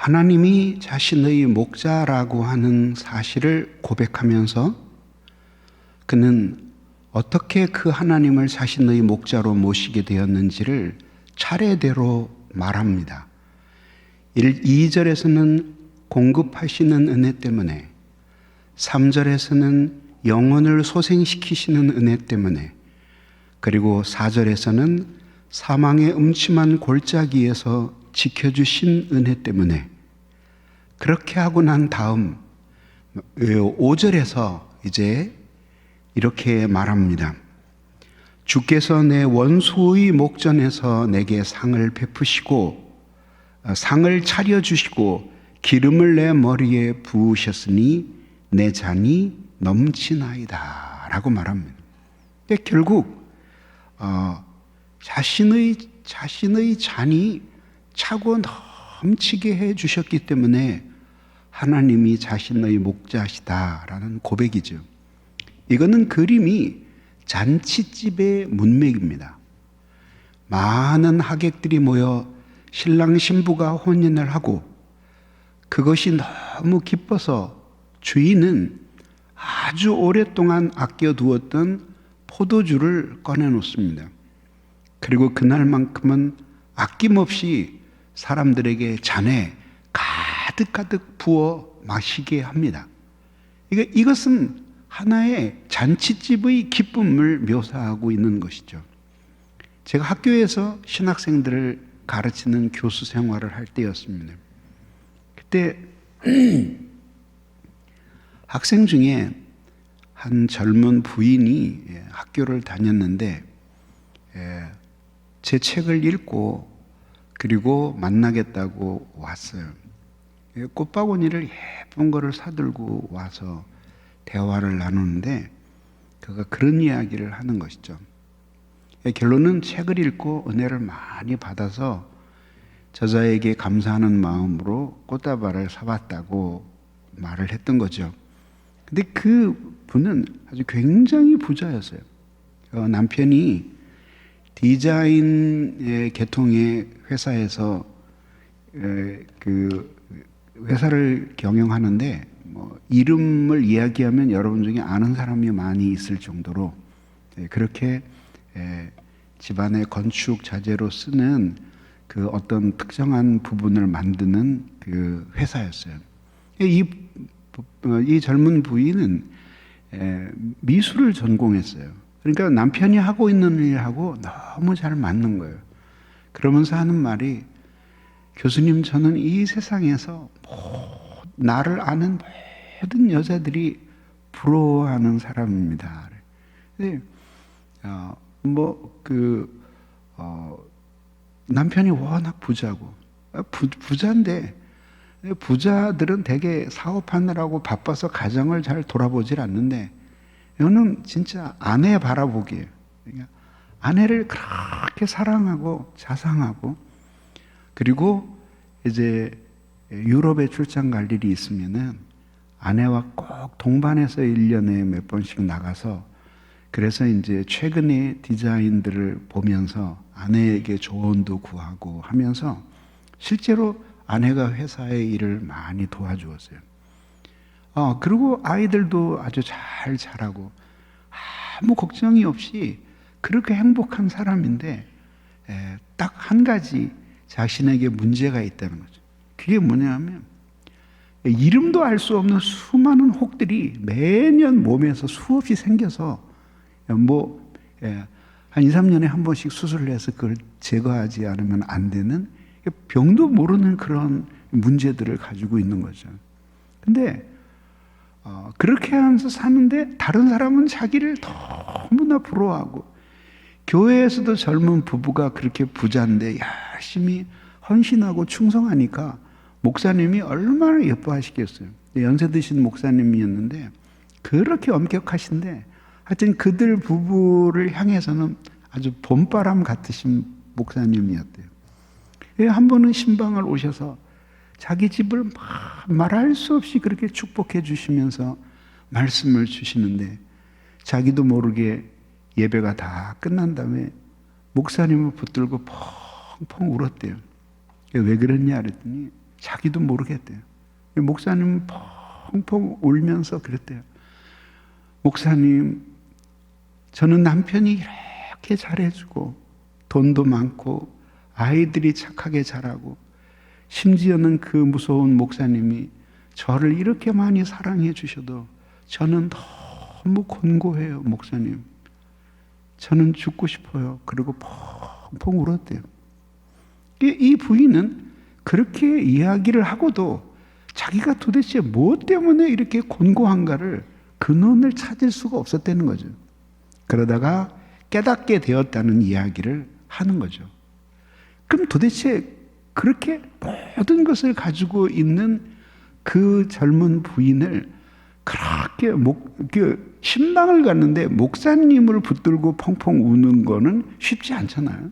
하나님이 자신의 목자라고 하는 사실을 고백하면서 그는 어떻게 그 하나님을 자신의 목자로 모시게 되었는지를 차례대로 말합니다. 2절에서는 공급하시는 은혜 때문에, 3절에서는 영혼을 소생시키시는 은혜 때문에, 그리고 4절에서는 사망의 음침한 골짜기에서 지켜주신 은혜 때문에, 그렇게 하고 난 다음 5절에서 이제 이렇게 말합니다. 주께서 내 원수의 목전에서 내게 상을 베푸시고 상을 차려주시고 기름을 내 머리에 부으셨으니 내 잔이 넘치나이다 라고 말합니다. 결국 자신의 잔이 차고 넘치게 해주셨기 때문에 하나님이 자신의 목자시다라는 고백이죠. 이거는 그림이 잔치집의 문맥입니다. 많은 하객들이 모여 신랑 신부가 혼인을 하고 그것이 너무 기뻐서 주인은 아주 오랫동안 아껴두었던 포도주를 꺼내놓습니다. 그리고 그날만큼은 아낌없이 사람들에게 잔에 가득가득 부어 마시게 합니다. 이것은 하나의 잔치집의 기쁨을 묘사하고 있는 것이죠. 제가 학교에서 신학생들을 가르치는 교수 생활을 할 때였습니다. 그때 학생 중에 한 젊은 부인이 학교를 다녔는데 제 책을 읽고 그리고 만나겠다고 왔어요. 꽃바구니를 예쁜 거를 사들고 와서 대화를 나누는데 그가 그런 이야기를 하는 것이죠. 결론은 책을 읽고 은혜를 많이 받아서 저자에게 감사하는 마음으로 꽃다발을 사왔다고 말을 했던 거죠. 근데 그 분은 아주 굉장히 부자였어요. 남편이 디자인 계통의 회사에서 그 회사를 경영하는데 이름을 이야기하면 여러분 중에 아는 사람이 많이 있을 정도로 그렇게 집안의 건축 자재로 쓰는 그 어떤 특정한 부분을 만드는 그 회사였어요. 이 젊은 부인은 미술을 전공했어요. 그러니까 남편이 하고 있는 일하고 너무 잘 맞는 거예요. 그러면서 하는 말이, 교수님, 저는 이 세상에서 나를 아는 모든 여자들이 부러워하는 사람입니다. 남편이 워낙 부자고, 부자인데, 부자들은 되게 사업하느라고 바빠서 가정을 잘 돌아보질 않는데, 이거는 진짜 아내 바라보기예요. 그러니까 아내를 그렇게 사랑하고 자상하고, 그리고 이제 유럽에 출장 갈 일이 있으면은 아내와 꼭 동반해서 1년에 몇 번씩 나가서, 그래서 이제 최근의 디자인들을 보면서 아내에게 조언도 구하고 하면서 실제로 아내가 회사의 일을 많이 도와주었어요. 그리고 아이들도 아주 잘 자라고 아무 걱정이 없이 그렇게 행복한 사람인데, 딱 한 가지 자신에게 문제가 있다는 거죠. 그게 뭐냐면 이름도 알 수 없는 수많은 혹들이 매년 몸에서 수없이 생겨서 한 2, 3년에 한 번씩 수술을 해서 그걸 제거하지 않으면 안 되는, 병도 모르는 그런 문제들을 가지고 있는 거죠. 근데 그렇게 하면서 사는데 다른 사람은 자기를 너무나 부러워하고, 교회에서도 젊은 부부가 그렇게 부자인데 열심히 헌신하고 충성하니까 목사님이 얼마나 예뻐하시겠어요. 연세 드신 목사님이었는데 그렇게 엄격하신데, 하여튼 그들 부부를 향해서는 아주 봄바람 같으신 목사님이었대요. 한 번은 신방을 오셔서 자기 집을 말할 수 없이 그렇게 축복해 주시면서 말씀을 주시는데, 자기도 모르게 예배가 다 끝난 다음에 목사님을 붙들고 펑펑 울었대요. 왜 그랬냐 그랬더니 자기도 모르겠대요. 목사님 펑펑 울면서 그랬대요. 목사님, 저는 남편이 이렇게 잘해주고 돈도 많고 아이들이 착하게 자라고 심지어는 그 무서운 목사님이 저를 이렇게 많이 사랑해 주셔도 저는 너무 곤고해요, 목사님. 저는 죽고 싶어요. 그리고 펑펑 울었대요. 이 부인은 그렇게 이야기를 하고도 자기가 도대체 무엇 때문에 이렇게 곤고한가를 근원을 찾을 수가 없었다는 거죠. 그러다가 깨닫게 되었다는 이야기를 하는 거죠. 그럼 도대체 그렇게 모든 것을 가지고 있는 그 젊은 부인을 그렇게 신방을 갔는데 목사님을 붙들고 펑펑 우는 거는 쉽지 않잖아요.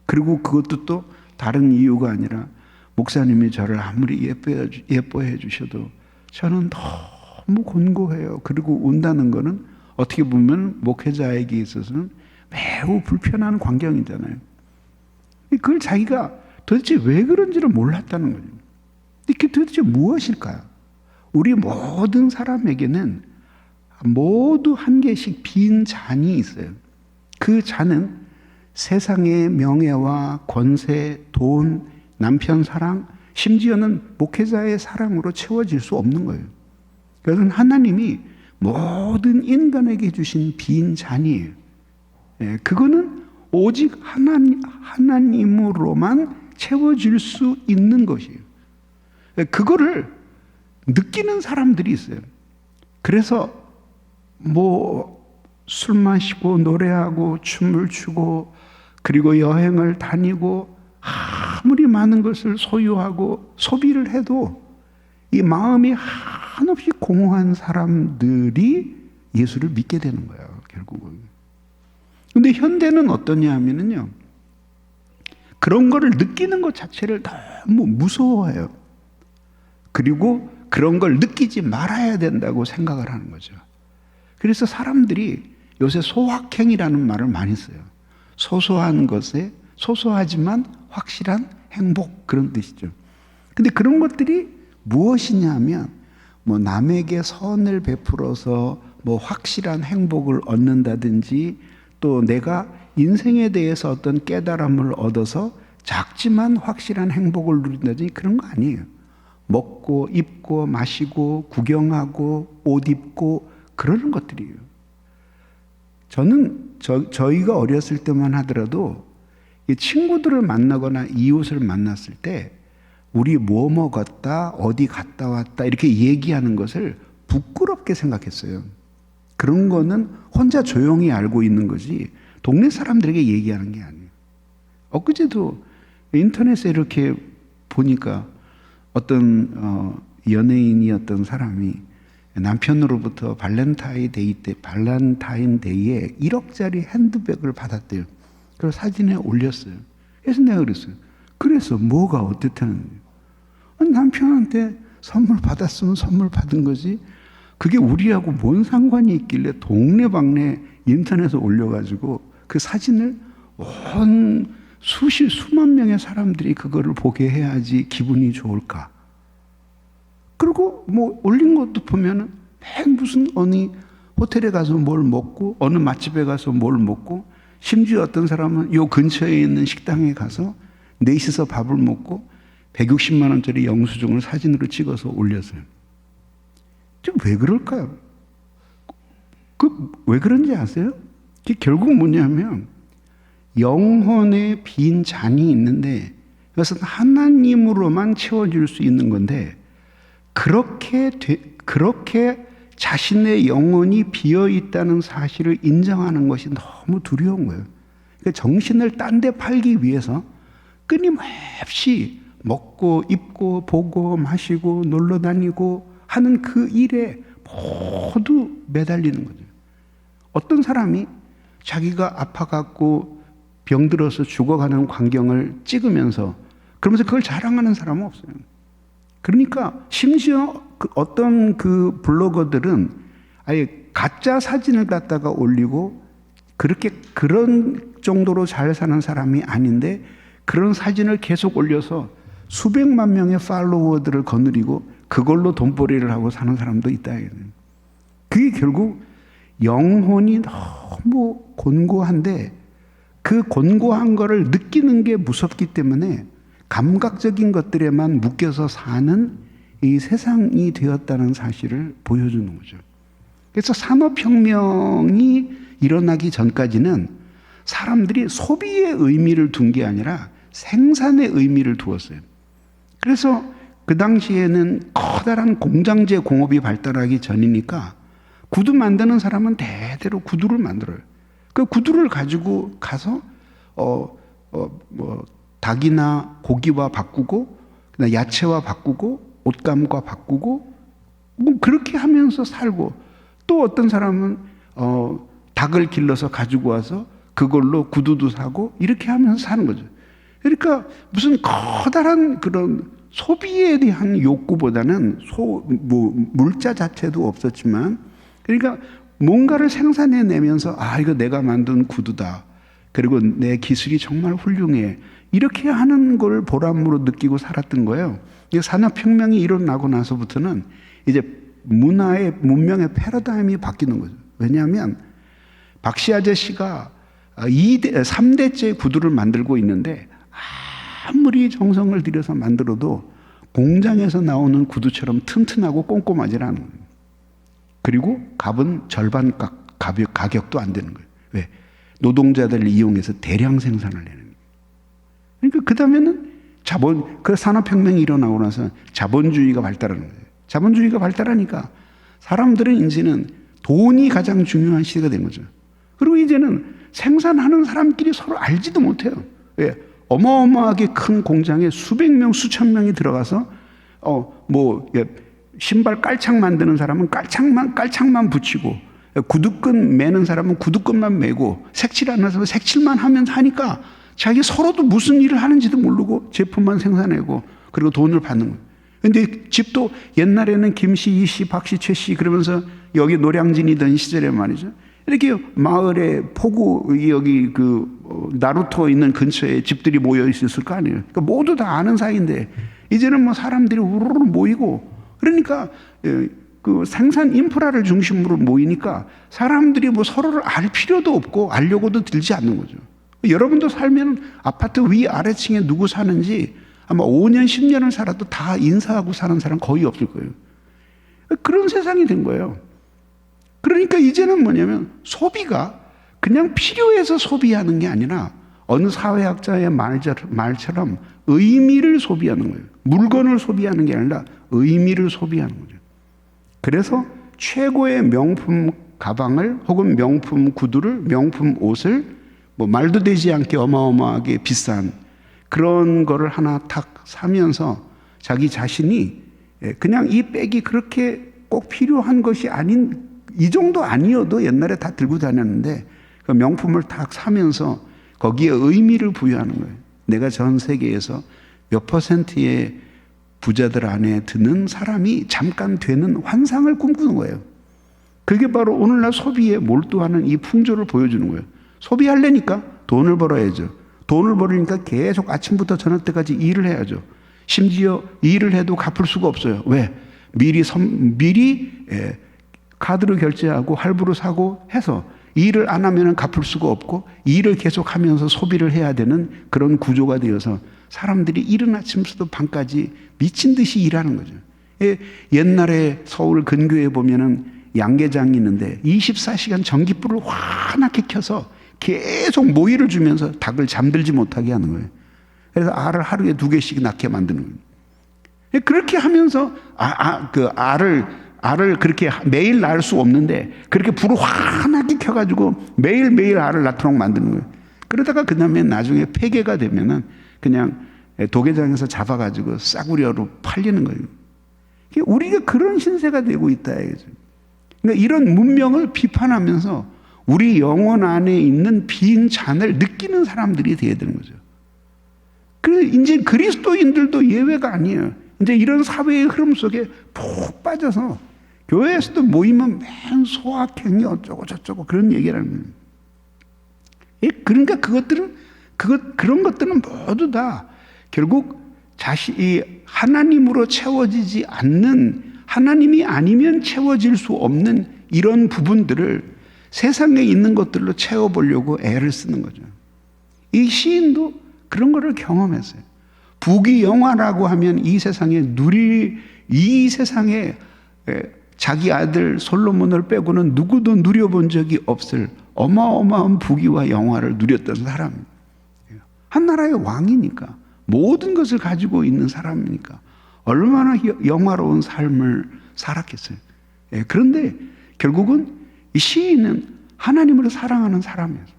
그리고 그것도 또 다른 이유가 아니라 목사님이 저를 아무리 예뻐해 주셔도 저는 너무 곤고해요. 그리고 운다는 거는 어떻게 보면 목회자에게 있어서는 매우 불편한 광경이잖아요. 그걸 자기가 도대체 왜 그런지를 몰랐다는 거죠. 이게 도대체 무엇일까요? 우리 모든 사람에게는 모두 한 개씩 빈 잔이 있어요. 그 잔은 세상의 명예와 권세, 돈, 남편 사랑, 심지어는 목회자의 사랑으로 채워질 수 없는 거예요. 그것은 하나님이 모든 인간에게 주신 빈 잔이에요. 그거는 오직 하나님으로만 채워질 수 있는 것이에요. 그거를 느끼는 사람들이 있어요. 그래서 술 마시고 노래하고 춤을 추고 그리고 여행을 다니고 아무리 많은 것을 소유하고 소비를 해도 이 마음이 한없이 공허한 사람들이 예수를 믿게 되는 거예요, 결국은. 근데 현대는 어떠냐 하면은요, 그런 거를 느끼는 것 자체를 너무 무서워해요. 그리고 그런 걸 느끼지 말아야 된다고 생각을 하는 거죠. 그래서 사람들이 요새 소확행이라는 말을 많이 써요. 소소한 것에 소소하지만 확실한 행복, 그런 뜻이죠. 근데 그런 것들이 무엇이냐 하면 남에게 선을 베풀어서 확실한 행복을 얻는다든지 또 내가 인생에 대해서 어떤 깨달음을 얻어서 작지만 확실한 행복을 누린다든지 그런 거 아니에요. 먹고 입고 마시고 구경하고 옷 입고 그러는 것들이에요. 저는 저희가 어렸을 때만 하더라도 이 친구들을 만나거나 이웃을 만났을 때 우리 뭐 먹었다, 어디 갔다 왔다 이렇게 얘기하는 것을 부끄럽게 생각했어요. 그런 거는 혼자 조용히 알고 있는 거지 동네 사람들에게 얘기하는 게 아니에요. 엊그제도 인터넷에 이렇게 보니까 어떤 연예인이었던 사람이 남편으로부터 발렌타인데이에 1억짜리 핸드백을 받았대요. 그래서 사진에 올렸어요. 그래서 내가 그랬어요. 그래서 뭐가 어땠다는 거예요? 남편한테 선물 받았으면 선물 받은 거지 그게 우리하고 뭔 상관이 있길래 동네방네 인터넷에 올려가지고 그 사진을 수만 명의 사람들이 그거를 보게 해야지 기분이 좋을까. 그리고 올린 것도 보면은 무슨 어느 호텔에 가서 뭘 먹고 어느 맛집에 가서 뭘 먹고 심지어 어떤 사람은 요 근처에 있는 식당에 가서 넷이서 밥을 먹고 160만 원짜리 영수증을 사진으로 찍어서 올렸어요. 왜 그럴까요? 왜 그런지 아세요? 그게 결국 뭐냐면 영혼의 빈 잔이 있는데 그것은 하나님으로만 채워질 수 있는 건데 그렇게 자신의 영혼이 비어 있다는 사실을 인정하는 것이 너무 두려운 거예요. 그러니까 정신을 딴 데 팔기 위해서 끊임없이 먹고 입고 보고 마시고 놀러 다니고 하는 그 일에 모두 매달리는 거죠. 어떤 사람이 자기가 아파갖고 병들어서 죽어가는 광경을 찍으면서 그러면서 그걸 자랑하는 사람은 없어요. 그러니까 심지어 어떤 그 블로거들은 아예 가짜 사진을 갖다가 올리고 그런 정도로 잘 사는 사람이 아닌데 그런 사진을 계속 올려서 수백만 명의 팔로워들을 거느리고 그걸로 돈벌이를 하고 사는 사람도 있다. 그게 결국 영혼이 너무 곤고한데 그 곤고한 거를 느끼는 게 무섭기 때문에 감각적인 것들에만 묶여서 사는 이 세상이 되었다는 사실을 보여주는 거죠. 그래서 산업혁명이 일어나기 전까지는 사람들이 소비의 의미를 둔 게 아니라 생산의 의미를 두었어요. 그래서 그 당시에는 커다란 공장제 공업이 발달하기 전이니까 구두 만드는 사람은 대대로 구두를 만들어요. 그 구두를 가지고 가서 닭이나 고기와 바꾸고 야채와 바꾸고 옷감과 바꾸고 뭐 그렇게 하면서 살고, 또 어떤 사람은 닭을 길러서 가지고 와서 그걸로 구두도 사고 이렇게 하면서 사는 거죠. 그러니까 무슨 커다란 그런 소비에 대한 욕구보다는 물자 자체도 없었지만, 그러니까 뭔가를 생산해내면서 이거 내가 만든 구두다, 그리고 내 기술이 정말 훌륭해, 이렇게 하는 걸 보람으로 느끼고 살았던 거예요. 산업혁명이 일어나고 나서부터는 이제 문명의 패러다임이 바뀌는 거죠. 왜냐하면 박씨 아저씨가 3대째 구두를 만들고 있는데 아무리 정성을 들여서 만들어도 공장에서 나오는 구두처럼 튼튼하고 꼼꼼하지 않은 거예요. 그리고 값은 절반 가격도 안 되는 거예요. 왜? 노동자들을 이용해서 대량 생산을 내는 거예요. 그러니까 그 다음에는 그 산업혁명이 일어나고 나서 자본주의가 발달하는 거예요. 자본주의가 발달하니까 사람들은 이제는 돈이 가장 중요한 시대가 된 거죠. 그리고 이제는 생산하는 사람끼리 서로 알지도 못해요. 왜? 어마어마하게 큰 공장에 수백 명, 수천 명이 들어가서 신발 깔창 만드는 사람은 깔창만 붙이고, 구두끈 매는 사람은 구두끈만 매고, 색칠하는 사람은 색칠만 하면서 하니까 자기 서로도 무슨 일을 하는지도 모르고 제품만 생산하고 그리고 돈을 받는 거예요. 근데 집도 옛날에는 김씨, 이씨, 박씨, 최씨 그러면서 여기 노량진이던 시절에 말이죠. 이렇게 마을에 포구 여기 나루터 있는 근처에 집들이 모여 있었을 거 아니에요. 그러니까 모두 다 아는 사이인데 이제는 뭐 사람들이 우르르 모이고, 그러니까 그 생산 인프라를 중심으로 모이니까 사람들이 뭐 서로를 알 필요도 없고 알려고도 들지 않는 거죠. 여러분도 살면 아파트 위 아래층에 누구 사는지 아마 5년 10년을 살아도 다 인사하고 사는 사람 거의 없을 거예요. 그런 세상이 된 거예요. 그러니까 이제는 뭐냐면 소비가 그냥 필요해서 소비하는 게 아니라 어느 사회학자의 말처럼 의미를 소비하는 거예요. 물건을 소비하는 게 아니라 의미를 소비하는 거죠. 그래서 최고의 명품 가방을 혹은 명품 구두를, 명품 옷을 말도 되지 않게 어마어마하게 비싼 그런 거를 하나 탁 사면서 자기 자신이 그냥 이 백이 그렇게 꼭 필요한 것이 아닌, 이 정도 아니어도 옛날에 다 들고 다녔는데 그 명품을 탁 사면서 거기에 의미를 부여하는 거예요. 내가 전 세계에서 몇 %의 부자들 안에 드는 사람이 잠깐 되는 환상을 꿈꾸는 거예요. 그게 바로 오늘날 소비에 몰두하는 이 풍조를 보여주는 거예요. 소비하려니까 돈을 벌어야죠. 돈을 벌으니까 계속 아침부터 저녁 때까지 일을 해야죠. 심지어 일을 해도 갚을 수가 없어요. 왜? 미리 카드로 결제하고 할부로 사고 해서 일을 안 하면 갚을 수가 없고, 일을 계속하면서 소비를 해야 되는 그런 구조가 되어서 사람들이 이른 아침부터 밤까지 미친 듯이 일하는 거죠. 옛날에 서울 근교에 보면은 양계장이 있는데 24시간 전기불을 환하게 켜서 계속 모이를 주면서 닭을 잠들지 못하게 하는 거예요. 그래서 알을 하루에 2개씩 낳게 만드는 거예요. 그렇게 하면서 알을 그렇게 매일 낳을 수 없는데 그렇게 불을 환하게 켜가지고 매일매일 알을 낳도록 만드는 거예요. 그러다가 그 다음에 나중에 폐계가 되면은 그냥 도계장에서 잡아가지고 싸구려로 팔리는 거예요. 우리가 그런 신세가 되고 있다. 그러니까 이런 문명을 비판하면서 우리 영혼 안에 있는 빈 잔을 느끼는 사람들이 돼야 되는 거죠. 이제 그리스도인들도 예외가 아니에요. 이제 이런 사회의 흐름 속에 푹 빠져서 교회에서도 모이면 맨 소확행이 어쩌고 저쩌고 그런 얘기를 하는 거예요. 그러니까 그런 것들은 모두 다 결국 이 하나님으로 채워지지 않는, 하나님이 아니면 채워질 수 없는 이런 부분들을 세상에 있는 것들로 채워보려고 애를 쓰는 거죠. 이 시인도 그런 거를 경험했어요. 부귀영화라고 하면 이 세상에 자기 아들 솔로몬을 빼고는 누구도 누려본 적이 없을 어마어마한 부귀와 영화를 누렸던 사람입니다. 한 나라의 왕이니까, 모든 것을 가지고 있는 사람이니까 얼마나 영화로운 삶을 살았겠어요. 그런데 결국은 이 시인은 하나님을 사랑하는 사람이었어요.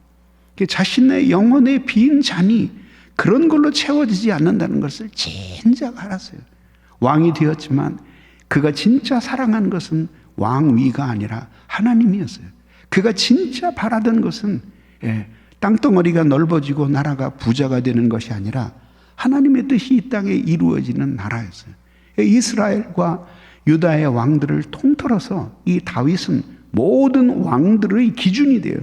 자신의 영혼의 빈 잔이 그런 걸로 채워지지 않는다는 것을 진작 알았어요. 왕이 되었지만 그가 진짜 사랑한 것은 왕위가 아니라 하나님이었어요. 그가 진짜 바라던 것은 땅덩어리가 넓어지고 나라가 부자가 되는 것이 아니라 하나님의 뜻이 이 땅에 이루어지는 나라였어요. 이스라엘과 유다의 왕들을 통틀어서 이 다윗은 모든 왕들의 기준이 돼요.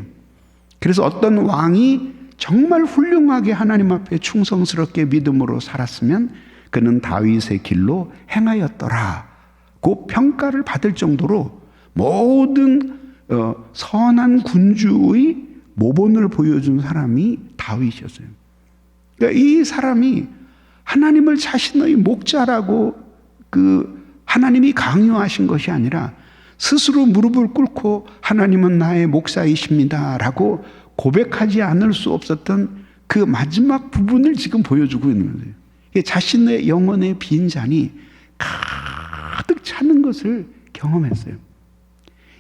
그래서 어떤 왕이 정말 훌륭하게 하나님 앞에 충성스럽게 믿음으로 살았으면 그는 다윗의 길로 행하였더라고 평가를 받을 정도로 모든 선한 군주의 모본을 보여준 사람이 다윗이었어요. 그러니까 이 사람이 하나님을 자신의 목자라고 하나님이 강요하신 것이 아니라 스스로 무릎을 꿇고 하나님은 나의 목사이십니다 라고 고백하지 않을 수 없었던 그 마지막 부분을 지금 보여주고 있는 거예요. 자신의 영혼의 빈잔이 가득 차는 것을 경험했어요.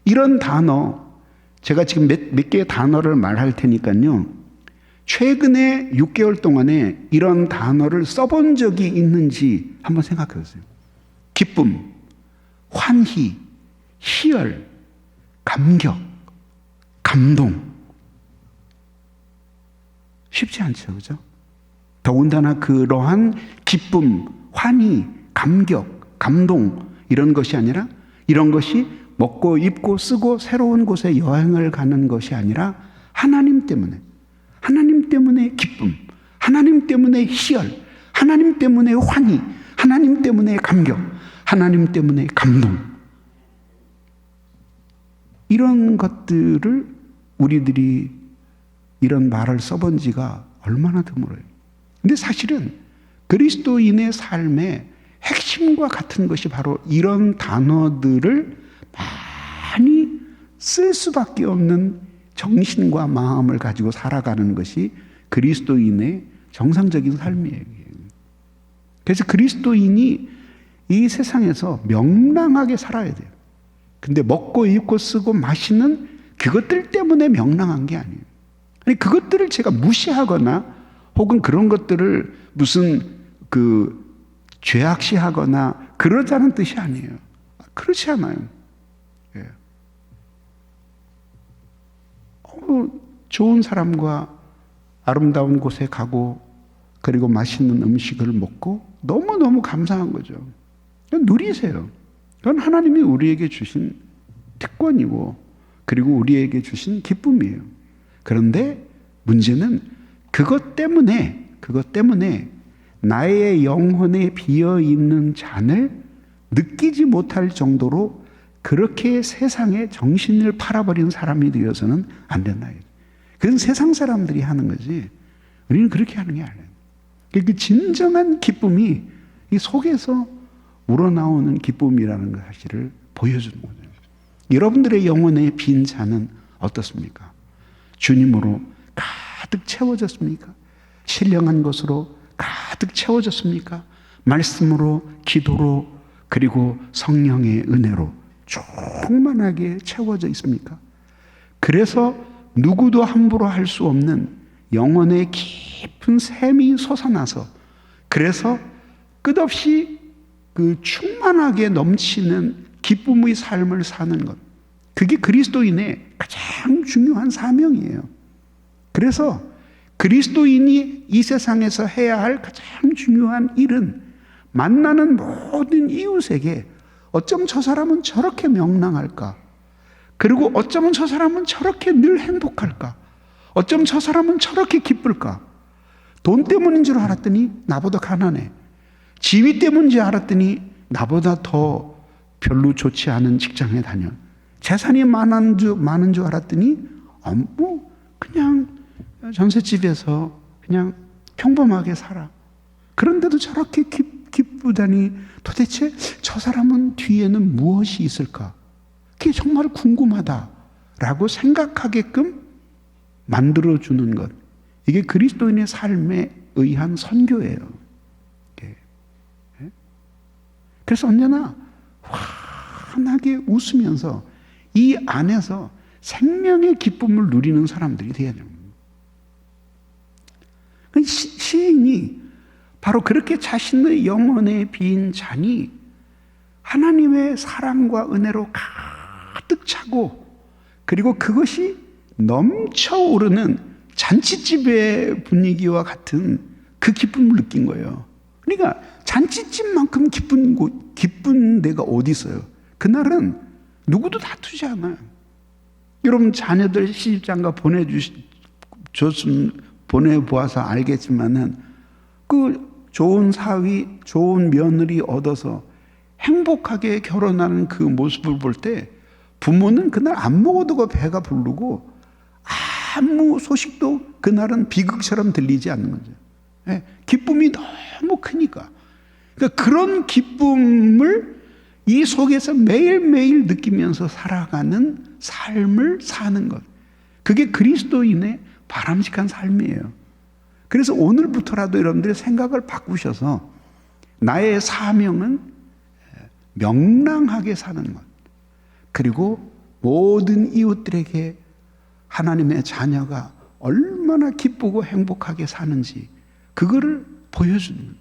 이런 단어, 제가 지금 몇 개의 단어를 말할 테니까요, 최근에 6개월 동안에 이런 단어를 써본 적이 있는지 한번 생각해 보세요. 기쁨, 환희, 희열, 감격, 감동. 쉽지 않죠, 그죠? 더군다나 그러한 기쁨, 환희, 감격, 감동 이런 것이 아니라, 이런 것이 먹고 입고 쓰고 새로운 곳에 여행을 가는 것이 아니라 하나님 때문에 기쁨, 하나님 때문에 희열, 하나님 때문에 환희, 하나님 때문에 감격, 하나님 때문에 감동. 이런 것들을 우리들이 이런 말을 써본 지가 얼마나 드물어요. 근데 사실은 그리스도인의 삶의 핵심과 같은 것이 바로 이런 단어들을 많이 쓸 수밖에 없는 정신과 마음을 가지고 살아가는 것이 그리스도인의 정상적인 삶이에요. 그래서 그리스도인이 이 세상에서 명랑하게 살아야 돼요. 근데 먹고 입고 쓰고 마시는 그것들 때문에 명랑한 게 아니에요. 아니, 그것들을 제가 무시하거나 혹은 그런 것들을 무슨 죄악시하거나 그러자는 뜻이 아니에요. 그렇지 않아요. 예. 좋은 사람과 아름다운 곳에 가고 그리고 맛있는 음식을 먹고 너무너무 감사한 거죠. 누리세요. 그건 하나님이 우리에게 주신 특권이고 그리고 우리에게 주신 기쁨이에요. 그런데 문제는 그것 때문에 나의 영혼에 비어있는 잔을 느끼지 못할 정도로 그렇게 세상에 정신을 팔아버린 사람이 되어서는 안 된다. 그건 세상 사람들이 하는 거지 우리는 그렇게 하는 게 아니에요. 그 진정한 기쁨이 이 속에서 우러나오는 기쁨이라는 사실을 보여주는 거죠. 여러분들의 영혼의 빈 잔은 어떻습니까? 주님으로 가득 채워졌습니까? 신령한 것으로 가득 채워졌습니까? 말씀으로, 기도로, 그리고 성령의 은혜로 충만하게 채워져 있습니까? 그래서 누구도 함부로 할 수 없는 영혼의 깊은 샘이 솟아나서 그래서 끝없이 그 충만하게 넘치는 기쁨의 삶을 사는 것, 그게 그리스도인의 가장 중요한 사명이에요. 그래서 그리스도인이 이 세상에서 해야 할 가장 중요한 일은 만나는 모든 이웃에게 어쩜 저 사람은 저렇게 명랑할까? 그리고 어쩌면 저 사람은 저렇게 늘 행복할까? 어쩜 저 사람은 저렇게 기쁠까? 돈 때문인 줄 알았더니 나보다 가난해. 지위 때문인지 알았더니 나보다 더 별로 좋지 않은 직장에 다녀. 재산이 많은 줄 알았더니 뭐 그냥 전셋집에서 그냥 평범하게 살아. 그런데도 저렇게 기쁘다니 도대체 저 사람은 뒤에는 무엇이 있을까? 그게 정말 궁금하다라고 생각하게끔 만들어주는 것. 이게 그리스도인의 삶에 의한 선교예요. 그래서 언제나 환하게 웃으면서 이 안에서 생명의 기쁨을 누리는 사람들이 되어야 됩니다. 시인이 바로 그렇게 자신의 영혼에 빈 잔이 하나님의 사랑과 은혜로 가득 차고, 그리고 그것이 넘쳐오르는 잔치집의 분위기와 같은 그 기쁨을 느낀 거예요. 그러니까 잔치집만큼 기쁜 데가 어디 있어요? 그날은 누구도 다투지 않아요. 여러분 자녀들 시집장가 보내보아서 알겠지만은 그 좋은 사위, 좋은 며느리 얻어서 행복하게 결혼하는 그 모습을 볼 때 부모는 그날 안 먹어도 배가 부르고 아무 소식도 그날은 비극처럼 들리지 않는 거죠. 기쁨이 너무 크니까. 그러니까 그런 기쁨을 이 속에서 매일매일 느끼면서 살아가는 삶을 사는 것. 그게 그리스도인의 바람직한 삶이에요. 그래서 오늘부터라도 여러분들의 생각을 바꾸셔서 나의 사명은 명랑하게 사는 것. 그리고 모든 이웃들에게 하나님의 자녀가 얼마나 기쁘고 행복하게 사는지 그거를 보여주는 것.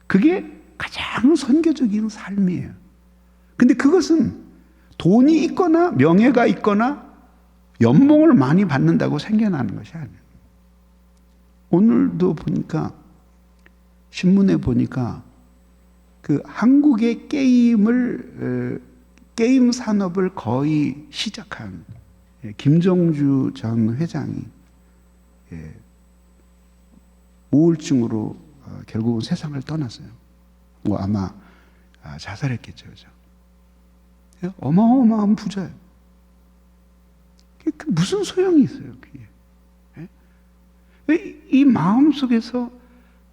그게 가장 선교적인 삶이에요. 근데 그것은 돈이 있거나 명예가 있거나 연봉을 많이 받는다고 생겨나는 것이 아니에요. 오늘도 보니까 신문에 보니까 그 한국의 게임 산업을 거의 시작한 김정주 전 회장이 우울증으로 결국은 세상을 떠났어요. 뭐 아마 자살했겠죠, 그죠? 어마어마한 부자예요. 무슨 소용이 있어요, 그게? 이 마음 속에서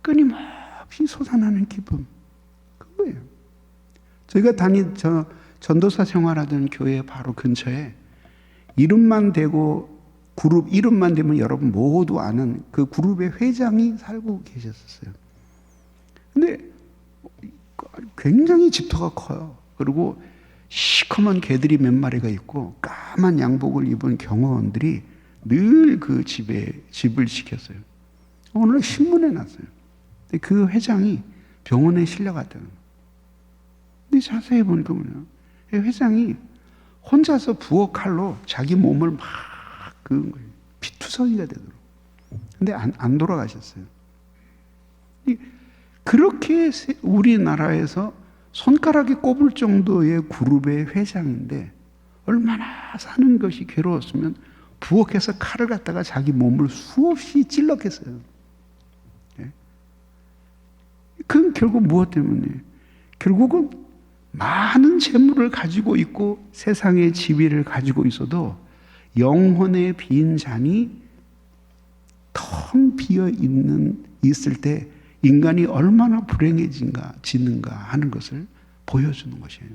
끊임없이 솟아나는 기쁨, 그거예요. 저희가 전도사 생활하던 교회 바로 근처에 이름만 대고 그룹 이름만 되면 여러분 모두 아는 그 그룹의 회장이 살고 계셨었어요. 근데 굉장히 집터가 커요. 그리고 시커먼 개들이 몇 마리가 있고 까만 양복을 입은 경호원들이 늘 그 집을 지켰어요. 오늘 신문에 났어요. 그 회장이 병원에 실려갔다는 거예요. 근데 자세히 보니까 뭐냐, 회장이 혼자서 부엌 칼로 자기 몸을 막 그은 거예요. 피투성이가 되도록. 근데 안 돌아가셨어요. 그렇게 우리나라에서 손가락에 꼽을 정도의 그룹의 회장인데 얼마나 사는 것이 괴로웠으면 부엌에서 칼을 갖다가 자기 몸을 수없이 찔렀겠어요. 그건 결국 무엇 때문에? 결국은 많은 재물을 가지고 있고 세상의 지위를 가지고 있어도 영혼의 빈 잔이 텅 비어 있을 때 인간이 얼마나 불행해지는가 하는 것을 보여주는 것이에요.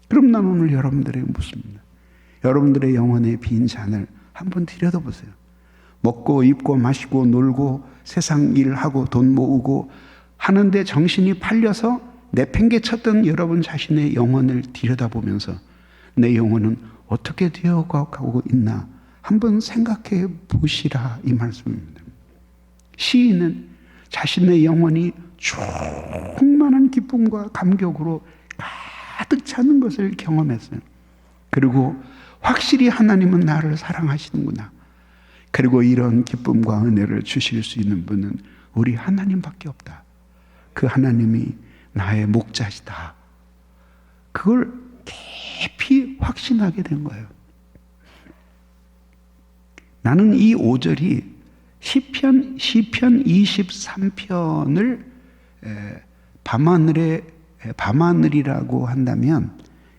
그럼 난 오늘 여러분들에게 묻습니다. 여러분들의 영혼의 빈 잔을 한번 들여다보세요. 먹고 입고 마시고 놀고 세상 일하고 돈 모으고 하는데 정신이 팔려서 내팽개쳤던 여러분 자신의 영혼을 들여다보면서 내 영혼은 어떻게 되어가고 있나 한번 생각해 보시라, 이 말씀입니다. 시인은 자신의 영혼이 충만한 기쁨과 감격으로 가득 차는 것을 경험했어요. 그리고 확실히 하나님은 나를 사랑하시는구나. 그리고 이런 기쁨과 은혜를 주실 수 있는 분은 우리 하나님밖에 없다. 그 하나님이 나의 목자시다. 그걸 깊이 확신하게 된 거예요. 나는 이 5절이 시편 23편을 밤하늘이라고 한다면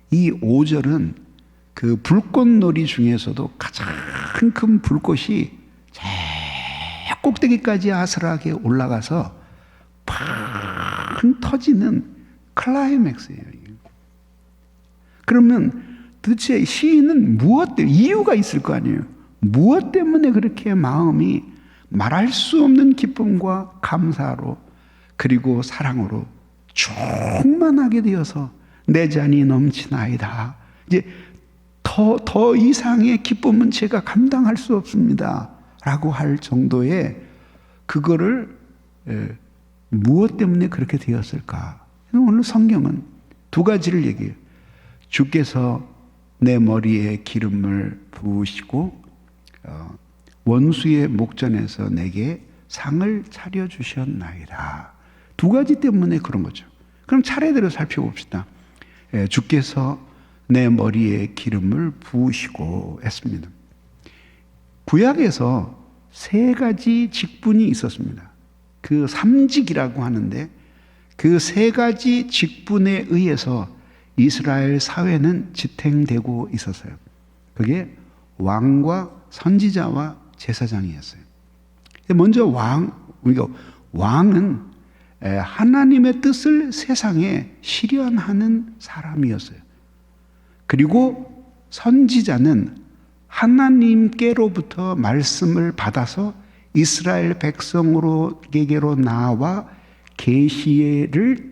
이 5절은 그 불꽃놀이 중에서도 가장 큰 불꽃이 제일 꼭대기까지 아슬하게 올라가서 팡 터지는 클라이맥스예요. 그러면 도대체 시인은 무엇 때문에, 이유가 있을 거 아니에요. 무엇 때문에 그렇게 마음이 말할 수 없는 기쁨과 감사로 그리고 사랑으로 충만하게 되어서 내 잔이 넘치나이다. 이제 더 이상의 기쁨은 제가 감당할 수 없습니다. 라고 할 정도의 그거를 무엇 때문에 그렇게 되었을까? 오늘 성경은 두 가지를 얘기해요. 주께서 내 머리에 기름을 부으시고 원수의 목전에서 내게 상을 차려주셨나이다. 두 가지 때문에 그런 거죠. 그럼 차례대로 살펴봅시다. 주께서 내 머리에 기름을 부으시고 했습니다. 구약에서 세 가지 직분이 있었습니다. 그 삼직이라고 하는데 그 세 가지 직분에 의해서 이스라엘 사회는 지탱되고 있었어요. 그게 왕과 선지자와 제사장이었어요. 먼저 왕은 하나님의 뜻을 세상에 실현하는 사람이었어요. 그리고 선지자는 하나님께로부터 말씀을 받아서 이스라엘 백성에게로 나와 계시를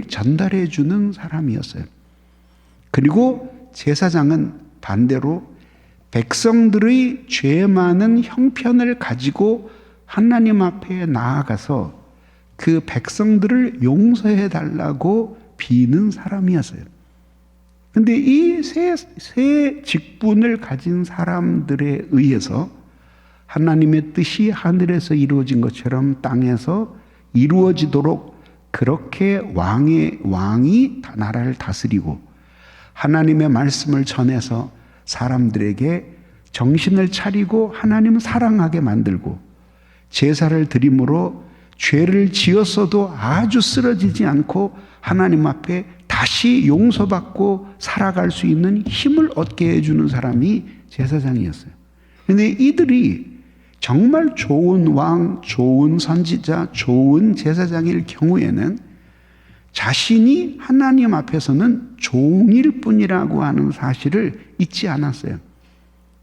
전달해 주는 사람이었어요. 그리고 제사장은 반대로 백성들의 죄 많은 형편을 가지고 하나님 앞에 나아가서 그 백성들을 용서해 달라고 비는 사람이었어요. 근데 이 세 직분을 가진 사람들에 의해서 하나님의 뜻이 하늘에서 이루어진 것처럼 땅에서 이루어지도록 그렇게 왕이 나라를 다스리고 하나님의 말씀을 전해서 사람들에게 정신을 차리고 하나님을 사랑하게 만들고 제사를 드림으로 죄를 지었어도 아주 쓰러지지 않고 하나님 앞에 다시 용서받고 살아갈 수 있는 힘을 얻게 해주는 사람이 제사장이었어요. 그런데 이들이 정말 좋은 왕, 좋은 선지자, 좋은 제사장일 경우에는 자신이 하나님 앞에서는 종일 뿐이라고 하는 사실을 잊지 않았어요.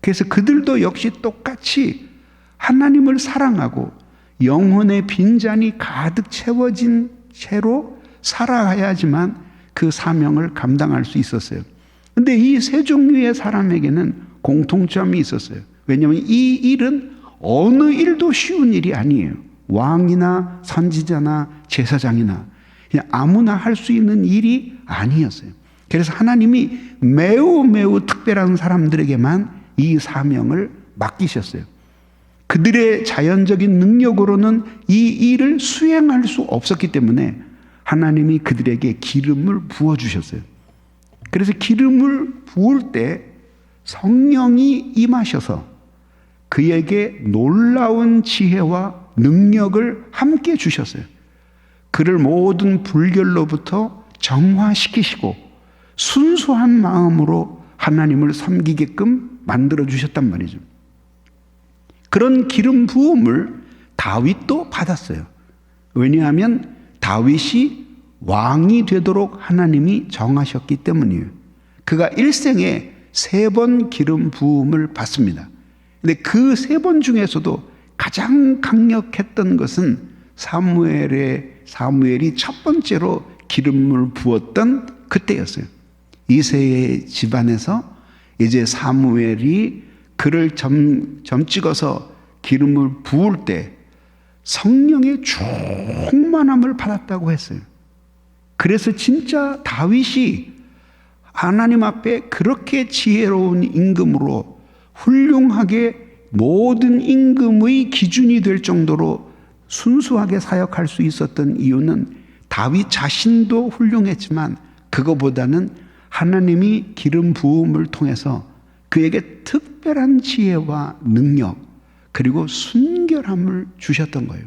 그래서 그들도 역시 똑같이 하나님을 사랑하고 영혼의 빈잔이 가득 채워진 채로 살아가야지만 그 사명을 감당할 수 있었어요. 그런데 이 세 종류의 사람에게는 공통점이 있었어요. 왜냐하면 이 일은 어느 일도 쉬운 일이 아니에요. 왕이나 선지자나 제사장이나 그냥 아무나 할 수 있는 일이 아니었어요. 그래서 하나님이 매우 특별한 사람들에게만 이 사명을 맡기셨어요. 그들의 자연적인 능력으로는 이 일을 수행할 수 없었기 때문에 하나님이 그들에게 기름을 부어주셨어요. 그래서 기름을 부을 때 성령이 임하셔서 그에게 놀라운 지혜와 능력을 함께 주셨어요. 그를 모든 불결로부터 정화시키시고 순수한 마음으로 하나님을 섬기게끔 만들어 주셨단 말이죠. 그런 기름 부음을 다윗도 받았어요. 왜냐하면 다윗이 왕이 되도록 하나님이 정하셨기 때문이에요. 그가 일생에 3번 기름 부음을 받습니다. 근데 그 3번 중에서도 가장 강력했던 것은 사무엘이 첫 번째로 기름을 부었던 그때였어요. 이새의 집안에서 이제 사무엘이 그를 점 찍어서 기름을 부을 때 성령의 충만함을 받았다고 했어요. 그래서 진짜 다윗이 하나님 앞에 그렇게 지혜로운 임금으로 훌륭하게 모든 임금의 기준이 될 정도로 순수하게 사역할 수 있었던 이유는 다윗 자신도 훌륭했지만 그거보다는 하나님이 기름 부음을 통해서 그에게 특별한 지혜와 능력 그리고 순결함을 주셨던 거예요.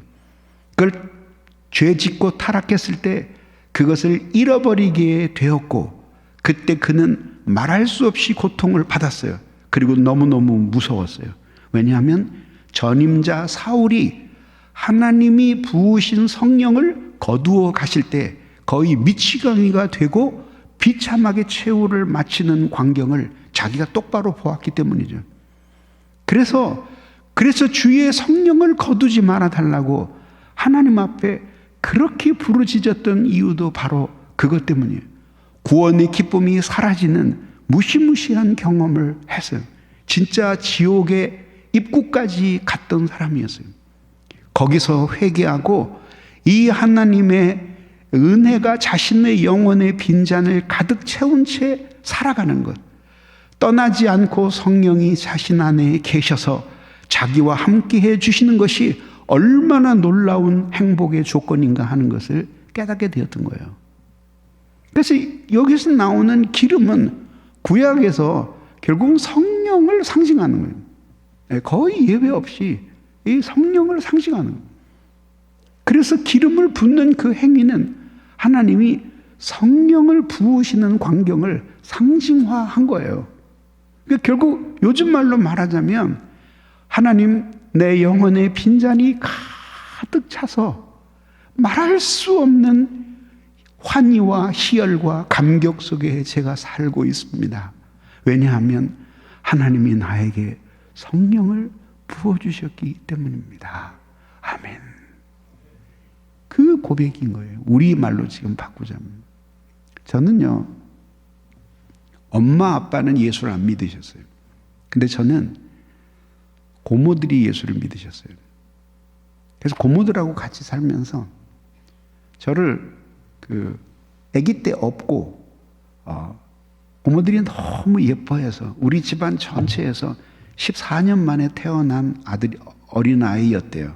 그걸 죄 짓고 타락했을 때 그것을 잃어버리게 되었고, 그때 그는 말할 수 없이 고통을 받았어요. 그리고 너무너무 무서웠어요. 왜냐하면 전임자 사울이 하나님이 부으신 성령을 거두어 가실 때 거의 미치광이가 되고 비참하게 최후를 마치는 광경을 자기가 똑바로 보았기 때문이죠. 그래서 주의 성령을 거두지 말아 달라고 하나님 앞에 그렇게 부르짖었던 이유도 바로 그것 때문이에요. 구원의 기쁨이 사라지는 무시무시한 경험을 했어요. 진짜 지옥의 입구까지 갔던 사람이었어요. 거기서 회개하고 이 하나님의 은혜가 자신의 영혼의 빈잔을 가득 채운 채 살아가는 것, 떠나지 않고 성령이 자신 안에 계셔서 자기와 함께 해주시는 것이 얼마나 놀라운 행복의 조건인가 하는 것을 깨닫게 되었던 거예요. 그래서 여기서 나오는 기름은 구약에서 결국은 성령을 상징하는 거예요. 거의 예외 없이 이 성령을 상징하는 거예요. 그래서 기름을 붓는 그 행위는 하나님이 성령을 부으시는 광경을 상징화한 거예요. 그러니까 결국 요즘 말로 말하자면 하나님, 내 영혼의 빈잔이 가득 차서 말할 수 없는 환희와 희열과 감격 속에 제가 살고 있습니다. 왜냐하면 하나님이 나에게 성령을 부어주셨기 때문입니다. 아멘. 그 고백인 거예요. 우리말로 지금 바꾸자면. 저는요, 엄마 아빠는 예수를 안 믿으셨어요. 근데 저는 고모들이 예수를 믿으셨어요. 그래서 고모들하고 같이 살면서 저를 아기 때 업고 고모들이 너무 예뻐해서 우리 집안 전체에서 14년 만에 태어난 아들이 어린 아이였대요.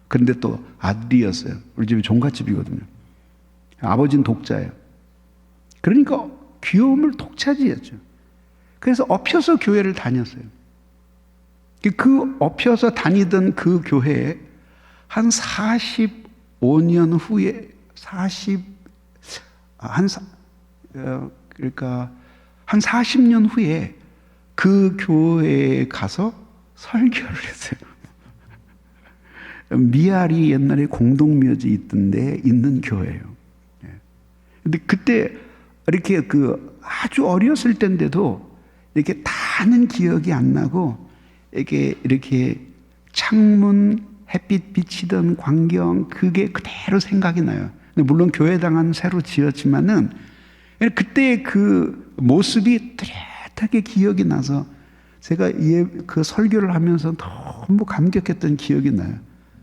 그런데 또 아들이었어요. 우리 집이 종갓집이거든요. 아버지는 독자예요. 그러니까 귀여움을 독차지했죠. 그래서 업혀서 교회를 다녔어요. 그 업혀서 다니던 그 교회에 한 45년 후에 그러니까 한 40년 후에 그 교회에 가서 설교를 했어요. 미아리 옛날에 공동묘지 있던 데 있는 교회예요. 근데 그때 이렇게 아주 어렸을 때인데도 이렇게 다는 기억이 안 나고 이렇게 창문 햇빛 비치던 광경 그게 그대로 생각이 나요. 근데 물론 교회당은 새로 지었지만은 그때의 그 모습이 뚜렷하게 기억이 나서 제가 그 설교를 하면서 너무 감격했던 기억이 나요.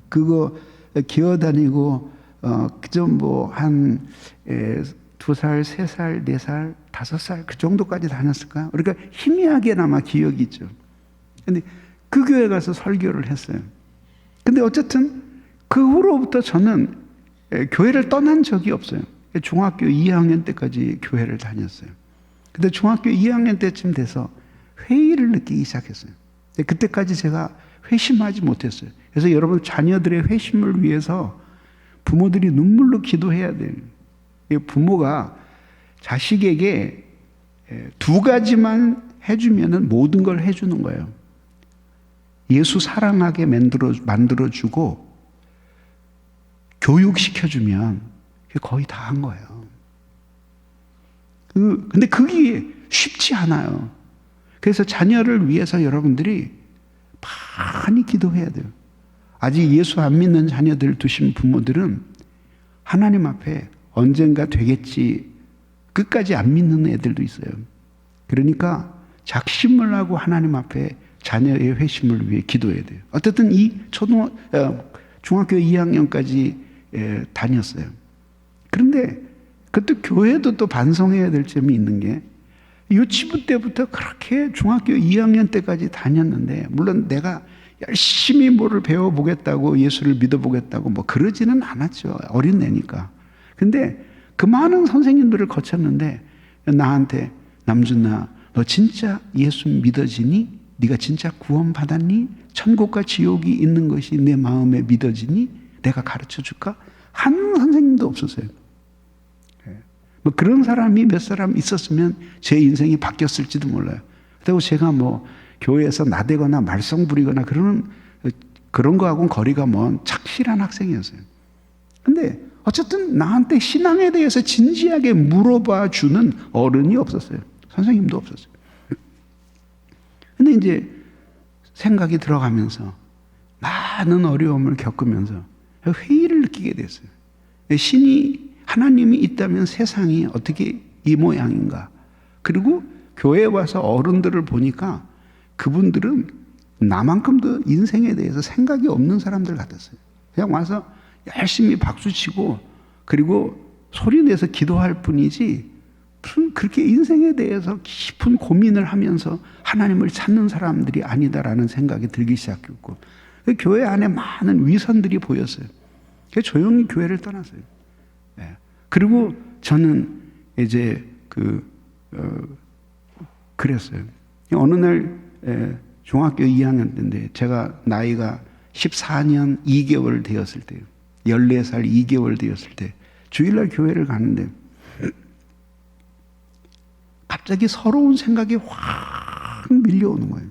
그거 기어다니고 그저 한 2살, 3살, 4살, 5살 그 정도까지 다녔을까요? 그러니까 희미하게나마 기억이 있죠. 근데 그 교회 가서 설교를 했어요. 근데 어쨌든 그 후로부터 저는 교회를 떠난 적이 없어요. 중학교 2학년 때까지 교회를 다녔어요. 근데 중학교 2학년 때쯤 돼서 회의를 느끼기 시작했어요. 그때까지 제가 회심하지 못했어요. 그래서 여러분 자녀들의 회심을 위해서 부모들이 눈물로 기도해야 돼요. 부모가 자식에게 2가지만 해주면 모든 걸 해주는 거예요. 예수 사랑하게 만들어주고 교육시켜주면 거의 다 한 거예요. 근데 그게 쉽지 않아요. 그래서 자녀를 위해서 여러분들이 많이 기도해야 돼요. 아직 예수 안 믿는 자녀들 두신 부모들은 하나님 앞에 언젠가 되겠지 끝까지 안 믿는 애들도 있어요. 그러니까 작심을 하고 하나님 앞에 자녀의 회심을 위해 기도해야 돼요. 어쨌든 중학교 2학년까지 다녔어요. 그런데 그것도 교회도 또 반성해야 될 점이 있는 게 유치부 때부터 그렇게 중학교 2학년 때까지 다녔는데 물론 내가 열심히 뭐를 배워보겠다고 예수를 믿어보겠다고 뭐 그러지는 않았죠. 어린 애니까. 근데 그 많은 선생님들을 거쳤는데 나한테 남준아 너 진짜 예수 믿어지니? 네가 진짜 구원받았니? 천국과 지옥이 있는 것이 내 마음에 믿어지니? 내가 가르쳐 줄까? 한 선생님도 없었어요. 뭐 그런 사람이 몇 사람 있었으면 제 인생이 바뀌었을지도 몰라요. 그리고 제가 뭐 교회에서 나대거나 말썽 부리거나 그런 거하고는 거리가 먼 착실한 학생이었어요. 근데 어쨌든 나한테 신앙에 대해서 진지하게 물어봐 주는 어른이 없었어요. 선생님도 없었어요. 근데 이제 생각이 들어가면서 많은 어려움을 겪으면서 회의를 느끼게 됐어요. 하나님이 있다면 세상이 어떻게 이 모양인가. 그리고 교회에 와서 어른들을 보니까 그분들은 나만큼도 인생에 대해서 생각이 없는 사람들 같았어요. 그냥 와서 열심히 박수치고 그리고 소리내서 기도할 뿐이지 무슨 그렇게 인생에 대해서 깊은 고민을 하면서 하나님을 찾는 사람들이 아니다라는 생각이 들기 시작했고, 교회 안에 많은 위선들이 보였어요. 그래서 조용히 교회를 떠났어요. 그리고 저는 이제 그랬어요. 어느 날 중학교 2학년 때인데 제가 나이가 14년 2개월 되었을 때요. 14살 2개월 되었을 때 주일날 교회를 가는데 갑자기 서러운 생각이 확 밀려오는 거예요.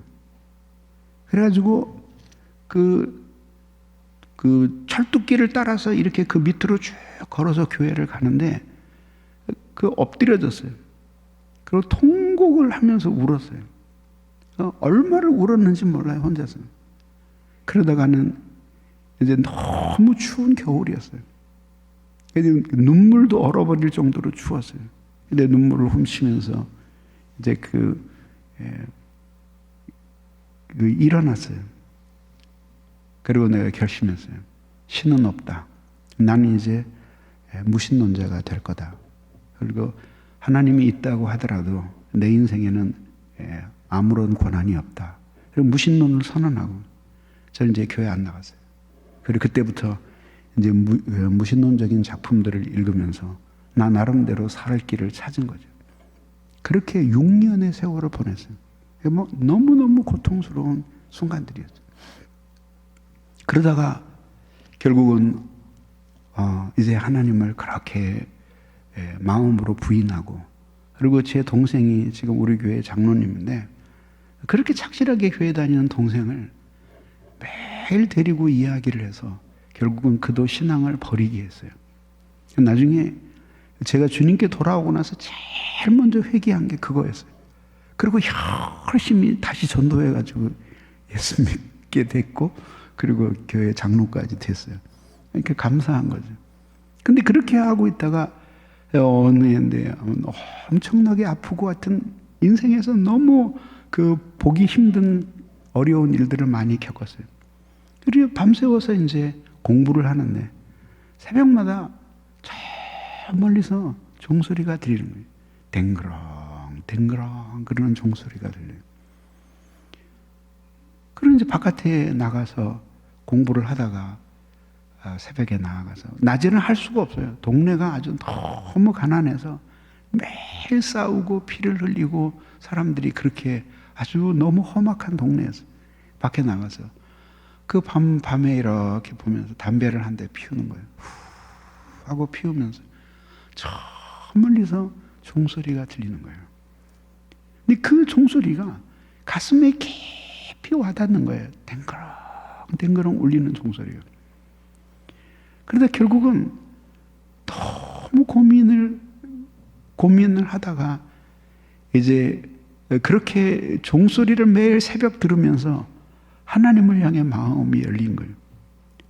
그래가지고 그 철뚝길을 따라서 이렇게 그 밑으로 쭉 걸어서 교회를 가는데 엎드려졌어요. 그리고 통곡을 하면서 울었어요. 얼마를 울었는지 몰라요, 혼자서. 그러다가는 이제 너무 추운 겨울이었어요. 눈물도 얼어버릴 정도로 추웠어요. 근데 눈물을 훔치면서 이제 일어났어요. 그리고 내가 결심했어요. 신은 없다. 나는 이제 무신론자가 될 거다. 그리고 하나님이 있다고 하더라도 내 인생에는 아무런 권한이 없다. 그리고 무신론을 선언하고 저는 이제 교회 안 나갔어요. 그리고 그때부터 이제 무신론적인 작품들을 읽으면서 나 나름대로 살 길을 찾은 거죠. 그렇게 6년의 세월을 보냈어요. 뭐 너무너무 고통스러운 순간들이었죠. 그러다가 결국은 이제 하나님을 그렇게 마음으로 부인하고, 그리고 제 동생이 지금 우리 교회 장로님인데 그렇게 착실하게 교회 다니는 동생을 매일 데리고 이야기를 해서 결국은 그도 신앙을 버리게 했어요. 나중에 제가 주님께 돌아오고 나서 제일 먼저 회개한 게 그거였어요. 그리고 열심히 다시 전도해가지고 예수 믿게 됐고, 그리고 교회 장로까지 됐어요. 이렇게 감사한 거죠. 근데 그렇게 하고 있다가 어느 해인데 엄청나게 아프고 하여튼 인생에서 너무 보기 힘든 어려운 일들을 많이 겪었어요. 그리고 밤새워서 이제 공부를 하는데 새벽마다 저 멀리서 종소리가 들리는 거예요. 댕그렁 댕그렁 그러는 종소리가 들려요. 그럼 이제 바깥에 나가서 공부를 하다가 새벽에 나가서 낮에는 할 수가 없어요. 동네가 아주 너무 가난해서 매일 싸우고 피를 흘리고 사람들이 그렇게 아주 너무 험악한 동네에서 밖에 나가서 밤에 이렇게 보면서 담배를 한 대 피우는 거예요. 후 하고 피우면서 저 멀리서 종소리가 들리는 거예요. 근데 그 종소리가 가슴에 깊이 와닿는 거예요. 댕그렁 댕그렁 울리는 종소리가. 그러다 결국은 너무 고민을 하다가 이제 그렇게 종소리를 매일 새벽 들으면서 하나님을 향해 마음이 열린 거예요.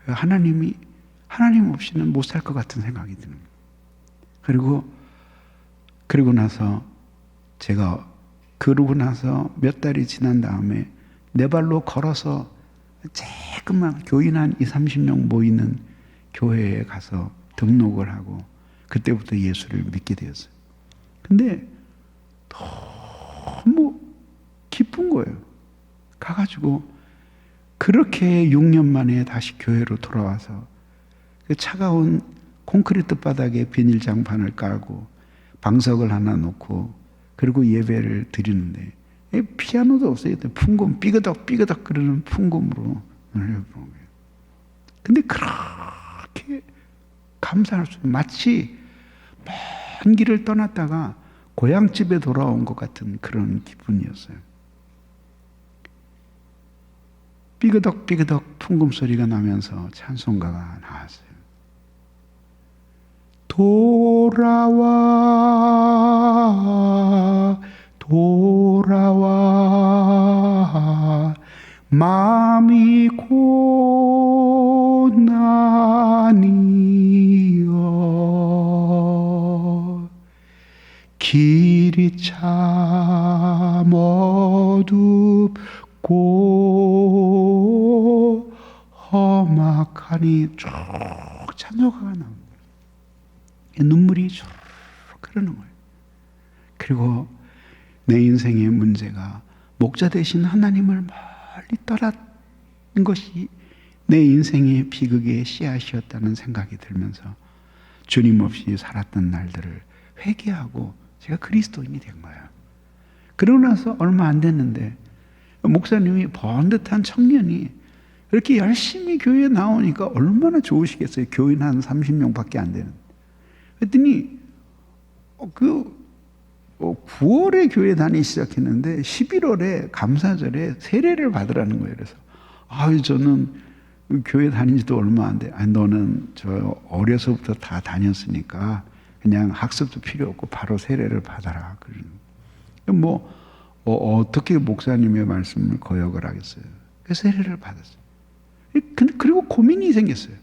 하나님 없이는 못 살 것 같은 생각이 드는 거예요. 그리고 나서 몇 달이 지난 다음에 내 발로 걸어서 조그만 교인 한 20-30명 모이는 교회에 가서 등록을 하고 그때부터 예수를 믿게 되었어요. 근데 너무 기쁜 거예요. 가가지고 그렇게 6년 만에 다시 교회로 돌아와서 그 차가운 콘크리트 바닥에 비닐장판을 깔고 방석을 하나 놓고 그리고 예배를 드리는데 피아노도 없어요. 풍금 삐그덕 그러는 풍금으로 노래를 부르는 거예요. 근데 그렇게 감사할 수, 마치 먼 길을 떠났다가 고향집에 돌아온 것 같은 그런 기분이었어요. 삐그덕 삐그덕 퉁금 소리가 나면서 찬송가가 나왔어요. 돌아와 돌아와 마음이 고나니여 길이 참 어둡고 험악하니 쭉 찬송가가 나옵니다. 눈물이 쭉 흐르는 거예요. 그리고 내 인생의 문제가 목자 되신 하나님을 멀리 떠난 것이 내 인생의 비극의 씨앗이었다는 생각이 들면서 주님 없이 살았던 날들을 회개하고 제가 그리스도인이 된 거예요. 그러고 나서 얼마 안 됐는데 목사님이 번듯한 청년이 이렇게 열심히 교회에 나오니까 얼마나 좋으시겠어요. 교인 한 30명밖에 안 되는. 그랬더니 9월에 교회 다니기 시작했는데 11월에 감사절에 세례를 받으라는 거예요. 그래서 저는 교회 다닌 지도 얼마 안 돼. 너는 저 어려서부터 다 다녔으니까 그냥 학습도 필요 없고 바로 세례를 받아라. 어떻게 목사님의 말씀을 거역을 하겠어요. 그 세례를 받았어요. 그리고 고민이 생겼어요.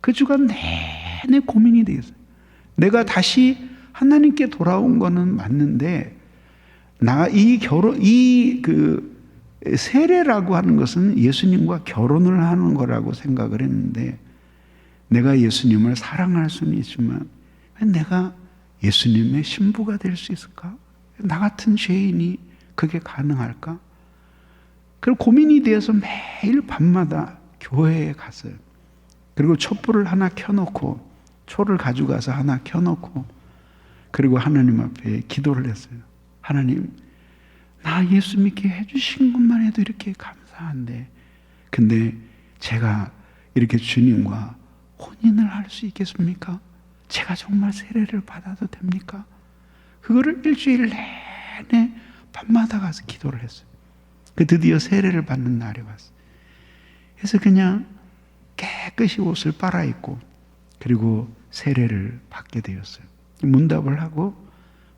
그 주간 내내 고민이 되겠어요. 내가 다시 하나님께 돌아온 거는 맞는데, 세례라고 하는 것은 예수님과 결혼을 하는 거라고 생각을 했는데, 내가 예수님을 사랑할 수는 있지만, 내가 예수님의 신부가 될 수 있을까? 나 같은 죄인이 그게 가능할까? 그리고 고민이 되어서 매일 밤마다 교회에 갔어요. 그리고 촛불을 하나 켜놓고, 초를 가져가서 하나 켜놓고, 그리고 하나님 앞에 기도를 했어요. 하나님, 나 예수 믿게 해주신 것만 해도 이렇게 감사한데, 근데 제가 이렇게 주님과 혼인을 할 수 있겠습니까? 제가 정말 세례를 받아도 됩니까? 그거를 일주일 내내 밤마다 가서 기도를 했어요. 드디어 세례를 받는 날이 왔어요. 그래서 그냥 깨끗이 옷을 빨아입고 그리고 세례를 받게 되었어요. 문답을 하고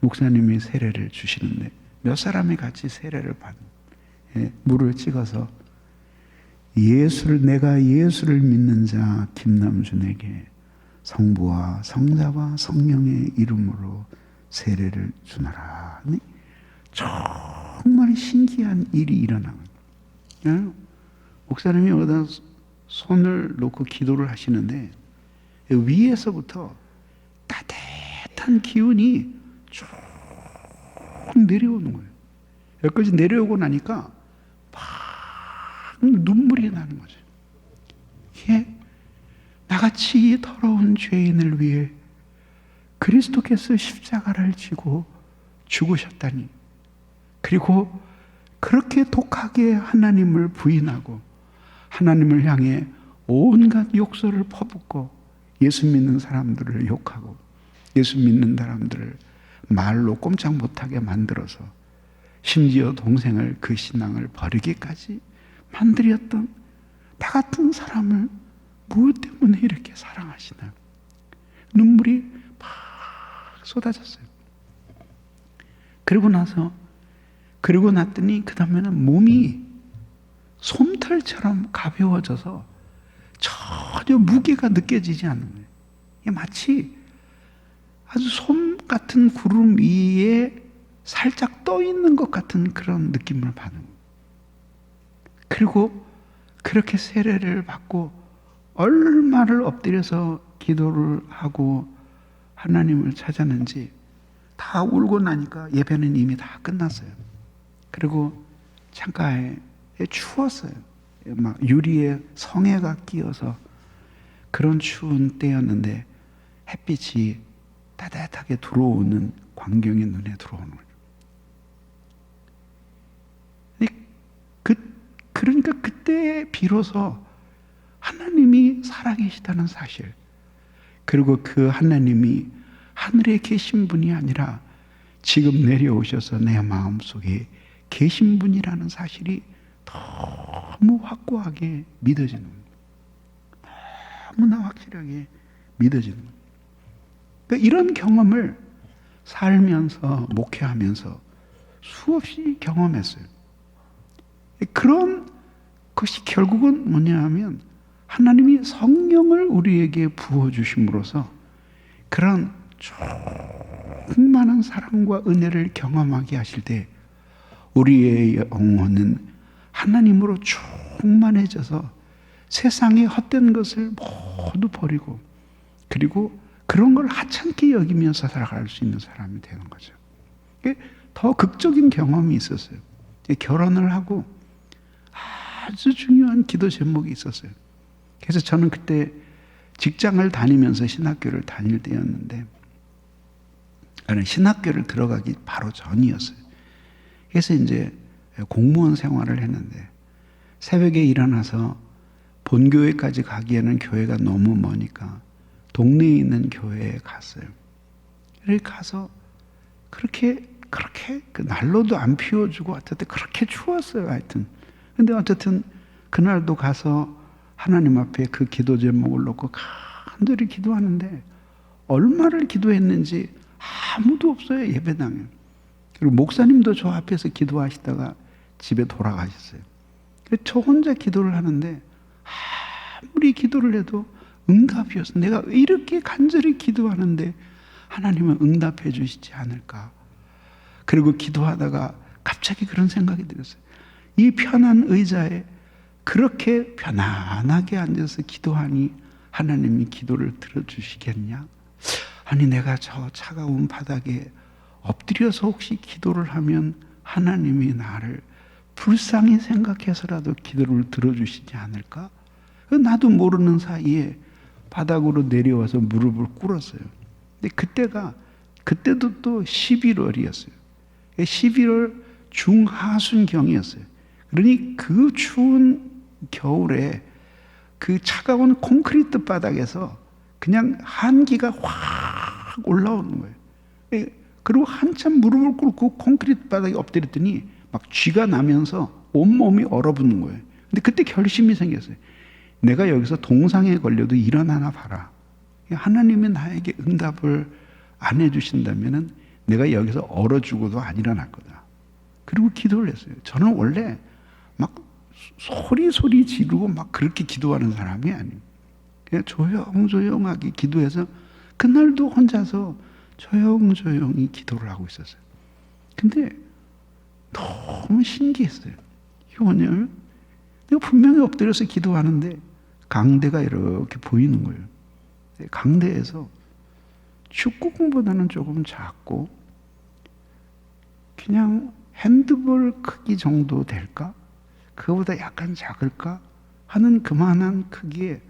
목사님이 세례를 주시는데 몇 사람이 같이 세례를 받은, 물을 찍어서 내가 예수를 믿는 자 김남준에게 성부와 성자와 성령의 이름으로 세례를 주노라. 정말 신기한 일이 일어나는 거예요. 목사님이 어디다 손을 놓고 기도를 하시는데 위에서부터 따뜻한 기운이 쭉 내려오는 거예요. 여기까지 내려오고 나니까 막 눈물이 나는 거죠. 이게 나같이 더러운 죄인을 위해 그리스도께서 십자가를 지고 죽으셨다니, 그리고 그렇게 독하게 하나님을 부인하고 하나님을 향해 온갖 욕설을 퍼붓고 예수 믿는 사람들을 욕하고 예수 믿는 사람들을 말로 꼼짝 못하게 만들어서 심지어 동생을 그 신앙을 버리기까지 만들었던 나 같은 사람을 무엇 때문에 이렇게 사랑하시나. 눈물이 막 쏟아졌어요. 그러고 났더니 그 다음에는 몸이 솜털처럼 가벼워져서 전혀 무게가 느껴지지 않는 거예요. 이게 마치 아주 솜 같은 구름 위에 살짝 떠 있는 것 같은 그런 느낌을 받는 거예요. 그리고 그렇게 세례를 받고 얼마를 엎드려서 기도를 하고 하나님을 찾았는지 다 울고 나니까 예배는 이미 다 끝났어요. 그리고 창가에 추웠어요. 막 유리에 성에가 끼어서 그런 추운 때였는데 햇빛이 따뜻하게 들어오는 광경이 눈에 들어오는 거죠. 그러니까 그때 비로소 하나님이 살아계시다는 사실, 그리고 그 하나님이 하늘에 계신 분이 아니라 지금 내려오셔서 내 마음속에 계신 분이라는 사실이 너무 확고하게 믿어지는 거예요. 너무나 확실하게 믿어지는 거예요. 그러니까 이런 경험을 살면서 목회하면서 수없이 경험했어요. 그런 것이 결국은 뭐냐 하면 하나님이 성령을 우리에게 부어주심으로써 그런 충만한 사랑과 은혜를 경험하게 하실 때 우리의 영혼은 하나님으로 충만해져서 세상의 헛된 것을 모두 버리고 그리고 그런 걸 하찮게 여기면서 살아갈 수 있는 사람이 되는 거죠. 더 극적인 경험이 있었어요. 결혼을 하고 아주 중요한 기도 제목이 있었어요. 그래서 저는 그때 직장을 다니면서 신학교를 다닐 때였는데 저는 신학교를 들어가기 바로 전이었어요. 그래서 이제 공무원 생활을 했는데 새벽에 일어나서 본교회까지 가기에는 교회가 너무 머니까 동네에 있는 교회에 갔어요. 그래서 가서 그렇게 그 난로도 안 피워주고 어쨌든 그렇게 추웠어요. 하여튼 근데 어쨌든 그날도 가서 하나님 앞에 그 기도 제목을 놓고 간절히 기도하는데 얼마를 기도했는지 아무도 없어요. 예배당에. 그리고 목사님도 저 앞에서 기도하시다가 집에 돌아가셨어요. 그래서 저 혼자 기도를 하는데 아무리 기도를 해도 응답이 없어. 내가 이렇게 간절히 기도하는데 하나님은 응답해 주시지 않을까. 그리고 기도하다가 갑자기 그런 생각이 들었어요. 이 편한 의자에 그렇게 편안하게 앉아서 기도하니 하나님이 기도를 들어주시겠냐? 아니 내가 저 차가운 바닥에 엎드려서 혹시 기도를 하면 하나님이 나를 불쌍히 생각해서라도 기도를 들어주시지 않을까? 나도 모르는 사이에 바닥으로 내려와서 무릎을 꿇었어요. 근데 그때도 또 11월이었어요. 11월 중하순경이었어요. 그러니 그 추운 겨울에 그 차가운 콘크리트 바닥에서 그냥 한기가 확 올라오는 거예요. 그리고 한참 무릎을 꿇고 콘크리트 바닥에 엎드렸더니 막 쥐가 나면서 온몸이 얼어붙는 거예요. 근데 그때 결심이 생겼어요. 내가 여기서 동상에 걸려도 일어나나 봐라. 하나님이 나에게 응답을 안 해주신다면 내가 여기서 얼어 죽어도 안 일어날 거다. 그리고 기도를 했어요. 저는 원래 막 소리 지르고 막 그렇게 기도하는 사람이 아니에요. 그냥 조용조용하게 기도해서 그날도 혼자서 조용조용히 기도를 하고 있었어요. 근데 너무 신기했어요. 이게 뭐냐면 내가 분명히 엎드려서 기도하는데 강대가 이렇게 보이는 거예요. 강대에서 축구공보다는 조금 작고 그냥 핸드볼 크기 정도 될까? 그거보다 약간 작을까? 하는 그만한 크기의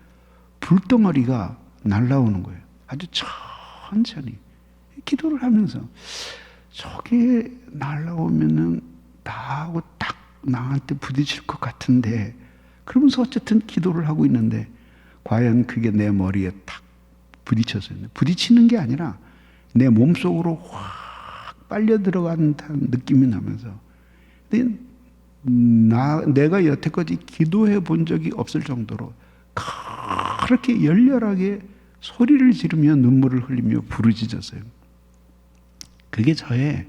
불덩어리가 날라오는 거예요. 아주 천천히 기도를 하면서 저게 날라오면은 나하고 딱 나한테 부딪힐 것 같은데 그러면서 어쨌든 기도를 하고 있는데 과연 그게 내 머리에 탁 부딪혔어요. 부딪히는 게 아니라 내 몸속으로 확 빨려 들어가는 듯한 느낌이 나면서 내가 여태까지 기도해 본 적이 없을 정도로 그렇게 열렬하게 소리를 지르며 눈물을 흘리며 부르짖었어요. 그게 저의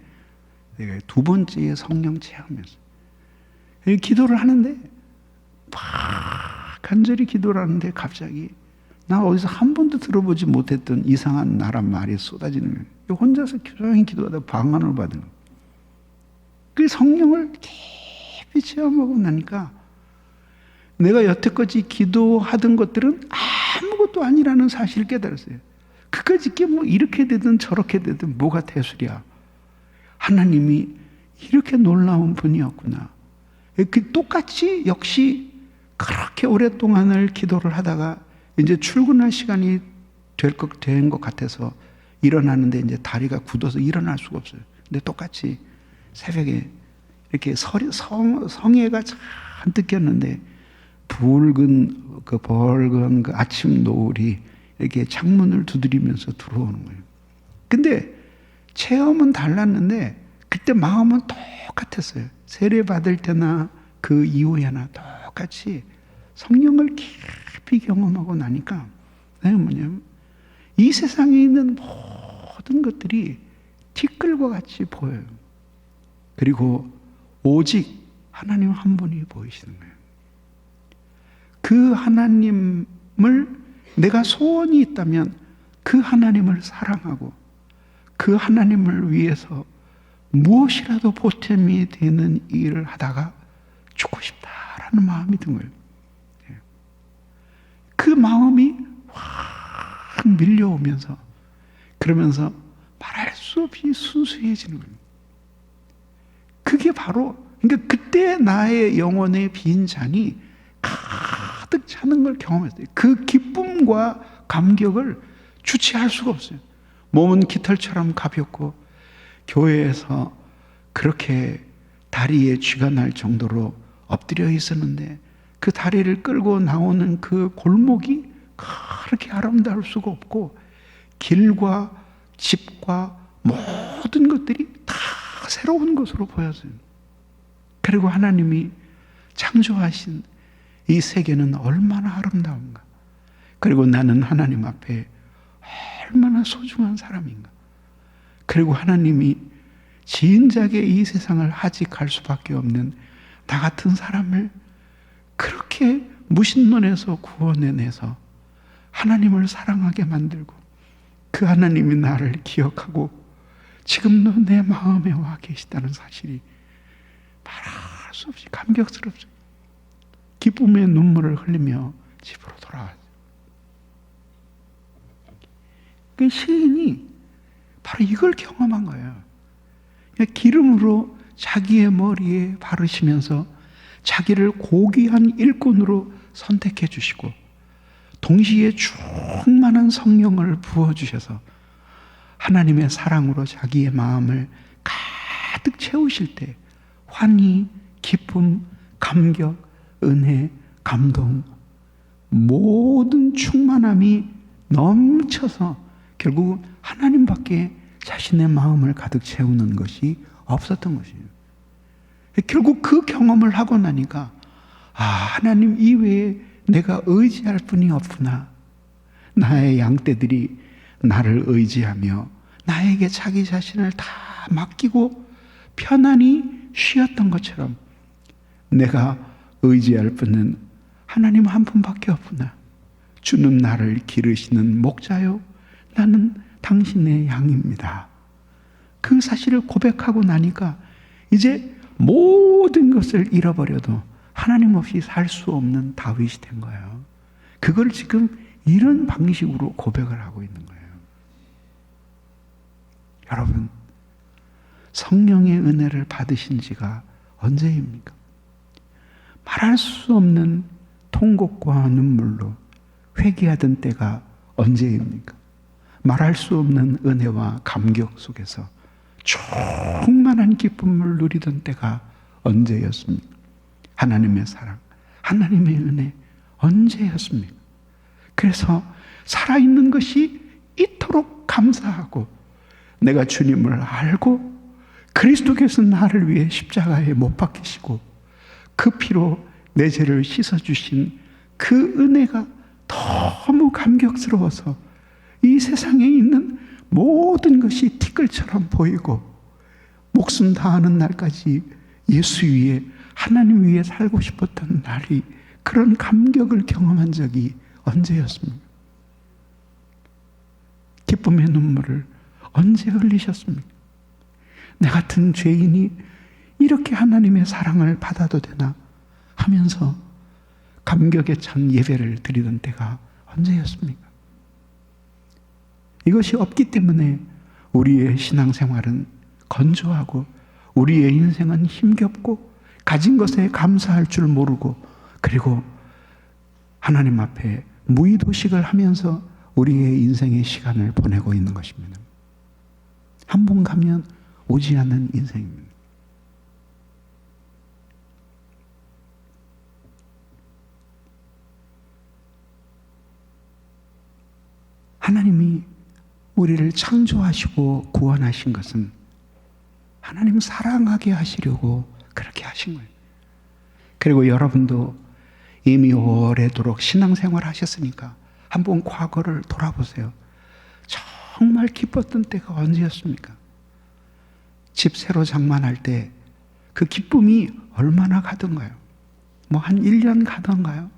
두 번째의 성령 체험이었어요. 기도를 하는데 막 간절히 기도를 하는데 갑자기 나 어디서 한 번도 들어보지 못했던 이상한 나란 말이 쏟아지는 거예요. 혼자서 조용히 기도하다 방언을 받은 거예요. 그 성령을 깊이 체험하고 나니까 내가 여태까지 기도하던 것들은 아무것도 아니라는 사실을 깨달았어요. 그까짓 게 뭐 이렇게 되든 저렇게 되든 뭐가 대수랴. 하나님이 이렇게 놀라운 분이었구나. 그 똑같이 역시 그렇게 오랫동안을 기도를 하다가 이제 출근할 시간이 된 것 같아서 일어나는데 이제 다리가 굳어서 일어날 수가 없어요. 근데 똑같이 새벽에 이렇게 성해가 잔뜩 꼈는데 붉은 그 아침 노을이 이렇게 창문을 두드리면서 들어오는 거예요. 근데 체험은 달랐는데 그때 마음은 똑같았어요. 세례 받을 때나 그 이후에나 똑같이 성령을 깊이 경험하고 나니까 뭐냐면 이 세상에 있는 모든 것들이 티끌과 같이 보여요. 그리고 오직 하나님 한 분이 보이시는 거예요. 그 하나님을 내가 소원이 있다면 그 하나님을 사랑하고 그 하나님을 위해서 무엇이라도 보탬이 되는 일을 하다가 죽고 싶다라는 마음이 든 거예요. 그 마음이 확 밀려오면서 그러면서 말할 수 없이 순수해지는 거예요. 그게 바로 그러니까 그때 나의 영혼의 빈 잔이 가득 차는 걸 경험했어요. 그 기쁨과 감격을 주체할 수가 없어요. 몸은 깃털처럼 가볍고 교회에서 그렇게 다리에 쥐가 날 정도로 엎드려 있었는데 그 다리를 끌고 나오는 그 골목이 그렇게 아름다울 수가 없고 길과 집과 모든 것들이 다 새로운 것으로 보였어요. 그리고 하나님이 창조하신 이 세계는 얼마나 아름다운가. 그리고 나는 하나님 앞에 얼마나 소중한 사람인가. 그리고 하나님이 진작에 이 세상을 하직할 수밖에 없는 나 같은 사람을 그렇게 무신론에서 구원해내서 하나님을 사랑하게 만들고 그 하나님이 나를 기억하고 지금도 내 마음에 와 계시다는 사실이 말할 수 없이 감격스럽죠. 기쁨의 눈물을 흘리며 집으로 돌아가죠. 그 시인이 바로 이걸 경험한 거예요. 기름으로 자기의 머리에 바르시면서 자기를 고귀한 일꾼으로 선택해 주시고 동시에 충만한 성령을 부어주셔서 하나님의 사랑으로 자기의 마음을 가득 채우실 때 환희, 기쁨, 감격, 은혜, 감동 모든 충만함이 넘쳐서 결국 하나님밖에 자신의 마음을 가득 채우는 것이 없었던 것이에요. 결국 그 경험을 하고 나니까 하나님 이외에 내가 의지할 분이 없구나. 나의 양떼들이 나를 의지하며 나에게 자기 자신을 다 맡기고 편안히 쉬었던 것처럼 내가 의지할 분은 하나님 한 분밖에 없구나. 주는 나를 기르시는 목자요, 나는 당신의 양입니다. 그 사실을 고백하고 나니까 이제 모든 것을 잃어버려도 하나님 없이 살 수 없는 다윗이 된 거예요. 그걸 지금 이런 방식으로 고백을 하고 있는 거예요. 여러분, 성령의 은혜를 받으신 지가 언제입니까? 말할 수 없는 통곡과 눈물로 회개하던 때가 언제입니까? 말할 수 없는 은혜와 감격 속에서 충만한 기쁨을 누리던 때가 언제였습니까? 하나님의 사랑, 하나님의 은혜 언제였습니까? 그래서 살아있는 것이 이토록 감사하고 내가 주님을 알고 그리스도께서 나를 위해 십자가에 못 박히시고 그 피로 내 죄를 씻어주신 그 은혜가 너무 감격스러워서 이 세상에 있는 모든 것이 티끌처럼 보이고 목숨 다하는 날까지 예수 위에 하나님 위에 살고 싶었던 날이 그런 감격을 경험한 적이 언제였습니까? 기쁨의 눈물을 언제 흘리셨습니까? 내 같은 죄인이 이렇게 하나님의 사랑을 받아도 되나 하면서 감격에 찬 예배를 드리던 때가 언제였습니까? 이것이 없기 때문에 우리의 신앙생활은 건조하고 우리의 인생은 힘겹고 가진 것에 감사할 줄 모르고 그리고 하나님 앞에 무의도식을 하면서 우리의 인생의 시간을 보내고 있는 것입니다. 한 번 가면 오지 않는 인생입니다. 하나님이 우리를 창조하시고 구원하신 것은 하나님 사랑하게 하시려고 그렇게 하신 거예요. 그리고 여러분도 이미 오래도록 신앙생활 하셨으니까 한번 과거를 돌아보세요. 정말 기뻤던 때가 언제였습니까? 집 새로 장만할 때 그 기쁨이 얼마나 가던가요? 뭐 한 1년 가던가요?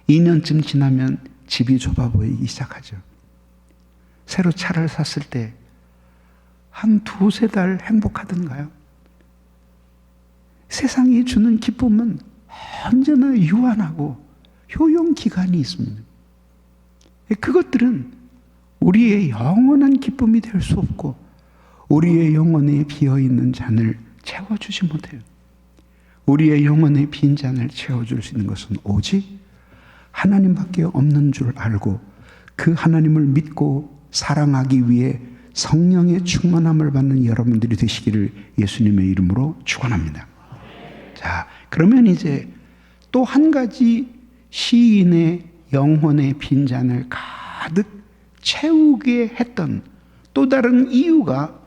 2년쯤 지나면 집이 좁아 보이기 시작하죠. 새로 차를 샀을 때 한 2-3달 행복하던가요? 세상이 주는 기쁨은 언제나 유한하고 효용기간이 있습니다. 그것들은 우리의 영원한 기쁨이 될 수 없고 우리의 영혼에 비어있는 잔을 채워주지 못해요. 우리의 영혼의 빈 잔을 채워줄 수 있는 것은 오직 하나님밖에 없는 줄 알고 그 하나님을 믿고 사랑하기 위해 성령의 충만함을 받는 여러분들이 되시기를 예수님의 이름으로 축원합니다. 자, 그러면 이제 또 한 가지 시인의 영혼의 빈잔을 가득 채우게 했던 또 다른 이유가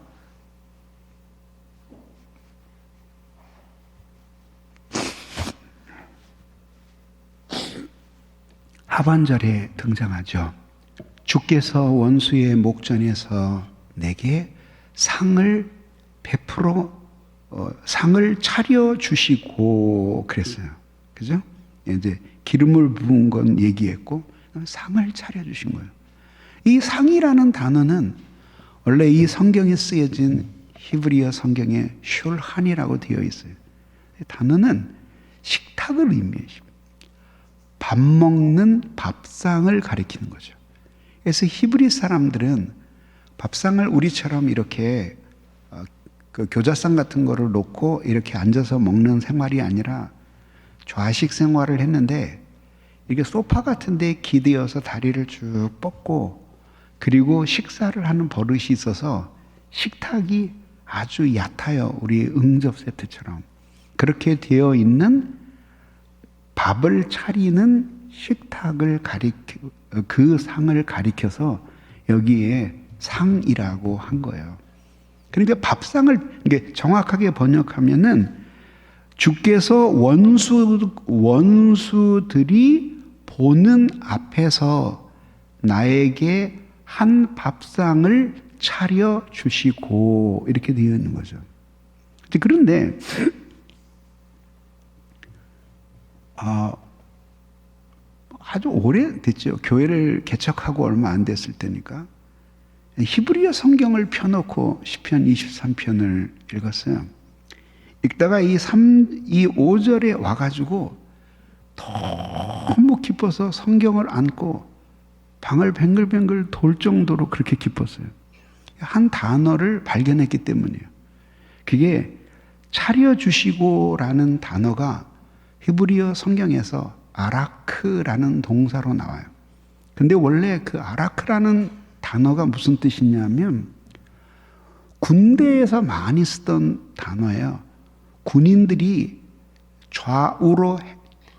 하반절에 등장하죠. 주께서 원수의 목전에서 내게 상을 상을 차려 주시고 그랬어요. 그죠? 이제 기름을 부은 건 얘기했고 상을 차려 주신 거예요. 이 상이라는 단어는 원래 이 성경에 쓰여진 히브리어 성경에 슐한이라고 되어 있어요. 단어는 식탁을 의미해요. 밥 먹는 밥상을 가리키는 거죠. 그래서 히브리 사람들은 밥상을 우리처럼 이렇게 그 교자상 같은 거를 놓고 이렇게 앉아서 먹는 생활이 아니라 좌식 생활을 했는데 이게 소파 같은 데 기대어서 다리를 쭉 뻗고 그리고 식사를 하는 버릇이 있어서 식탁이 아주 얕아요. 우리 응접 세트처럼. 그렇게 되어 있는 밥을 차리는 식탁을 그 상을 가리켜서 여기에 상이라고 한 거예요. 그러니까 밥상을 이게 정확하게 번역하면은 주께서 원수들이 보는 앞에서 나에게 한 밥상을 차려 주시고 이렇게 되어 있는 거죠. 그런데 아주 오래됐죠. 교회를 개척하고 얼마 안 됐을 때니까. 히브리어 성경을 펴놓고 시편 23편을 읽었어요. 읽다가 이 5절에 와가지고 너무 기뻐서 성경을 안고 방을 뱅글뱅글 돌 정도로 그렇게 기뻤어요. 한 단어를 발견했기 때문이에요. 그게 차려주시고라는 단어가 히브리어 성경에서 아라크라는 동사로 나와요. 근데 원래 그 아라크라는 단어가 무슨 뜻이냐면 군대에서 많이 쓰던 단어예요. 군인들이 좌우로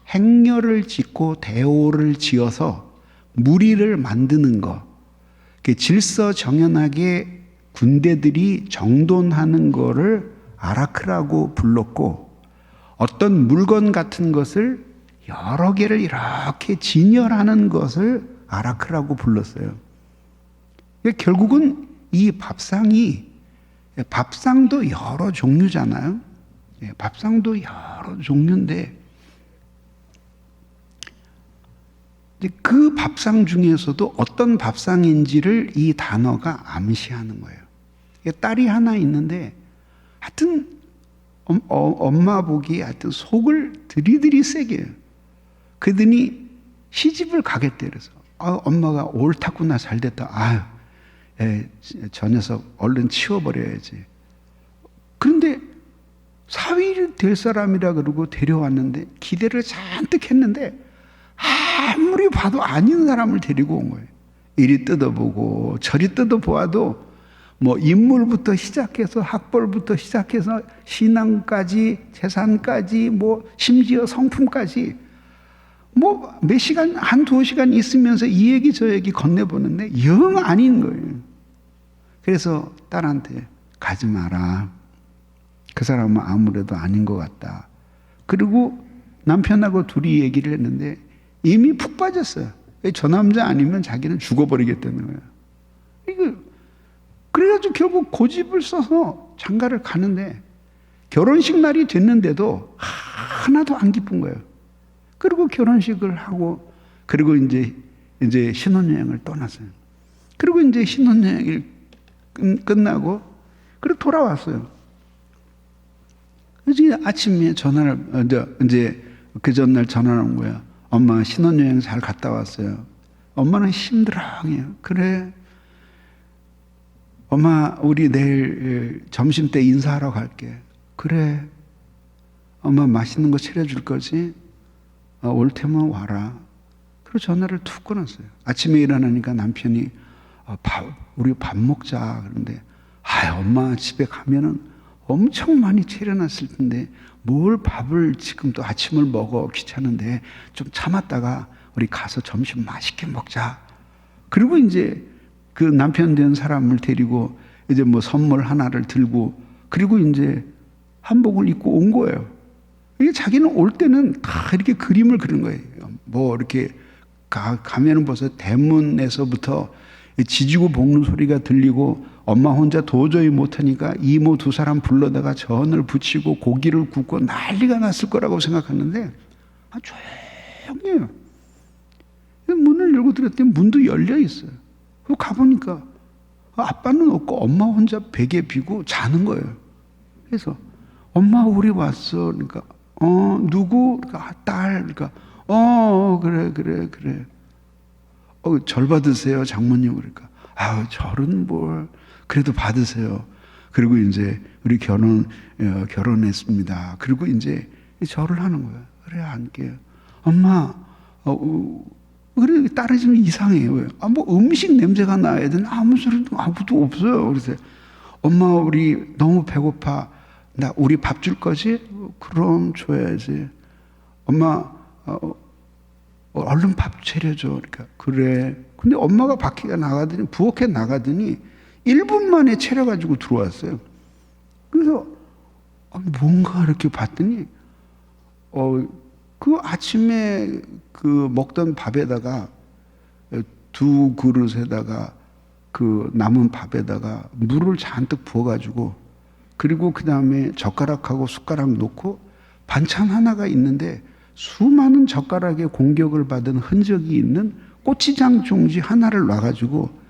행렬을 짓고 대오를 지어서 무리를 만드는 거. 질서정연하게 군대들이 정돈하는 거를 아라크라고 불렀고 어떤 물건 같은 것을 여러 개를 이렇게 진열하는 것을 아라크라고 불렀어요. 결국은 이 밥상도 여러 종류잖아요. 밥상도 여러 종류인데 그 밥상 중에서도 어떤 밥상인지를 이 단어가 암시하는 거예요. 딸이 하나 있는데 하여튼 엄마 보기에 하여튼 속을 들이들이 세게 해요. 그러더니 시집을 가겠대. 그래서 엄마가 옳았구나, 잘됐다. 아유, 저 녀석 얼른 치워버려야지. 그런데 사위 될 사람이라 그러고 데려왔는데 기대를 잔뜩 했는데 아무리 봐도 아닌 사람을 데리고 온 거예요. 이리 뜯어보고 저리 뜯어보아도 뭐 인물부터 시작해서 학벌부터 시작해서 신앙까지 재산까지 뭐 심지어 성품까지 뭐 몇 시간, 한두 시간 있으면서 이 얘기 저 얘기 건네보는데 영 아닌 거예요. 그래서 딸한테 가지 마라. 그 사람은 아무래도 아닌 것 같다. 그리고 남편하고 둘이 얘기를 했는데 이미 푹 빠졌어요. 저 남자 아니면 자기는 죽어버리겠다는 거예요. 이거 그래가지고 결국 고집을 써서 장가를 가는데 결혼식 날이 됐는데도 하나도 안 기쁜 거예요. 그리고 결혼식을 하고 그리고 이제 신혼여행을 떠났어요. 그리고 이제 신혼여행이 끝나고 그리고 돌아왔어요. 그래서 아침에 전화를 이제 그 전날 전화를 온 거야. 엄마 신혼여행 잘 갔다 왔어요. 엄마는 심드렁해요. 그래. 엄마 우리 내일 점심때 인사하러 갈게. 그래. 엄마 맛있는 거 차려줄 거지? 올 테면 와라. 그리고 전화를 툭 끊었어요. 아침에 일어나니까 남편이 우리 밥 먹자. 그런데 엄마 집에 가면은 엄청 많이 차려놨을 텐데 뭘 밥을 지금 또 아침을 먹어. 귀찮은데 좀 참았다가 우리 가서 점심 맛있게 먹자. 그리고 이제 그 남편 된 사람을 데리고 이제 뭐 선물 하나를 들고 그리고 이제 한복을 입고 온 거예요. 이게 자기는 올 때는 다 이렇게 그림을 그린 거예요. 뭐 이렇게 가면은 벌써 대문에서부터 지지고 볶는 소리가 들리고 엄마 혼자 도저히 못하니까 이모 두 사람 불러다가 전을 부치고 고기를 굽고 난리가 났을 거라고 생각했는데 조용해요. 문을 열고 들었더니 문도 열려 있어요. 그리고 가보니까 아빠는 없고 엄마 혼자 베개 비고 자는 거예요. 그래서 엄마 우리 왔어. 그러니까 누구? 그러니까 딸. 그러니까 그래. 절 받으세요 장모님. 그러니까 절은 뭘 그래도 받으세요. 그리고 이제 우리 결혼했습니다. 그리고 이제 절을 하는 거예요. 그래 앉게요. 엄마 그래 딸이 좀 이상해요. 뭐 음식 냄새가 나야 되나 아무 소리도 아무도 없어요. 그래서 엄마 우리 너무 배고파. 우리 밥 줄 거지? 그럼 줘야지. 엄마 얼른 밥 차려줘. 그러니까 그래. 근데 엄마가 밖에 나가더니 부엌에 나가더니 1분 만에 차려가지고 들어왔어요. 그래서 뭔가 이렇게 봤더니 그 아침에 그 먹던 밥에다가 두 그릇에다가 그 남은 밥에다가 물을 잔뜩 부어가지고 그리고 그 다음에 젓가락하고 숟가락 놓고 반찬 하나가 있는데 수많은 젓가락의 공격을 받은 흔적이 있는 고추장 종지 하나를 놔가지고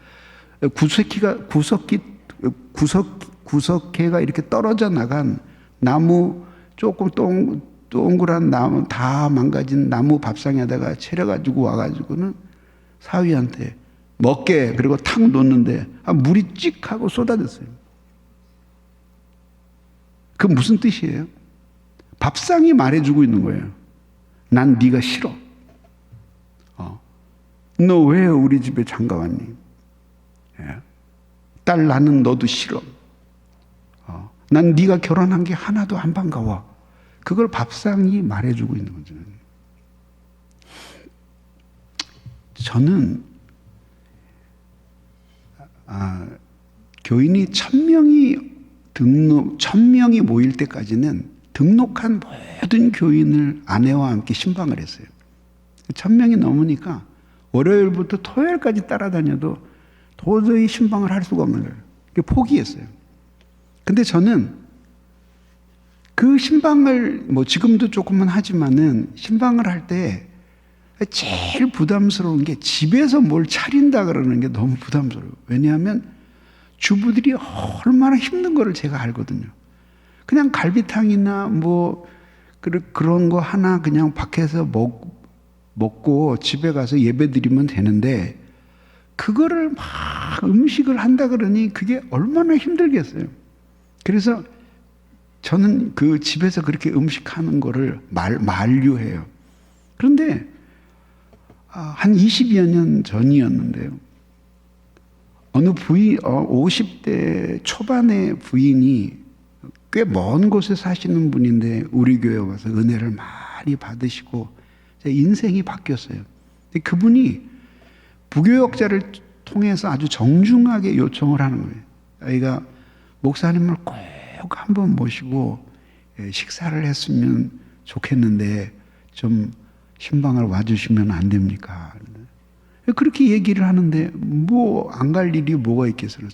구석회가 이렇게 떨어져 나간 나무 조금 동그란 나무 다 망가진 나무 밥상에다가 차려가지고 와가지고는 사위한테 먹게 그리고 탁 놓는데 물이 찍 하고 쏟아졌어요. 그 무슨 뜻이에요? 밥상이 말해주고 있는 거예요. 난 네가 싫어. 너 왜 우리 집에 장가 왔니? 딸 나는 너도 싫어. 난 네가 결혼한 게 하나도 안 반가워. 그걸 밥상이 말해주고 있는 거죠. 저는 교인이 1000명이 모일 때까지는 등록한 모든 교인을 아내와 함께 신방을 했어요. 1000명이 넘으니까 월요일부터 토요일까지 따라다녀도 도저히 신방을 할 수가 없는 거예요. 포기했어요. 근데 저는 그 신방을 뭐 지금도 조금은 하지만은 신방을 할 때 제일 부담스러운 게 집에서 뭘 차린다 그러는 게 너무 부담스러워요. 왜냐하면 주부들이 얼마나 힘든 거를 제가 알거든요. 그냥 갈비탕이나 뭐 그런 거 하나 그냥 밖에서 먹고 집에 가서 예배 드리면 되는데 그거를 막 음식을 한다 그러니 그게 얼마나 힘들겠어요. 그래서 저는 그 집에서 그렇게 음식하는 거를 만류해요. 그런데 한 20여 년 전이었는데요. 어느 50대 초반의 부인이 꽤 먼 곳에 사시는 분인데 우리 교회 와서 은혜를 많이 받으시고 제 인생이 바뀌었어요. 근데 그분이 부교역자를 통해서 아주 정중하게 요청을 하는 거예요. 아이가 목사님을 꼭 한번 모시고 식사를 했으면 좋겠는데 좀 신방을 와주시면 안 됩니까? 그렇게 얘기를 하는데 뭐 안 갈 일이 뭐가 있겠어요.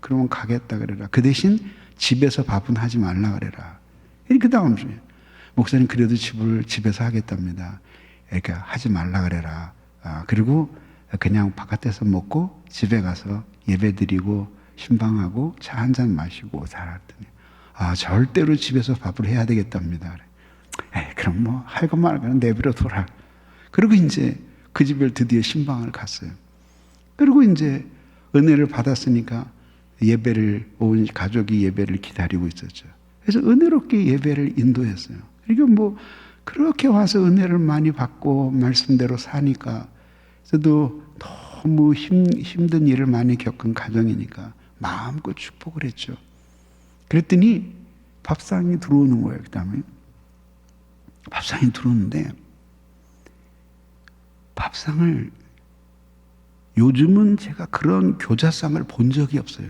그러면 가겠다 그래라. 그 대신 집에서 밥은 하지 말라 그래라. 그 다음 주에 목사님 그래도 집에서 하겠답니다. 그러니까 하지 말라 그래라. 그리고 그냥 바깥에서 먹고 집에 가서 예배드리고 신방하고 차 한 잔 마시고 살았더니 절대로 집에서 밥을 해야 되겠답니다. 그럼 뭐 할 것만 할 거는 내버려 둬라. 그리고 이제 그 집을 드디어 신방을 갔어요. 그리고 이제 은혜를 받았으니까 온 가족이 예배를 기다리고 있었죠. 그래서 은혜롭게 예배를 인도했어요. 그러니까 뭐 그렇게 와서 은혜를 많이 받고 말씀대로 사니까 저도 너무 힘든 일을 많이 겪은 가정이니까 마음껏 축복을 했죠. 그랬더니 밥상이 들어오는 거예요. 그 다음에 밥상이 들어오는데 밥상을 요즘은 제가 그런 교자상을 본 적이 없어요.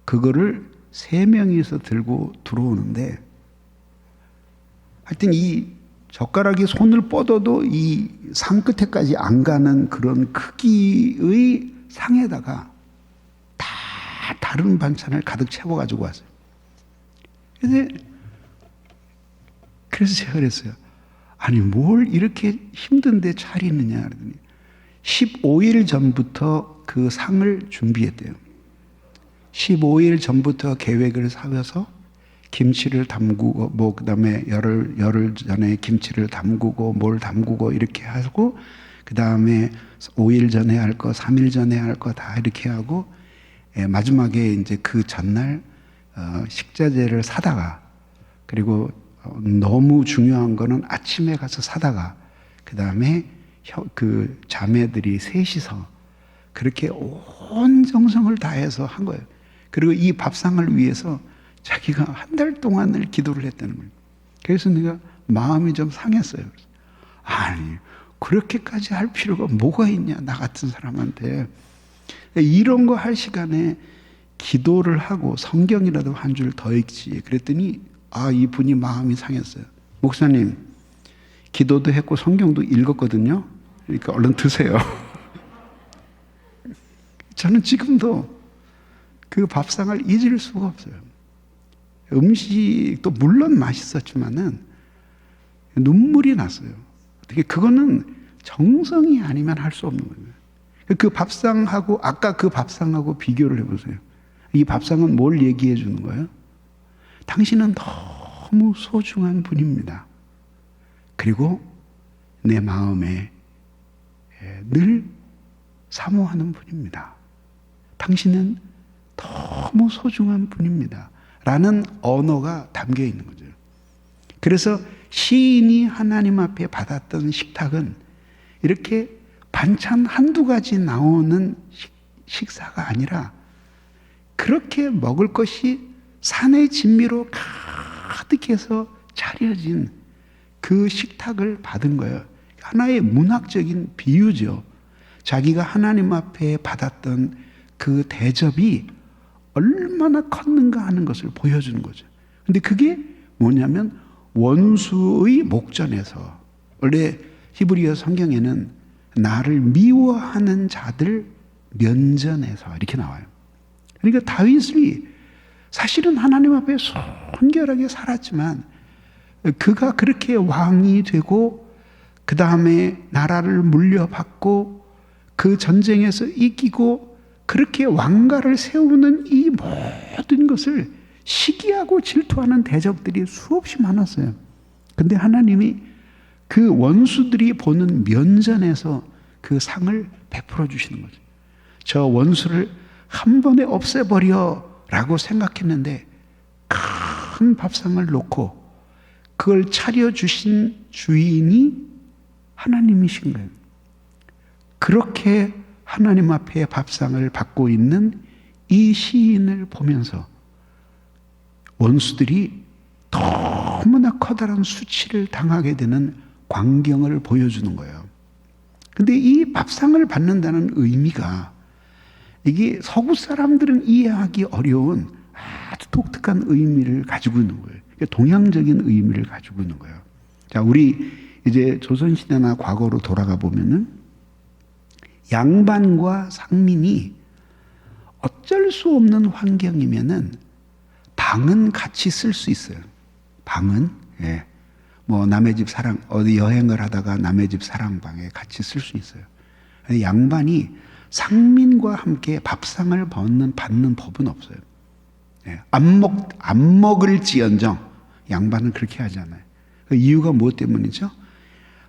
그거를 3명이서 들고 들어오는데 하여튼 이 젓가락이 손을 뻗어도 이 상 끝에까지 안 가는 그런 크기의 상에다가 다 다른 반찬을 가득 채워가지고 왔어요. 그래서 제가 그랬어요. 아니 뭘 이렇게 힘든데 차리느냐 그러더니 15일 전부터 그 상을 준비했대요. 15일 전부터 계획을 세워서 김치를 담그고 뭐 그다음에 열흘 전에 김치를 담그고 뭘 담그고 이렇게 하고 그다음에 5일 전에 할 거, 3일 전에 할 거 다 이렇게 하고 마지막에 이제 그 전날 식자재를 사다가 그리고 너무 중요한 거는 아침에 가서 사다가 그다음에 그 자매들이 셋이서 그렇게 온 정성을 다해서 한 거예요. 그리고 이 밥상을 위해서 자기가 한 달 동안을 기도를 했다는 거예요. 그래서 내가 마음이 좀 상했어요. 아니 그렇게까지 할 필요가 뭐가 있냐 나 같은 사람한테. 이런 거 할 시간에 기도를 하고 성경이라도 한 줄 더 읽지. 그랬더니 이분이 마음이 상했어요. 목사님 기도도 했고 성경도 읽었거든요. 그러니까 얼른 드세요. 저는 지금도 그 밥상을 잊을 수가 없어요. 음식도 물론 맛있었지만은 눈물이 났어요. 어떻게 그거는 정성이 아니면 할 수 없는 거예요. 그 밥상하고 아까 그 밥상하고 비교를 해보세요. 이 밥상은 뭘 얘기해 주는 거예요? 당신은 너무 소중한 분입니다. 그리고 내 마음에 늘 사모하는 분입니다. 당신은 너무 소중한 분입니다. 라는 언어가 담겨 있는 거죠. 그래서 시인이 하나님 앞에 받았던 식탁은 이렇게 반찬 한두 가지 나오는 식사가 아니라 그렇게 먹을 것이 산의 진미로 가득해서 차려진 그 식탁을 받은 거예요. 하나의 문학적인 비유죠. 자기가 하나님 앞에 받았던 그 대접이 얼마나 컸는가 하는 것을 보여주는 거죠. 근데 그게 뭐냐면 원수의 목전에서, 원래 히브리어 성경에는 나를 미워하는 자들 면전에서 이렇게 나와요. 그러니까 다윗이 사실은 하나님 앞에 순결하게 살았지만 그가 그렇게 왕이 되고 그 다음에 나라를 물려받고 그 전쟁에서 이기고 그렇게 왕가를 세우는 이 모든 것을 시기하고 질투하는 대적들이 수없이 많았어요. 근데 하나님이 그 원수들이 보는 면전에서 그 상을 베풀어 주시는 거죠. 저 원수를 한 번에 없애버려 라고 생각했는데 큰 밥상을 놓고 그걸 차려주신 주인이 하나님이신 거예요. 그렇게 하나님 앞에 밥상을 받고 있는 이 시인을 보면서 원수들이 너무나 커다란 수치를 당하게 되는 광경을 보여주는 거예요. 근데 이 밥상을 받는다는 의미가 이게 서구 사람들은 이해하기 어려운 아주 독특한 의미를 가지고 있는 거예요. 동양적인 의미를 가지고 있는 거예요. 자, 우리 이제 조선시대나 과거로 돌아가 보면은 양반과 상민이 어쩔 수 없는 환경이면은 방은 같이 쓸 수 있어요. 방은, 예. 뭐 남의 집 사랑, 어디 여행을 하다가 남의 집 사랑방에 같이 쓸 수 있어요. 양반이 상민과 함께 밥상을 받는 법은 없어요. 예. 안 먹을지언정 양반은 그렇게 하지 않아요. 그 이유가 무엇 때문이죠?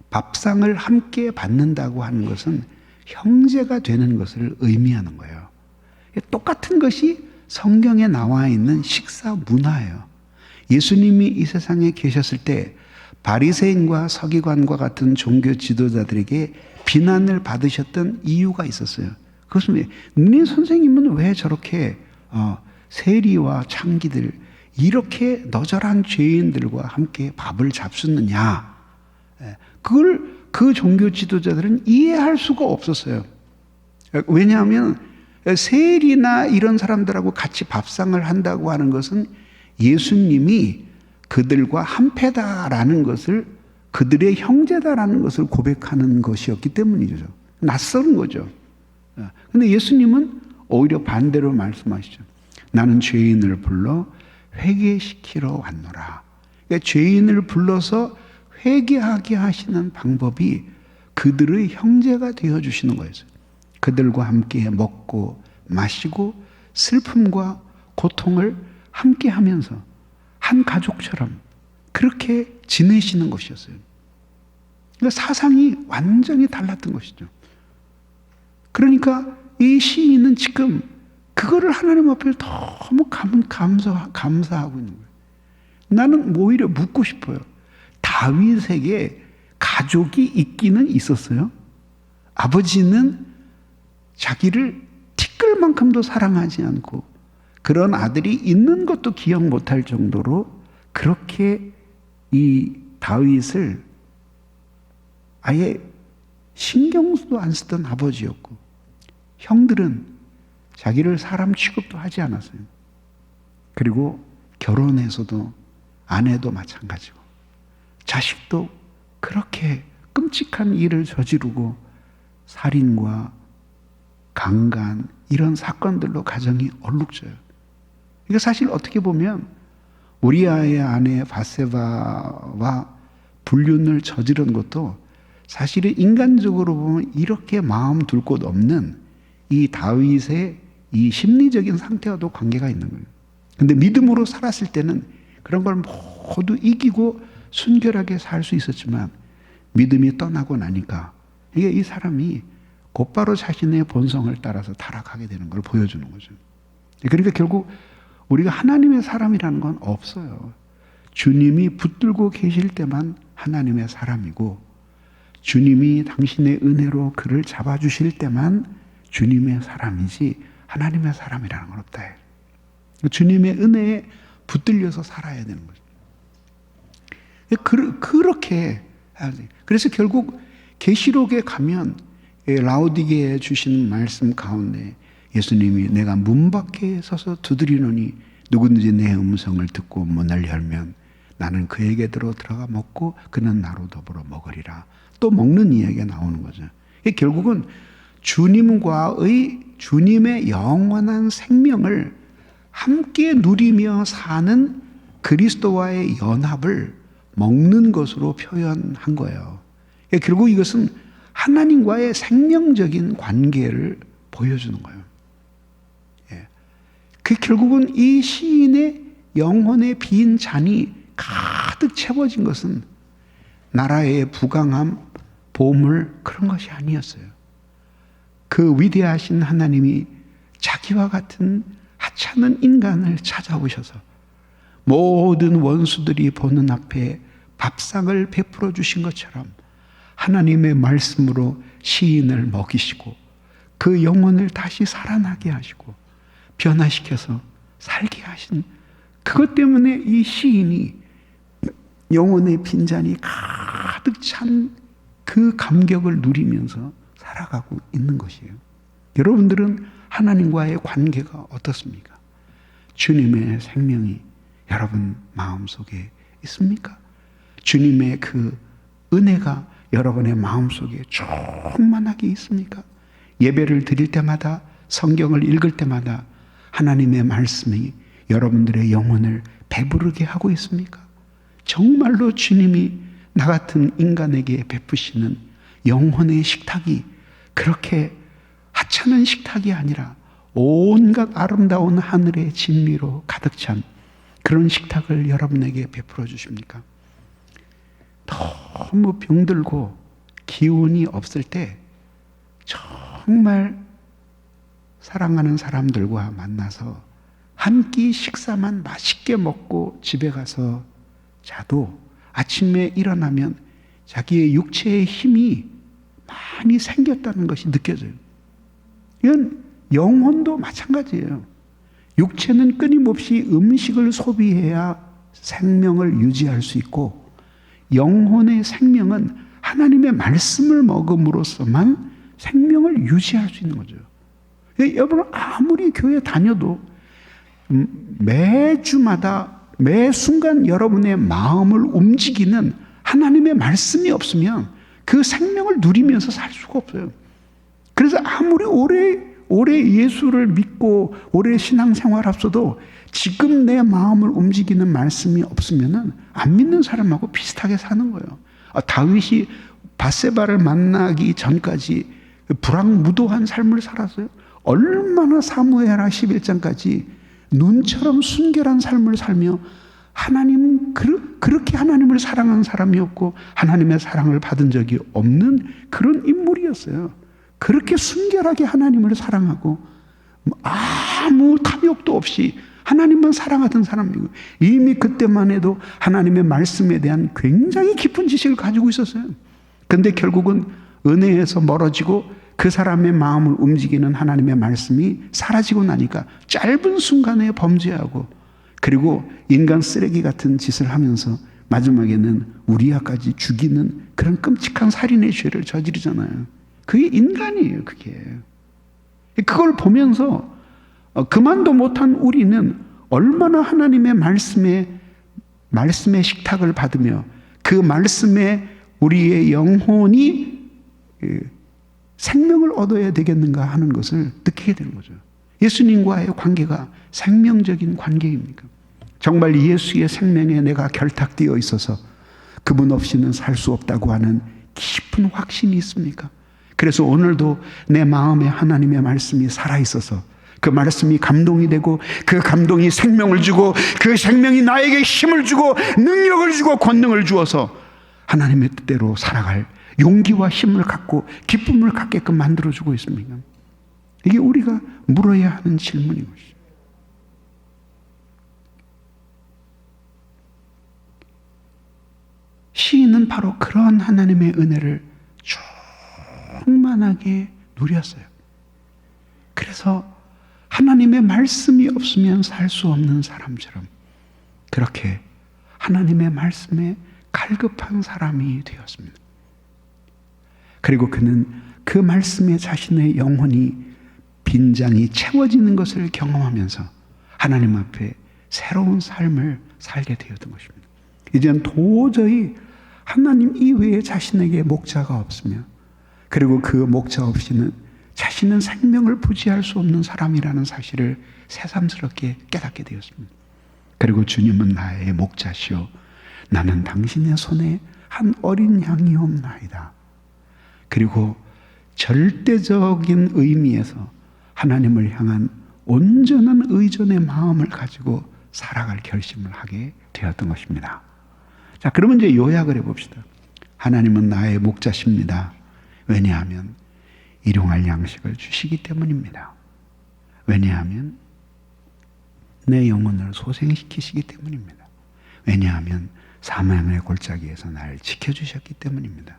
밥상을 함께 받는다고 하는 것은 형제가 되는 것을 의미하는 거예요. 똑같은 것이 성경에 나와 있는 식사 문화예요. 예수님이 이 세상에 계셨을 때 바리새인과 서기관과 같은 종교 지도자들에게 비난을 받으셨던 이유가 있었어요. 그것은 네 선생님은 왜 저렇게 세리와 창기들 이렇게 너절한 죄인들과 함께 밥을 잡수느냐. 그걸 그 종교 지도자들은 이해할 수가 없었어요. 왜냐하면 세리나 이런 사람들하고 같이 밥상을 한다고 하는 것은 예수님이 그들과 한패다라는 것을, 그들의 형제다라는 것을 고백하는 것이었기 때문이죠. 낯선 거죠. 근데 예수님은 오히려 반대로 말씀하시죠. 나는 죄인을 불러 회개시키러 왔노라. 그러니까 죄인을 불러서 회개하게 하시는 방법이 그들의 형제가 되어주시는 거였어요. 그들과 함께 먹고 마시고 슬픔과 고통을 함께 하면서 한 가족처럼 그렇게 지내시는 것이었어요. 그러니까 사상이 완전히 달랐던 것이죠. 그러니까 이 시인은 지금 그거를 하나님 앞에 너무 감사하고 있는 거예요. 나는 오히려 묻고 싶어요. 다윗에게 가족이 있기는 있었어요. 아버지는 자기를 티끌만큼도 사랑하지 않고 그런 아들이 있는 것도 기억 못할 정도로 그렇게 이 다윗을 아예 신경도 안 쓰던 아버지였고, 형들은 자기를 사람 취급도 하지 않았어요. 그리고 결혼해서도 아내도 마찬가지고 자식도 그렇게 끔찍한 일을 저지르고 살인과 강간 이런 사건들로 가정이 얼룩져요. 이거 사실 어떻게 보면 우리아의 아내 바세바와 불륜을 저지른 것도 사실은 인간적으로 보면 이렇게 마음 둘 곳 없는 이 다윗의 이 심리적인 상태와도 관계가 있는 거예요. 근데 믿음으로 살았을 때는 그런 걸 모두 이기고 순결하게 살 수 있었지만 믿음이 떠나고 나니까 이게 이 사람이 곧바로 자신의 본성을 따라서 타락하게 되는 걸 보여주는 거죠. 그러니까 결국 우리가 하나님의 사람이라는 건 없어요. 주님이 붙들고 계실 때만 하나님의 사람이고, 주님이 당신의 은혜로 그를 잡아주실 때만 주님의 사람이지 하나님의 사람이라는 건 없다. 주님의 은혜에 붙들려서 살아야 되는 거죠. 그렇게 그래서 결국 계시록에 가면 라오디게에 주신 말씀 가운데 예수님이 내가 문 밖에 서서 두드리노니 누구든지 내 음성을 듣고 문을 열면 나는 그에게 들어가 먹고 그는 나로 더불어 먹으리라. 또 먹는 이야기가 나오는 거죠. 결국은 주님의 영원한 생명을 함께 누리며 사는 그리스도와의 연합을 먹는 것으로 표현한 거예요. 결국 이것은 하나님과의 생명적인 관계를 보여주는 거예요. 결국은 이 시인의 영혼의 빈 잔이 가득 채워진 것은 나라의 부강함, 보물 그런 것이 아니었어요. 그 위대하신 하나님이 자기와 같은 하찮은 인간을 찾아오셔서 모든 원수들이 보는 앞에 밥상을 베풀어 주신 것처럼 하나님의 말씀으로 시인을 먹이시고 그 영혼을 다시 살아나게 하시고 변화시켜서 살게 하신, 그것 때문에 이 시인이 영혼의 빈잔이 가득 가득 찬 그 감격을 누리면서 살아가고 있는 것이에요. 여러분들은 하나님과의 관계가 어떻습니까? 주님의 생명이 여러분 마음속에 있습니까? 주님의 그 은혜가 여러분의 마음속에 충만하게 있습니까? 예배를 드릴 때마다, 성경을 읽을 때마다 하나님의 말씀이 여러분들의 영혼을 배부르게 하고 있습니까? 정말로 주님이 나 같은 인간에게 베푸시는 영혼의 식탁이 그렇게 하찮은 식탁이 아니라 온갖 아름다운 하늘의 진미로 가득 찬 그런 식탁을 여러분에게 베풀어 주십니까? 너무 병들고 기운이 없을 때 정말 사랑하는 사람들과 만나서 한 끼 식사만 맛있게 먹고 집에 가서 자도 아침에 일어나면 자기의 육체의 힘이 많이 생겼다는 것이 느껴져요. 이건 영혼도 마찬가지예요. 육체는 끊임없이 음식을 소비해야 생명을 유지할 수 있고, 영혼의 생명은 하나님의 말씀을 먹음으로써만 생명을 유지할 수 있는 거죠. 여러분 아무리 교회 다녀도 매주마다 매 순간 여러분의 마음을 움직이는 하나님의 말씀이 없으면 그 생명을 누리면서 살 수가 없어요. 그래서 아무리 오래 예수를 믿고 오래 신앙생활 합쳐도 지금 내 마음을 움직이는 말씀이 없으면 안 믿는 사람하고 비슷하게 사는 거예요. 다윗이 밧세바를 만나기 전까지 불황무도한 삶을 살았어요. 얼마나 사무엘하 11장까지 눈처럼 순결한 삶을 살며 그렇게 하나님을 사랑한 사람이었고 하나님의 사랑을 받은 적이 없는 그런 인물이었어요. 그렇게 순결하게 하나님을 사랑하고 아무 탐욕도 없이 하나님만 사랑하던 사람이고, 이미 그때만 해도 하나님의 말씀에 대한 굉장히 깊은 지식을 가지고 있었어요. 근데 결국은 은혜에서 멀어지고 그 사람의 마음을 움직이는 하나님의 말씀이 사라지고 나니까 짧은 순간에 범죄하고, 그리고 인간 쓰레기 같은 짓을 하면서 마지막에는 우리아까지 죽이는 그런 끔찍한 살인의 죄를 저지르잖아요. 그게 인간이에요. 그걸 보면서 그만도 못한 우리는 얼마나 하나님의 말씀의 식탁을 받으며 그 말씀에 우리의 영혼이 생명을 얻어야 되겠는가 하는 것을 느끼게 되는 거죠. 예수님과의 관계가 생명적인 관계입니까? 정말 예수의 생명에 내가 결탁되어 있어서 그분 없이는 살 수 없다고 하는 깊은 확신이 있습니까? 그래서 오늘도 내 마음에 하나님의 말씀이 살아있어서 그 말씀이 감동이 되고, 그 감동이 생명을 주고, 그 생명이 나에게 힘을 주고 능력을 주고 권능을 주어서 하나님의 뜻대로 살아갈 용기와 힘을 갖고 기쁨을 갖게끔 만들어주고 있습니까? 이게 우리가 물어야 하는 질문인 것이죠. 시인은 바로 그런 하나님의 은혜를 충만하게 누렸어요. 그래서 하나님의 말씀이 없으면 살 수 없는 사람처럼 그렇게 하나님의 말씀에 갈급한 사람이 되었습니다. 그리고 그는 그 말씀에 자신의 영혼이 빈장이 채워지는 것을 경험하면서 하나님 앞에 새로운 삶을 살게 되었던 것입니다. 이제는 도저히 하나님 이외에 자신에게 목자가 없으며, 그리고 그 목자 없이는 자신은 생명을 부지할 수 없는 사람이라는 사실을 새삼스럽게 깨닫게 되었습니다. 그리고 주님은 나의 목자시오, 나는 당신의 손에 한 어린 양이옵나이다. 그리고 절대적인 의미에서 하나님을 향한 온전한 의존의 마음을 가지고 살아갈 결심을 하게 되었던 것입니다. 자, 그러면 이제 요약을 해봅시다. 하나님은 나의 목자십니다. 왜냐하면 일용할 양식을 주시기 때문입니다. 왜냐하면 내 영혼을 소생시키시기 때문입니다. 왜냐하면 사망의 골짜기에서 나를 지켜주셨기 때문입니다.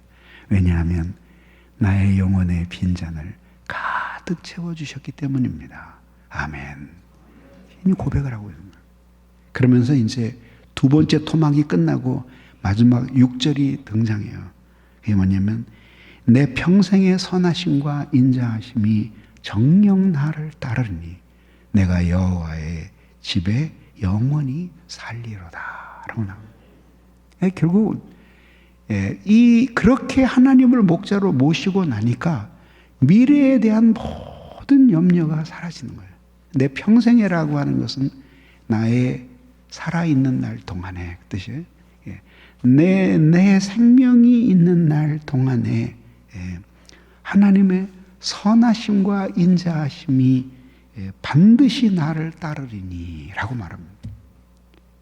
왜냐하면 나의 영혼의 빈잔을 가득 채워주셨기 때문입니다. 아멘. 이 고백을 하고 있는 거예요. 그러면서 이제 두 번째 토막이 끝나고 마지막 6절이 등장해요. 이게 뭐냐면 내 평생의 선하심과 인자하심이 정녕 나를 따르니 내가 여호와의 집에 영원히 살리로다 라고 나옵니다. 결국 그렇게 하나님을 목자로 모시고 나니까 미래에 대한 모든 염려가 사라지는 거예요. 내 평생이라고 하는 것은 나의 살아있는 날 동안에 그 뜻이에요. 내 생명이 있는 날 동안에 하나님의 선하심과 인자하심이 반드시 나를 따르리니 라고 말합니다.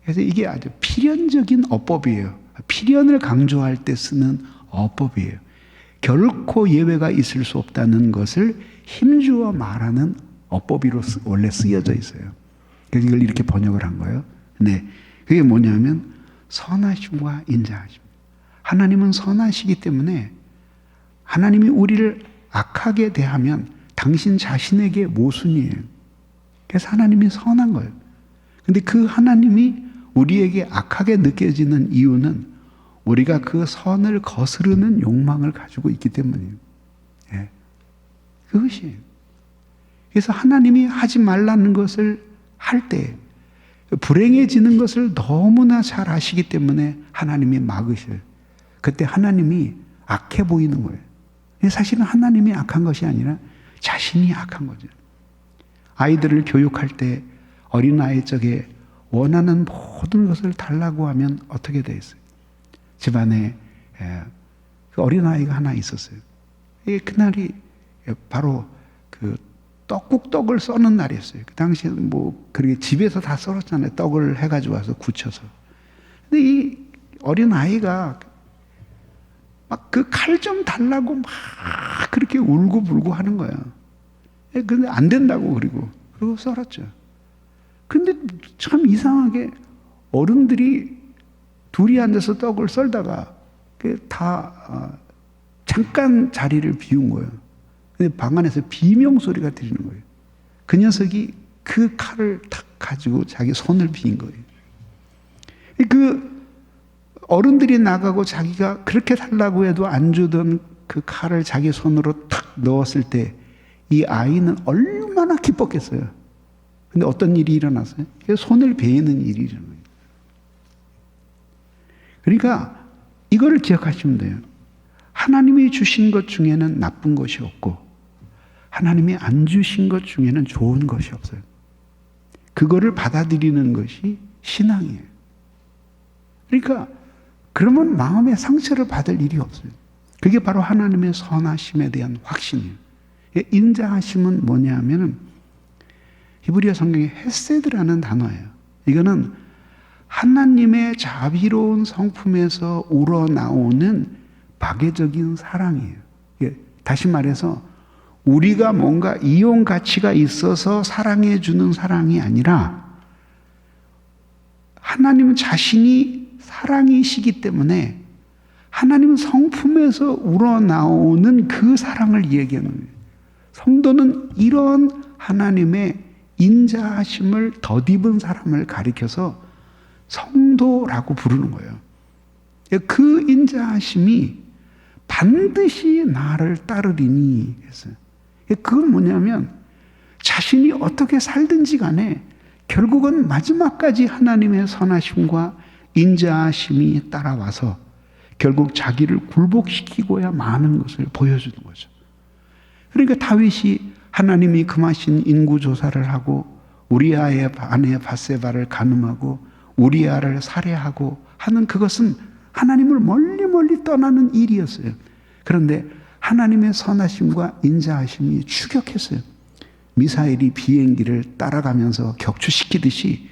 그래서 이게 아주 필연적인 어법이에요. 필연을 강조할 때 쓰는 어법이에요. 결코 예외가 있을 수 없다는 것을 힘주어 말하는 어법으로 원래 쓰여져 있어요. 그래서 이걸 이렇게 번역을 한 거예요. 네, 그게 뭐냐면 선하심과 인자하심. 하나님은 선하시기 때문에 하나님이 우리를 악하게 대하면 당신 자신에게 모순이에요. 그래서 하나님이 선한 거예요. 근데 그 하나님이 우리에게 악하게 느껴지는 이유는 우리가 그 선을 거스르는 욕망을 가지고 있기 때문이에요. 예. 그것이에요. 그래서 하나님이 하지 말라는 것을 할 때 불행해지는 것을 너무나 잘 아시기 때문에 하나님이 막으셔요. 그때 하나님이 악해 보이는 거예요. 사실은 하나님이 악한 것이 아니라 자신이 악한 거죠. 아이들을 교육할 때 어린아이 적에 원하는 모든 것을 달라고 하면 어떻게 돼 있어요? 집안에 그 어린아이가 하나 있었어요. 그날이 바로 그 떡국떡을 써는 날이었어요. 그 당시에 뭐 그렇게 집에서 다 썰었잖아요. 떡을 해가지고 와서 굳혀서. 근데 이 어린아이가 막 그 칼 좀 달라고 막 그렇게 울고불고 하는 거예요. 근데 안 된다고 그리고 썰었죠. 근데 참 이상하게 어른들이 둘이 앉아서 떡을 썰다가 다 잠깐 자리를 비운 거예요. 근데 방 안에서 비명 소리가 들리는 거예요. 그 녀석이 그 칼을 탁 가지고 자기 손을 비인 거예요. 그 어른들이 나가고 자기가 그렇게 달라고 해도 안 주던 그 칼을 자기 손으로 탁 넣었을 때 이 아이는 얼마나 기뻤겠어요. 근데 어떤 일이 일어났어요? 손을 베이는 일이 일어나요. 그러니까 이거를 기억하시면 돼요. 하나님이 주신 것 중에는 나쁜 것이 없고 하나님이 안 주신 것 중에는 좋은 것이 없어요. 그거를 받아들이는 것이 신앙이에요. 그러니까 그러면 마음의 상처를 받을 일이 없어요. 그게 바로 하나님의 선하심에 대한 확신이에요. 인자하심은 뭐냐 하면은 히브리어 성경에 헤세드라는 단어예요. 이거는 하나님의 자비로운 성품에서 우러나오는 박애적인 사랑이에요. 다시 말해서 우리가 뭔가 이용 가치가 있어서 사랑해 주는 사랑이 아니라 하나님 자신이 사랑이시기 때문에 하나님 성품에서 우러나오는 그 사랑을 얘기하는 거예요. 성도는 이런 하나님의 인자하심을 덧입은 사람을 가리켜서 성도라고 부르는 거예요. 그 인자하심이 반드시 나를 따르리니 했어요. 그건 뭐냐면 자신이 어떻게 살든지 간에 결국은 마지막까지 하나님의 선하심과 인자하심이 따라와서 결국 자기를 굴복시키고야 마는 것을 보여주는 거죠. 그러니까 다윗이 하나님이 금하신 인구조사를 하고 우리아의 아내 밧세바를 간음하고 우리아를 살해하고 하는 그것은 하나님을 멀리 떠나는 일이었어요. 그런데 하나님의 선하심과 인자하심이 추격했어요. 미사일이 비행기를 따라가면서 격추시키듯이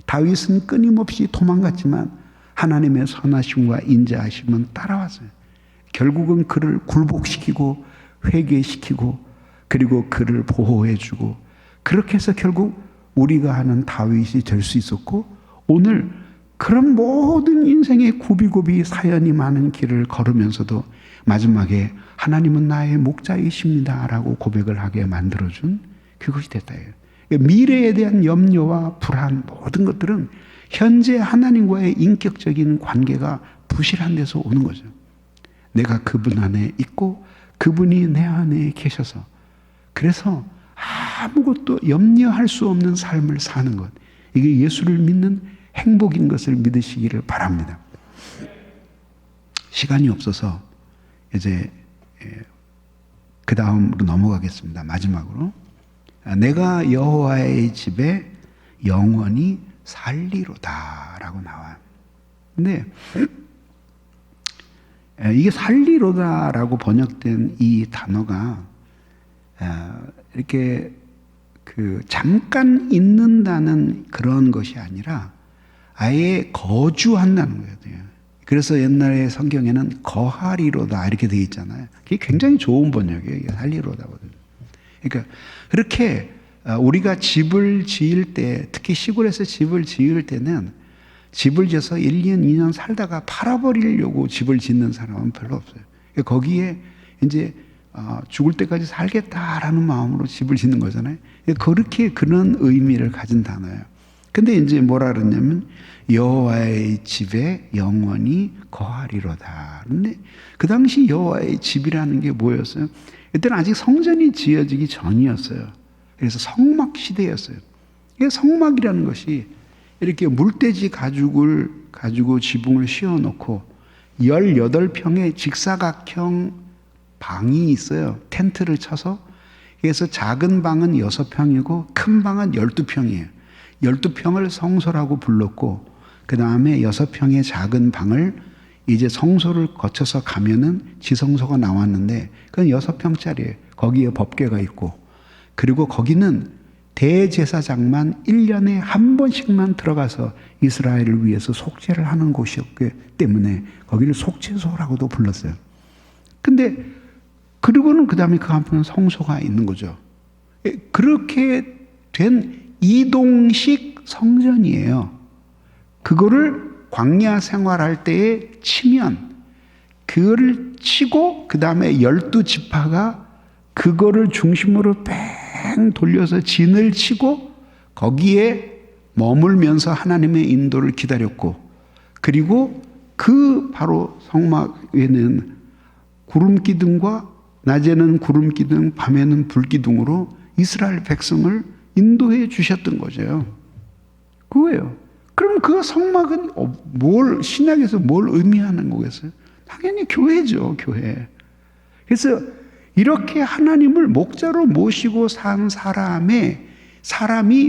다윗은 끊임없이 도망갔지만 하나님의 선하심과 인자하심은 따라왔어요. 결국은 그를 굴복시키고 회개시키고 그리고 그를 보호해주고 그렇게 해서 결국 우리가 하는 다윗이 될 수 있었고 오늘 그런 모든 인생의 굽이굽이 사연이 많은 길을 걸으면서도 마지막에 하나님은 나의 목자이십니다 라고 고백을 하게 만들어준 그것이 됐다. 미래에 대한 염려와 불안 모든 것들은 현재 하나님과의 인격적인 관계가 부실한 데서 오는 거죠. 내가 그분 안에 있고 그분이 내 안에 계셔서, 그래서 아무것도 염려할 수 없는 삶을 사는 것, 이게 예수를 믿는 행복인 것을 믿으시기를 바랍니다. 시간이 없어서 이제 그 다음으로 넘어가겠습니다. 마지막으로, 내가 여호와의 집에 영원히 살리로다 라고 나와요. 근데 이게 살리로다 라고 번역된 이 단어가 이렇게 잠깐 있는다는 그런 것이 아니라 아예 거주한다는 거예요. 그래서 옛날에 성경에는 거하리로다 이렇게 되어 있잖아요. 그게 굉장히 좋은 번역이에요. 이게 살리로다거든요. 그러니까 그렇게 우리가 집을 지을 때, 특히 시골에서 집을 지을 때는 집을 지어서 1년, 2년 살다가 팔아버리려고 집을 짓는 사람은 별로 없어요. 거기에 이제 죽을 때까지 살겠다라는 마음으로 집을 짓는 거잖아요. 그렇게 그런 의미를 가진 단어예요. 근데 이제 뭐라 그러냐면 여호와의 집에 영원히 거하리로다. 근데 그 당시 여호와의 집이라는 게 뭐였어요? 이때는 아직 성전이 지어지기 전이었어요. 그래서 성막 시대였어요. 성막이라는 것이 이렇게 물돼지 가죽을 가지고 지붕을 씌워놓고 18평의 직사각형 방이 있어요. 텐트를 쳐서. 그래서 작은 방은 6평이고 큰 방은 12평이에요. 12평을 성소라고 불렀고, 그 다음에 6평의 작은 방을 이제 성소를 거쳐서 가면은 지성소가 나왔는데 그건 6평짜리예요. 거기에 법궤가 있고, 그리고 거기는 대제사장만 1년에 한 번씩만 들어가서 이스라엘을 위해서 속죄를 하는 곳이었기 때문에 거기를 속죄소라고도 불렀어요. 근데 그리고는 그 다음에 그 한편은 성소가 있는 거죠. 그렇게 된 이동식 성전이에요. 그거를 광야 생활할 때에 치면, 그거를 치고 그 다음에 12지파가 그거를 중심으로 뺑 돌려서 진을 치고 거기에 머물면서 하나님의 인도를 기다렸고, 그리고 그 바로 성막에는 구름기둥과 낮에는 구름기둥, 밤에는 불기둥으로 이스라엘 백성을 인도해 주셨던 거죠. 그거예요. 그럼 그 성막은 신약에서 뭘 의미하는 거겠어요? 당연히 교회죠, 교회. 그래서 이렇게 하나님을 목자로 모시고 산 사람이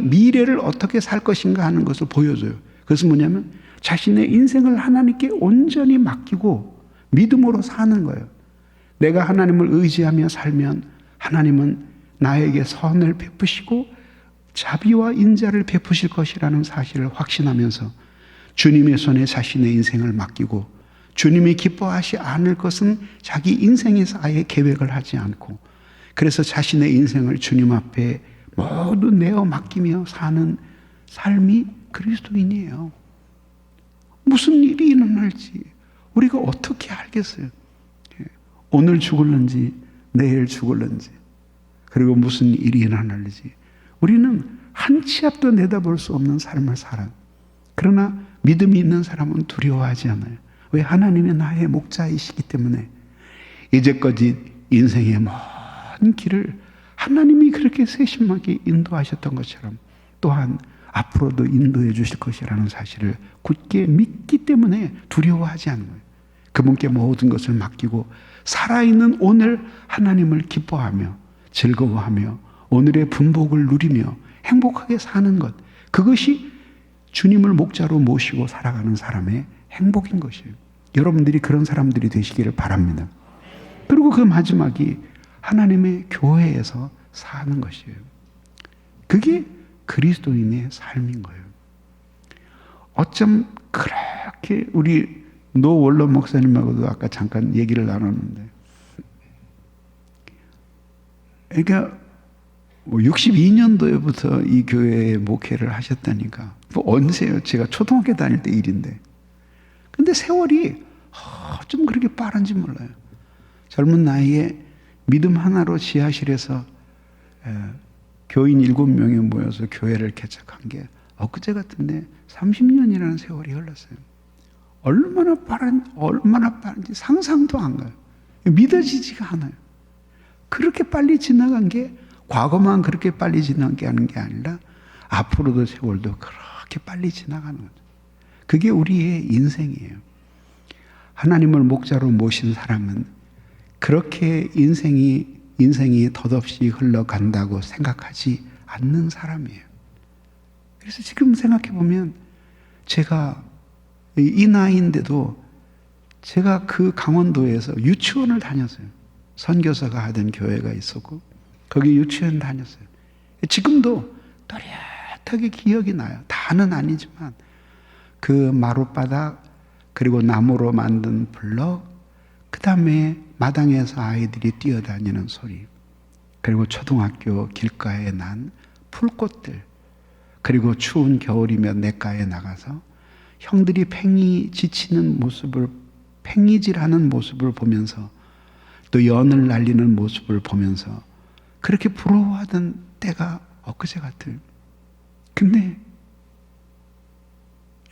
미래를 어떻게 살 것인가 하는 것을 보여줘요. 그것은 뭐냐면 자신의 인생을 하나님께 온전히 맡기고 믿음으로 사는 거예요. 내가 하나님을 의지하며 살면 하나님은 나에게 선을 베푸시고 자비와 인자를 베푸실 것이라는 사실을 확신하면서 주님의 손에 자신의 인생을 맡기고, 주님이 기뻐하지 않을 것은 자기 인생에서 아예 계획을 하지 않고, 그래서 자신의 인생을 주님 앞에 모두 내어 맡기며 사는 삶이 그리스도인이에요. 무슨 일이 일어날지 우리가 어떻게 알겠어요? 오늘 죽을는지 내일 죽을는지, 그리고 무슨 일이 일어날지 우리는 한 치 앞도 내다볼 수 없는 삶을 살아요. 그러나 믿음이 있는 사람은 두려워하지 않아요. 왜? 하나님이 나의 목자이시기 때문에. 이제까지 인생의 먼 길을 하나님이 그렇게 세심하게 인도하셨던 것처럼 또한 앞으로도 인도해 주실 것이라는 사실을 굳게 믿기 때문에 두려워하지 않는 거예요. 그분께 모든 것을 맡기고 살아있는 오늘 하나님을 기뻐하며 즐거워하며 오늘의 분복을 누리며 행복하게 사는 것, 그것이 주님을 목자로 모시고 살아가는 사람의 행복인 것이에요. 여러분들이 그런 사람들이 되시기를 바랍니다. 그리고 그 마지막이 하나님의 교회에서 사는 것이에요. 그게 그리스도인의 삶인 거예요. 어쩜 그렇게 우리 노원로 목사님하고도 아까 잠깐 얘기를 나눴는데, 그러니까 62년도에부터 이 교회에 목회를 하셨다니까. 언제요? 제가 초등학교 다닐 때 일인데. 근데 세월이 좀 그렇게 빠른지 몰라요. 젊은 나이에 믿음 하나로 지하실에서 교인 7명이 모여서 교회를 개척한 게 엊그제 같은데 30년이라는 세월이 흘렀어요. 얼마나 빠른지 상상도 안 가요. 믿어지지가 않아요. 그렇게 빨리 지나간 게 과거만 그렇게 빨리 지나가는 게 아니라 앞으로도 세월도 그렇게 빨리 지나가는 거죠. 그게 우리의 인생이에요. 하나님을 목자로 모신 사람은 그렇게 인생이 덧없이 흘러간다고 생각하지 않는 사람이에요. 그래서 지금 생각해 보면 제가 이 나이인데도 제가 그 강원도에서 유치원을 다녔어요. 선교사가 하던 교회가 있었고 거기 유치원 다녔어요. 지금도 또렷하게 기억이 나요. 다는 아니지만 그 마룻바닥 그리고 나무로 만든 블럭 그 다음에 마당에서 아이들이 뛰어다니는 소리 그리고 초등학교 길가에 난 풀꽃들 그리고 추운 겨울이면 냇가에 나가서 형들이 팽이질하는 모습을 보면서 또 연을 날리는 모습을 보면서 그렇게 부러워하던 때가 엊그제 같아요. 근데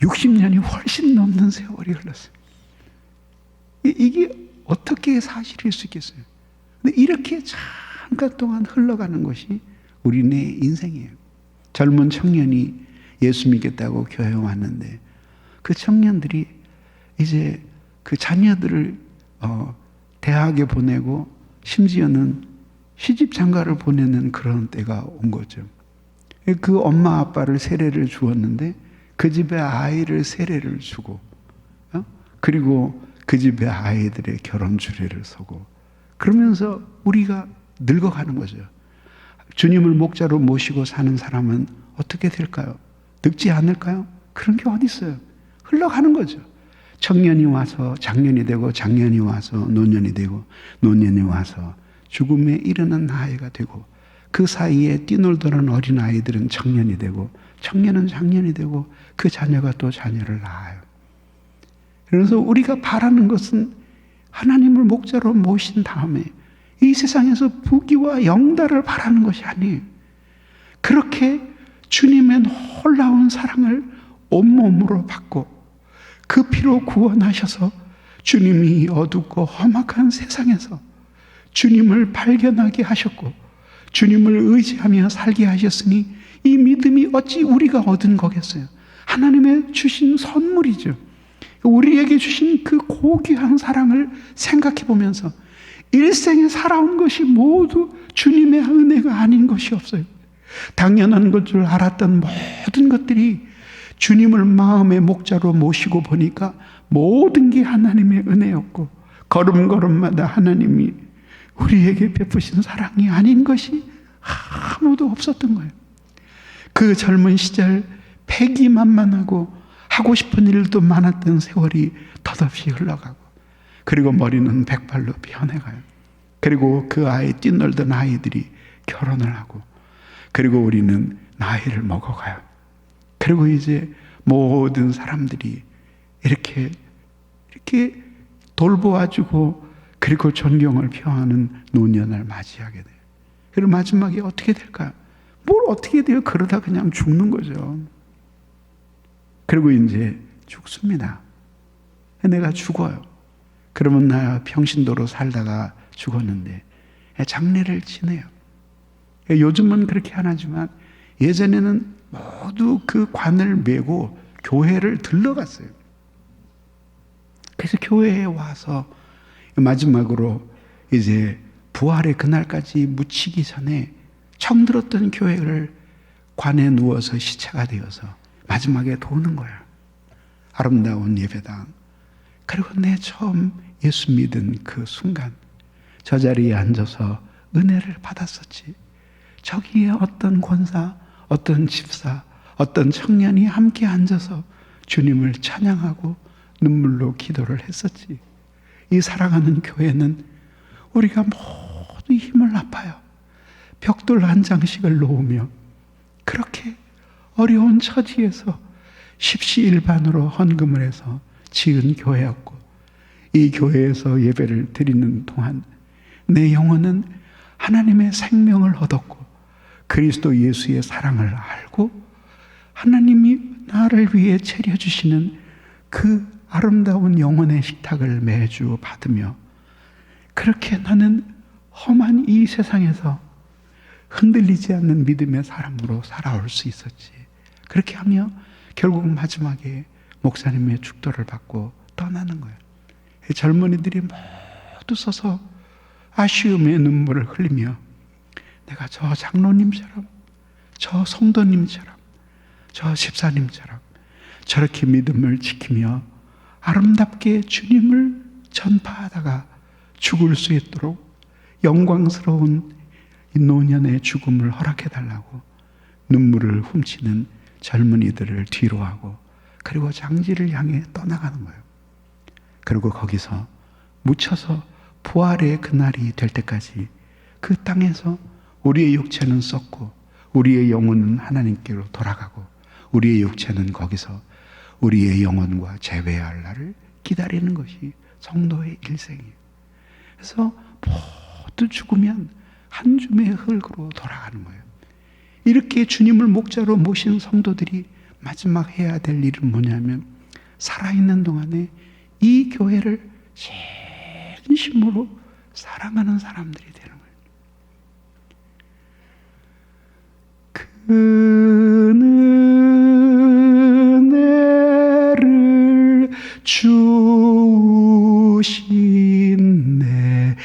60년이 훨씬 넘는 세월이 흘렀어요. 이게 어떻게 사실일 수 있겠어요? 근데 이렇게 잠깐 동안 흘러가는 것이 우리네 인생이에요. 젊은 청년이 예수 믿겠다고 교회에 왔는데 그 청년들이 이제 그 자녀들을 대학에 보내고 심지어는 시집 장가를 보내는 그런 때가 온 거죠. 그 엄마 아빠를 세례를 주었는데 그 집에 아이를 세례를 주고 그리고 그 집에 아이들의 결혼 주례를 서고 그러면서 우리가 늙어가는 거죠. 주님을 목자로 모시고 사는 사람은 어떻게 될까요? 늙지 않을까요? 그런 게 어디 있어요? 흘러가는 거죠. 청년이 와서 장년이 되고 장년이 와서 노년이 되고 노년이 와서 죽음에 이르는 나이가 되고 그 사이에 뛰놀던 어린 아이들은 청년이 되고 청년은 장년이 되고 그 자녀가 또 자녀를 낳아요. 그래서 우리가 바라는 것은 하나님을 목자로 모신 다음에 이 세상에서 부귀와 영달을 바라는 것이 아니에요. 그렇게 주님의 놀라운 사랑을 온몸으로 받고 그 피로 구원하셔서 주님이 어둡고 험악한 세상에서 주님을 발견하게 하셨고 주님을 의지하며 살게 하셨으니 이 믿음이 어찌 우리가 얻은 거겠어요? 하나님의 주신 선물이죠. 우리에게 주신 그 고귀한 사랑을 생각해 보면서 일생에 살아온 것이 모두 주님의 은혜가 아닌 것이 없어요. 당연한 것 줄 알았던 모든 것들이 주님을 마음의 목자로 모시고 보니까 모든 게 하나님의 은혜였고 걸음걸음마다 하나님이 우리에게 베푸신 사랑이 아닌 것이 아무도 없었던 거예요. 그 젊은 시절 패기만만하고 하고 싶은 일도 많았던 세월이 덧없이 흘러가고 그리고 머리는 백발로 변해가요. 그리고 그 뛰놀던 아이들이 결혼을 하고 그리고 우리는 나이를 먹어가요. 그리고 이제 모든 사람들이 이렇게 돌보아주고 그리고 존경을 표하는 노년을 맞이하게 돼요. 그리고 마지막에 어떻게 될까요? 뭘 어떻게 돼요? 그러다 그냥 죽는 거죠. 그리고 이제 죽습니다. 내가 죽어요. 그러면 나 평신도로 살다가 죽었는데 장례를 지내요. 요즘은 그렇게 안 하지만 예전에는 모두 그 관을 메고 교회를 들러갔어요. 그래서 교회에 와서 마지막으로 이제 부활의 그날까지 묻히기 전에 청들었던 교회를 관에 누워서 시체가 되어서 마지막에 도는 거야. 아름다운 예배당. 그리고 내 처음 예수 믿은 그 순간 저 자리에 앉아서 은혜를 받았었지. 저기에 어떤 권사, 어떤 집사, 어떤 청년이 함께 앉아서 주님을 찬양하고 눈물로 기도를 했었지. 이 사랑하는 교회는 우리가 모두 힘을 아파요. 벽돌 한 장씩을 놓으며 그렇게 어려운 처지에서 십시일반으로 헌금을 해서 지은 교회였고 이 교회에서 예배를 드리는 동안 내 영혼은 하나님의 생명을 얻었고 그리스도 예수의 사랑을 알고 하나님이 나를 위해 차려주시는 그 아름다운 영혼의 식탁을 매주 받으며 그렇게 나는 험한 이 세상에서 흔들리지 않는 믿음의 사람으로 살아올 수 있었지. 그렇게 하며 결국 마지막에 목사님의 축도를 받고 떠나는 거예요. 젊은이들이 모두 서서 아쉬움의 눈물을 흘리며 내가 저 장로님처럼, 저 성도님처럼, 저 집사님처럼 저렇게 믿음을 지키며 아름답게 주님을 전파하다가 죽을 수 있도록 영광스러운 이 노년의 죽음을 허락해달라고 눈물을 훔치는 젊은이들을 뒤로하고 그리고 장지를 향해 떠나가는 거예요. 그리고 거기서 묻혀서 부활의 그날이 될 때까지 그 땅에서 우리의 육체는 썩고 우리의 영혼은 하나님께로 돌아가고 우리의 육체는 거기서 우리의 영혼과 재회할 날을 기다리는 것이 성도의 일생이에요. 그래서 모두 죽으면 한 줌의 흙으로 돌아가는 거예요. 이렇게 주님을 목자로 모신 성도들이 마지막 해야 될 일은 뭐냐면 살아있는 동안에 이 교회를 진심으로 사랑하는 사람들이 되는 거예요. 그 은혜를 주신 내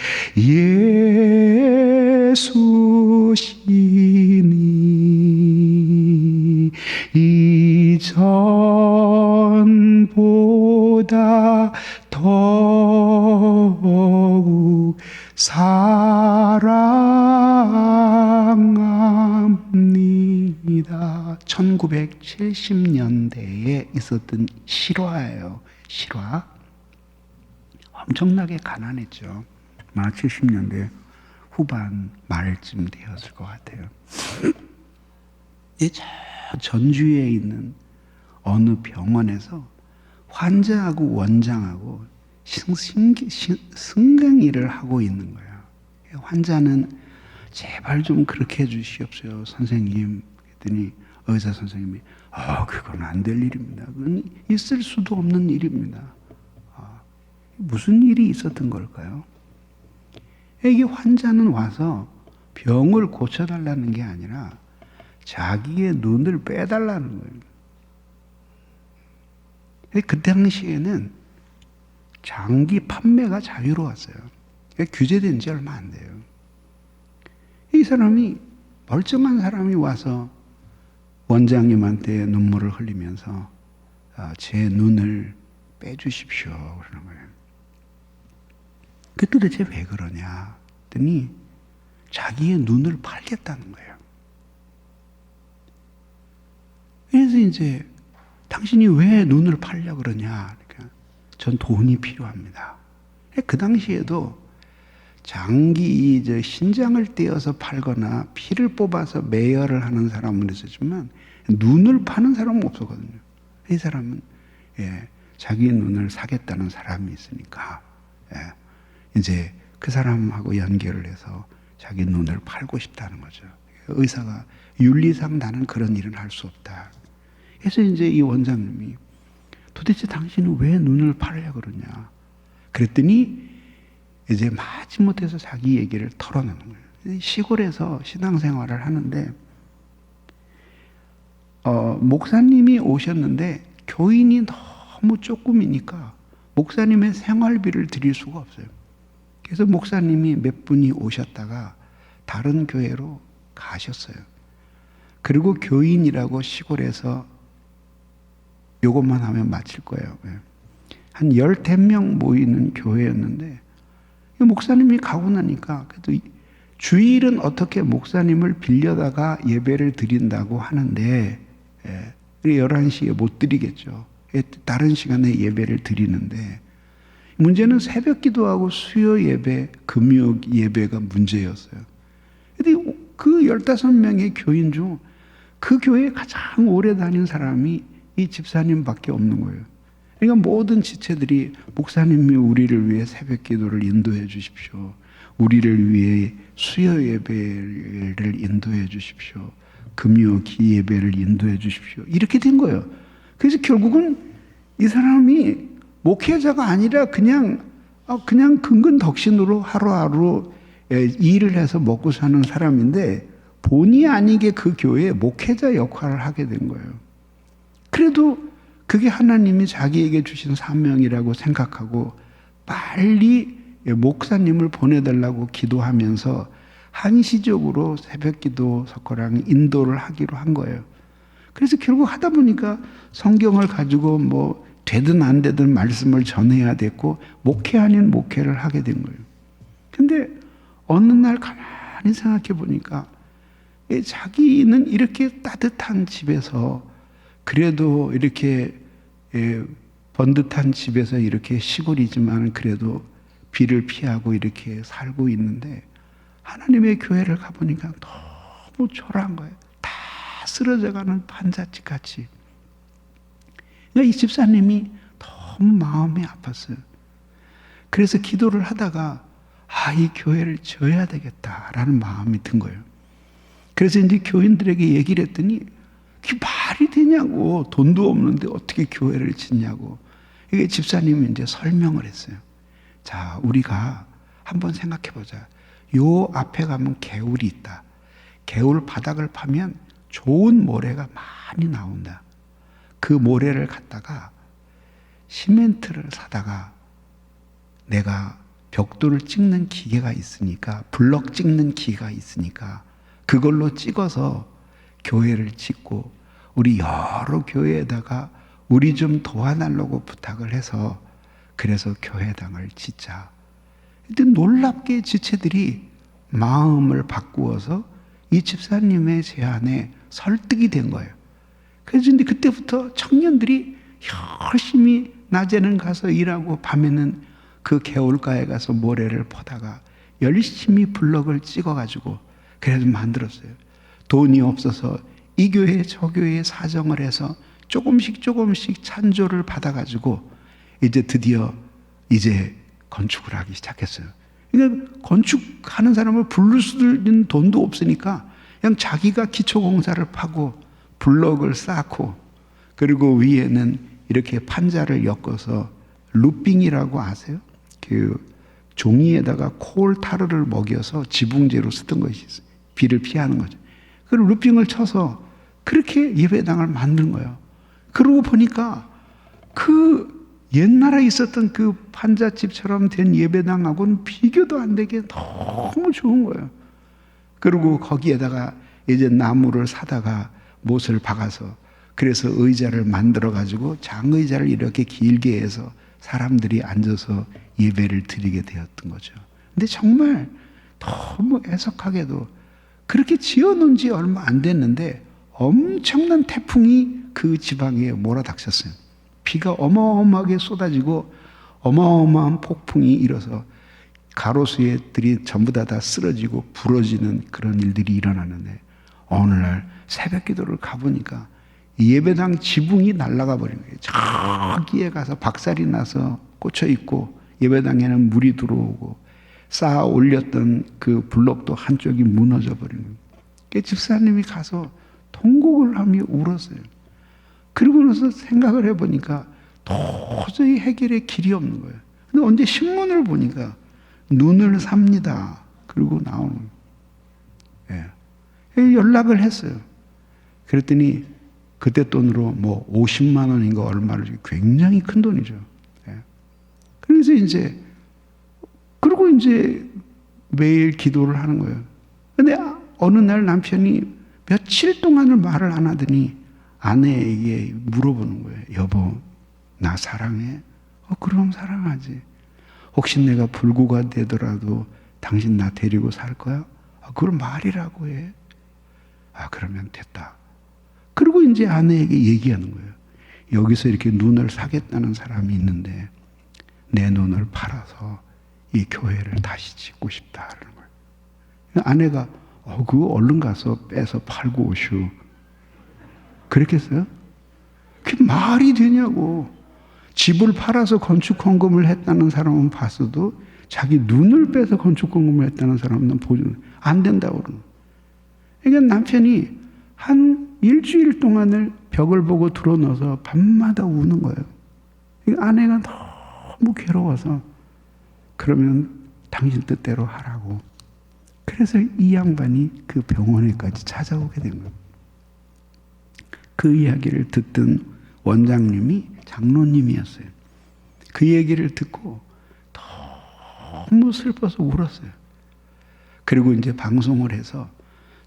예수시니 이전보다 더욱 사랑합니다. 1970년대에 있었던 실화예요. 실화. 엄청나게 가난했죠. 아마 70년대 후반 말쯤 되었을 것 같아요. 저 전주에 있는 어느 병원에서 환자하고 원장하고 승강이를 하고 있는 거예요. 환자는 제발 좀 그렇게 해주시옵소요, 선생님. 그랬더니 의사 선생님이 그건 안 될 일입니다. 그건 있을 수도 없는 일입니다. 무슨 일이 있었던 걸까요? 이게 환자는 와서 병을 고쳐달라는 게 아니라 자기의 눈을 빼달라는 거예요. 그 당시에는 장기 판매가 자유로웠어요. 규제된 지 얼마 안 돼요. 이 사람이, 멀쩡한 사람이 와서 원장님한테 눈물을 흘리면서 제 눈을 빼주십시오 그러는 거예요. 그 도대체 왜 그러냐 했더니 자기의 눈을 팔겠다는 거예요. 그래서 이제 당신이 왜 눈을 팔려고 그러냐, 그러니까 전 돈이 필요합니다. 그 당시에도 장기 신장을 떼어서 팔거나 피를 뽑아서 매혈을 하는 사람은 있었지만 눈을 파는 사람은 없었거든요. 이 사람은 자기 눈을 사겠다는 사람이 있으니까 이제 그 사람하고 연결을 해서 자기 눈을 팔고 싶다는 거죠. 의사가 윤리상 나는 그런 일은 할 수 없다. 그래서 이제 이 원장님이 도대체 당신은 왜 눈을 팔으려고 그러냐 그랬더니 이제 마지못해서 자기 얘기를 털어내는 거예요. 시골에서 신앙생활을 하는데 목사님이 오셨는데 교인이 너무 조금이니까 목사님의 생활비를 드릴 수가 없어요. 그래서 목사님이 몇 분이 오셨다가 다른 교회로 가셨어요. 그리고 교인이라고 시골에서 요것만 하면 마칠 거예요. 한 10명 모이는 교회였는데 목사님이 가고 나니까 그래도 주일은 어떻게 목사님을 빌려다가 예배를 드린다고 하는데 11시에 못 드리겠죠. 다른 시간에 예배를 드리는데 문제는 새벽 기도하고 수요 예배, 금요 예배가 문제였어요. 근데 그 15명의 교인 중 그 교회에 가장 오래 다닌 사람이 이 집사님밖에 없는 거예요. 그러니까 모든 지체들이 목사님이 우리를 위해 새벽 기도를 인도해 주십시오. 우리를 위해 수요 예배를 인도해 주십시오. 금요 기 예배를 인도해 주십시오. 이렇게 된 거예요. 그래서 결국은 이 사람이 목회자가 아니라 그냥 근근덕신으로 하루하루 일을 해서 먹고 사는 사람인데 본의 아니게 그 교회에 목회자 역할을 하게 된 거예요. 그래도 그게 하나님이 자기에게 주신 사명이라고 생각하고 빨리 목사님을 보내달라고 기도하면서 한시적으로 새벽기도 석호랑 인도를 하기로 한 거예요. 그래서 결국 하다 보니까 성경을 가지고 뭐 되든 안 되든 말씀을 전해야 됐고 목회 아닌 목회를 하게 된 거예요. 근데 어느 날 가만히 생각해 보니까 자기는 이렇게 따뜻한 집에서 그래도 이렇게 번듯한 집에서 이렇게 시골이지만 그래도 비를 피하고 이렇게 살고 있는데 하나님의 교회를 가보니까 너무 초라한 거예요. 다 쓰러져가는 판잣집 같이. 그러니까 이 집사님이 너무 마음이 아팠어요. 그래서 기도를 하다가 이 교회를 지어야 되겠다라는 마음이 든 거예요. 그래서 이제 교인들에게 얘기를 했더니 그게 말이 되냐고. 돈도 없는데 어떻게 교회를 짓냐고. 이게 집사님이 이제 설명을 했어요. 자, 우리가 한번 생각해 보자. 요 앞에 가면 개울이 있다. 개울 바닥을 파면 좋은 모래가 많이 나온다. 그 모래를 갖다가 시멘트를 사다가 내가 벽돌을 찍는 기계가 있으니까, 블럭 찍는 기계가 있으니까 그걸로 찍어서 교회를 짓고 우리 여러 교회에다가 우리 좀 도와달라고 부탁을 해서 그래서 교회당을 짓자. 근데 놀랍게 지체들이 마음을 바꾸어서 이 집사님의 제안에 설득이 된 거예요. 그래서 이제 그때부터 청년들이 열심히 낮에는 가서 일하고 밤에는 그 개울가에 가서 모래를 퍼다가 열심히 블럭을 찍어가지고 그래서 만들었어요. 돈이 없어서 이 교회 저 교회에 사정을 해서 조금씩 찬조를 받아가지고 이제 드디어 이제 건축을 하기 시작했어요. 그러니까 건축하는 사람을 부를 수 있는 돈도 없으니까 그냥 자기가 기초공사를 파고 블럭을 쌓고 그리고 위에는 이렇게 판자를 엮어서 루핑이라고 아세요? 그 종이에다가 콜타르를 먹여서 지붕재로 쓰던 것이 있어요. 비를 피하는 거죠. 그리고 루핑을 쳐서 그렇게 예배당을 만든 거예요. 그러고 보니까 그 옛날에 있었던 그 판잣집처럼 된 예배당하고는 비교도 안 되게 너무 좋은 거예요. 그리고 거기에다가 이제 나무를 사다가 못을 박아서 그래서 의자를 만들어 가지고 장의자를 이렇게 길게 해서 사람들이 앉아서 예배를 드리게 되었던 거죠. 근데 정말 너무 애석하게도 그렇게 지어놓은 지 얼마 안 됐는데 엄청난 태풍이 그 지방에 몰아닥쳤어요. 비가 어마어마하게 쏟아지고 어마어마한 폭풍이 일어서 가로수들이 전부 다 쓰러지고 부러지는 그런 일들이 일어나는데 어느 날 새벽 기도를 가보니까 예배당 지붕이 날아가 버린 거예요. 저기에 가서 박살이 나서 꽂혀 있고 예배당에는 물이 들어오고 쌓아 올렸던 그 블록도 한쪽이 무너져 버린 거예요. 그러니까 집사님이 가서 통곡을 하며 울었어요. 그러고 나서 생각을 해보니까 도저히 해결의 길이 없는 거예요. 근데 언제 신문을 보니까 눈을 삽니다. 그리고 나오는 거예요. 예. 연락을 했어요. 그랬더니 그때 돈으로 뭐 50만 원인가 얼마를 굉장히 큰 돈이죠. 예. 그래서 그리고 이제 매일 기도를 하는 거예요. 근데 어느 날 남편이 며칠 동안을 말을 안 하더니 아내에게 물어보는 거예요. 여보, 나 사랑해? 그럼 사랑하지. 혹시 내가 불구가 되더라도 당신 나 데리고 살 거야? 그걸 말이라고 해. 그러면 됐다. 그리고 이제 아내에게 얘기하는 거예요. 여기서 이렇게 눈을 사겠다는 사람이 있는데 내 눈을 팔아서 이 교회를 다시 짓고 싶다는 거예요. 아내가 그거 얼른 가서 빼서 팔고 오시오. 그렇게 했어요? 그게 말이 되냐고. 집을 팔아서 건축 헌금을 했다는 사람은 봤어도 자기 눈을 빼서 건축 헌금을 했다는 사람은 보지는 안 된다고 그러는 거예요. 그러니까 남편이 한 일주일 동안을 벽을 보고 들어넣어서 밤마다 우는 거예요. 아내가 너무 괴로워서 그러면 당신 뜻대로 하라고. 그래서 이 양반이 그 병원에까지 찾아오게 된 거예요. 그 이야기를 듣던 원장님이 장로님이었어요. 그 얘기를 듣고 너무 슬퍼서 울었어요. 그리고 이제 방송을 해서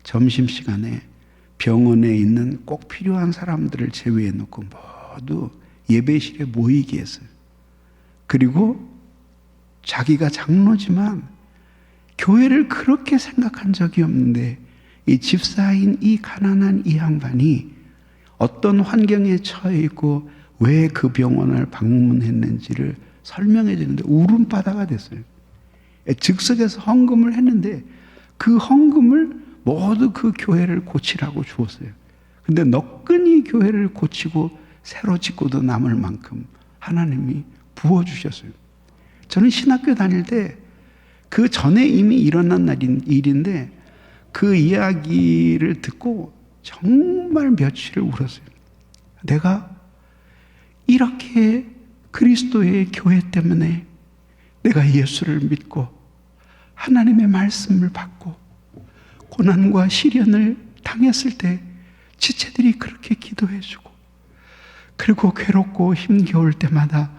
점심시간에 병원에 있는 꼭 필요한 사람들을 제외해 놓고 모두 예배실에 모이게 했어요. 그리고 자기가 장로지만 교회를 그렇게 생각한 적이 없는데 이 집사인 이 가난한 이 양반이 어떤 환경에 처해 있고 왜 그 병원을 방문했는지를 설명해 주는데 울음바다가 됐어요. 즉석에서 헌금을 했는데 그 헌금을 모두 그 교회를 고치라고 주었어요. 근데 너끈히 교회를 고치고 새로 짓고도 남을 만큼 하나님이 부어주셨어요. 저는 신학교 다닐 때 그 전에 이미 일어난 일인데 그 이야기를 듣고 정말 며칠을 울었어요. 내가 이렇게 그리스도의 교회 때문에 내가 예수를 믿고 하나님의 말씀을 받고 고난과 시련을 당했을 때 지체들이 그렇게 기도해주고 그리고 괴롭고 힘겨울 때마다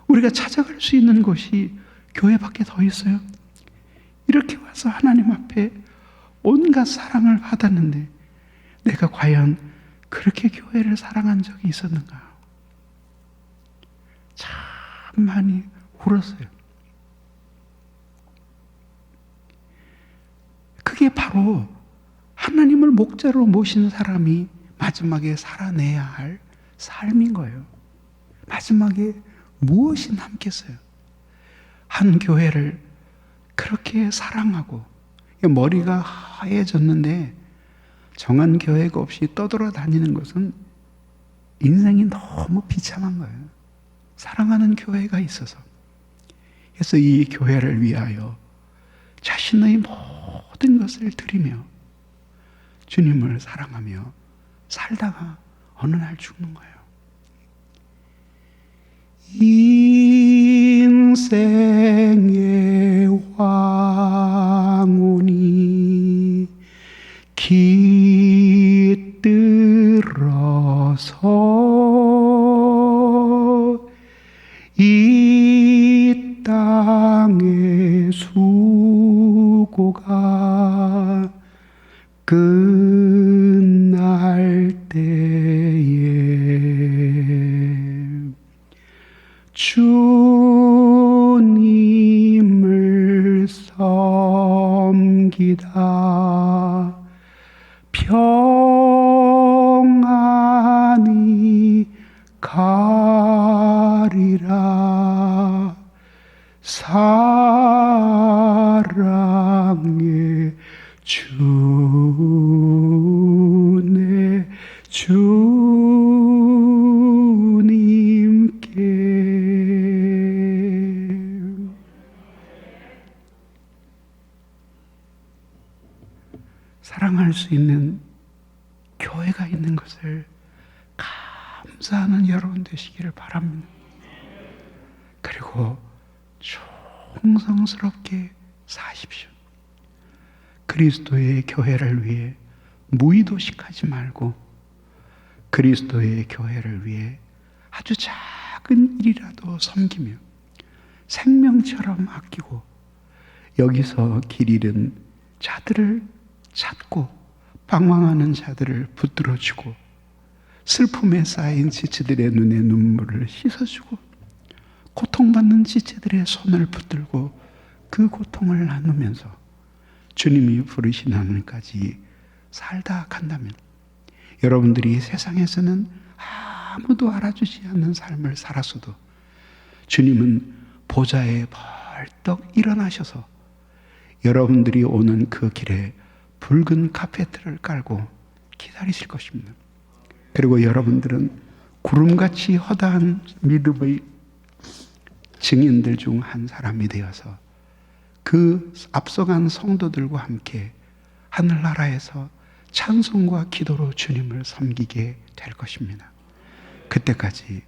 우리가 찾아갈 수 있는 곳이 교회밖에 더 있어요. 이렇게 와서 하나님 앞에 온갖 사랑을 받았는데 내가 과연 그렇게 교회를 사랑한 적이 있었는가? 참 많이 울었어요. 그게 바로 하나님을 목자로 모신 사람이 마지막에 살아내야 할 삶인 거예요. 마지막에 무엇이 남겠어요? 한 교회를 그렇게 사랑하고 머리가 하얘졌는데 정한 교회가 없이 떠돌아다니는 것은 인생이 너무 비참한 거예요. 사랑하는 교회가 있어서. 그래서 이 교회를 위하여 자신의 모든 것을 드리며 주님을 사랑하며 살다가 어느 날 죽는 거예요. 인생의 왕운이 깃들어서 이 땅의 수고가 끝날 때에 주님을 섬기다 평안히 가리라. 사랑의 주네 주님께 사랑할 수 있는 교회가 있는 것을 감사하는 여러분 되시기를 바랍니다. 그리고 충성스럽게 사십시오. 그리스도의 교회를 위해 무의도식하지 말고 그리스도의 교회를 위해 아주 작은 일이라도 섬기며 생명처럼 아끼고 여기서 길 잃은 자들을 찾고 방황하는 자들을 붙들어주고 슬픔에 쌓인 지체들의 눈에 눈물을 씻어주고 고통받는 지체들의 손을 붙들고 그 고통을 나누면서 주님이 부르신 하늘까지 살다 간다면 여러분들이 세상에서는 아무도 알아주지 않는 삶을 살았어도 주님은 보좌에 벌떡 일어나셔서 여러분들이 오는 그 길에 붉은 카페트를 깔고 기다리실 것입니다. 그리고 여러분들은 구름같이 허다한 믿음의 증인들 중 한 사람이 되어서 그 앞서간 성도들과 함께 하늘나라에서 찬송과 기도로 주님을 섬기게 될 것입니다. 그때까지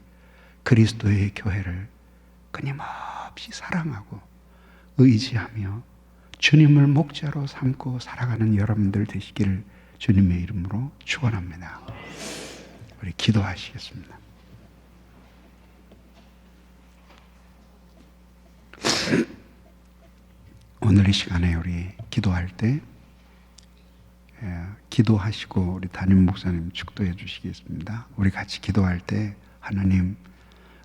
그리스도의 교회를 끊임없이 사랑하고 의지하며 주님을 목자로 삼고 살아가는 여러분들 되시기를 주님의 이름으로 축원합니다. 우리 기도하시겠습니다. 오늘 이 시간에 우리 기도할 때 기도하시고 우리 담임 목사님 축도해 주시겠습니다. 우리 같이 기도할 때 하나님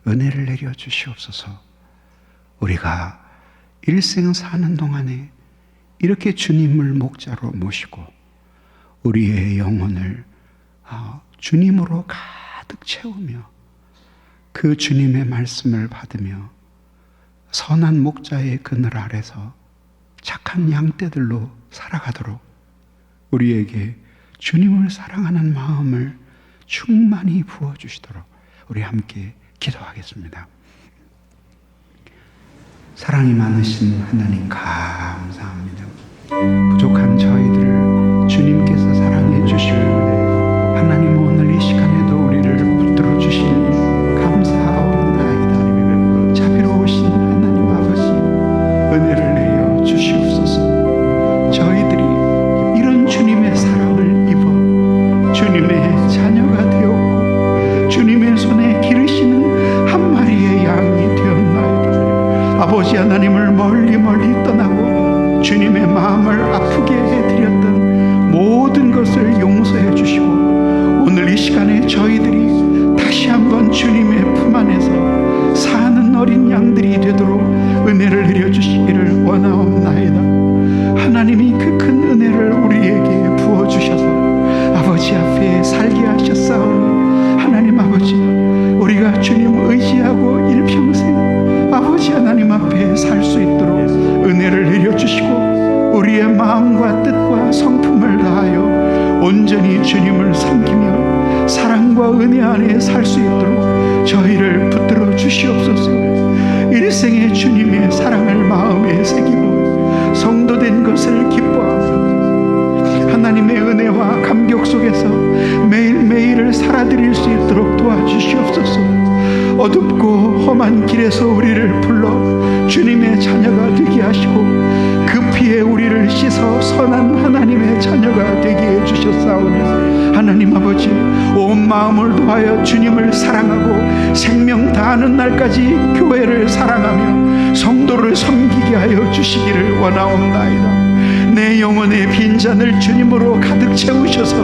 은혜를 내려 주시옵소서. 우리가 일생 사는 동안에 이렇게 주님을 목자로 모시고 우리의 영혼을 주님으로 가득 채우며 그 주님의 말씀을 받으며 선한 목자의 그늘 아래서 착한 양떼들로 살아가도록 우리에게 주님을 사랑하는 마음을 충만히 부어주시도록 우리 함께 기도하겠습니다. 사랑이 많으신 하나님 감사합니다. 부족한 저희들을 주님께서 사랑해 주시고 하나님 오늘 이 시간에도 우리를 붙들어 주신 감사하옵나이다. 자비로우신 하나님 아버지 은혜를 내려 주시옵소서. 저희들이 이런 주님의 사랑을 입어 주님의 자녀가 되었고 주님의 손에 기르시는 한 마리의 양이 되었나이다. 아버지 하나님을 멀리 떠나고 주님의 마음을 아프게 해드렸던 모든 것을 용서해 주시고 오늘 이 시간에 저희들이 다시 한번 주님의 품 안에서 사는 어린 양들이 되도록 은혜를 내려주시기를 원하옵나이다. 하나님이 그 큰 은혜를 우리에게 부어주셔서 아버지 앞에 살게 하셨사오니 하나님 아버지 우리가 주님 의지하고 일평생 아버지 하나님 앞에 살 수 있도록 은혜를 내려주시고 우리의 마음과 뜻과 성품을 다하여 온전히 주님을 섬기며 사랑과 은혜 안에 살 수 있도록 저희를 붙들어 주시옵소서. 일생의 주님의 사랑을 마음에 새기고 성도된 것을 기뻐하며 하나님의 은혜와 감격 속에서 매일매일을 살아드릴 수 있도록 도와주시옵소서. 어둡고 험한 길에서 우리를 불러 주님의 자녀가 되게 하시고 그 피에 우리를 씻어 선한 하나님의 자녀가 되게 해주셨사오니 하나님 아버지 온 마음을 다하여 주님을 사랑하고 생명 다하는 날까지 교회를 사랑하며 성도를 섬기게 하여 주시기를 원하옵나이다. 내 영혼의 빈잔을 주님으로 가득 채우셔서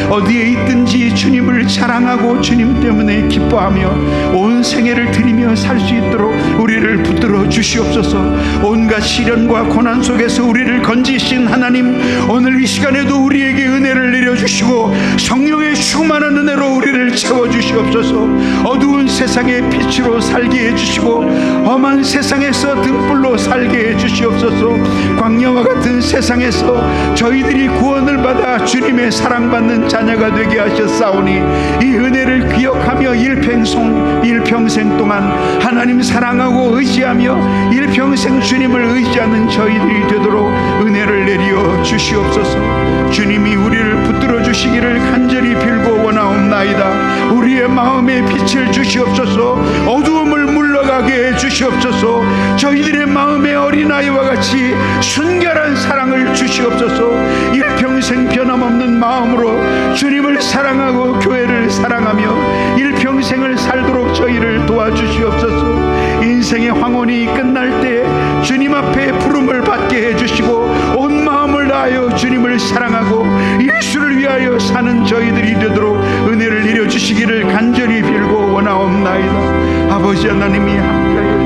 어디에 있든지 주님을 자랑하고 주님 때문에 기뻐하며 온 생애를 드리며 살 수 있도록 우리를 붙들어 주시옵소서. 온갖 시련과 고난 속에서 우리를 건지신 하나님 오늘 이 시간에도 우리에게 은혜를 내려주시고 성령의 충만한 은혜로 우리를 채워주시옵소서. 어두운 세상의 빛으로 살게 해주시고 험한 세상에서 등불로 살게 해주시옵소서. 광야와 같은 세상에서 저희들이 구원을 받아 주님의 사랑받는 자녀가 되게 하셨사오니 이 은혜를 기억하며 일평생 동안 하나님 사랑하고 의지하며 일평생 주님을 의지하는 저희들이 되도록 은혜를 내려 주시옵소서. 주님이 우리를 붙들어 주시기를 간절히 빌고 원하옵나이다. 우리의 마음에 빛을 주시옵소서. 어두움을 물러가게 해 주시옵소서. 저희들의 마음에 어린아이와 같이 순결한 사랑을 주시옵소서. 일평생 변함없는 마음으로 주님을 사랑하고 교회를 사랑하며 일평생을 살도록 저희를 도와주시옵소서. 인생의 황혼이 끝날 때 주님 앞에 부름을 받게 해주시고 온 마음을 다하여 주님을 사랑하고 예수를 위하여 사는 저희들이 되도록 은혜를 내려주시기를 간절히 빌고 원하옵나이다. 아버지 하나님이 함께하여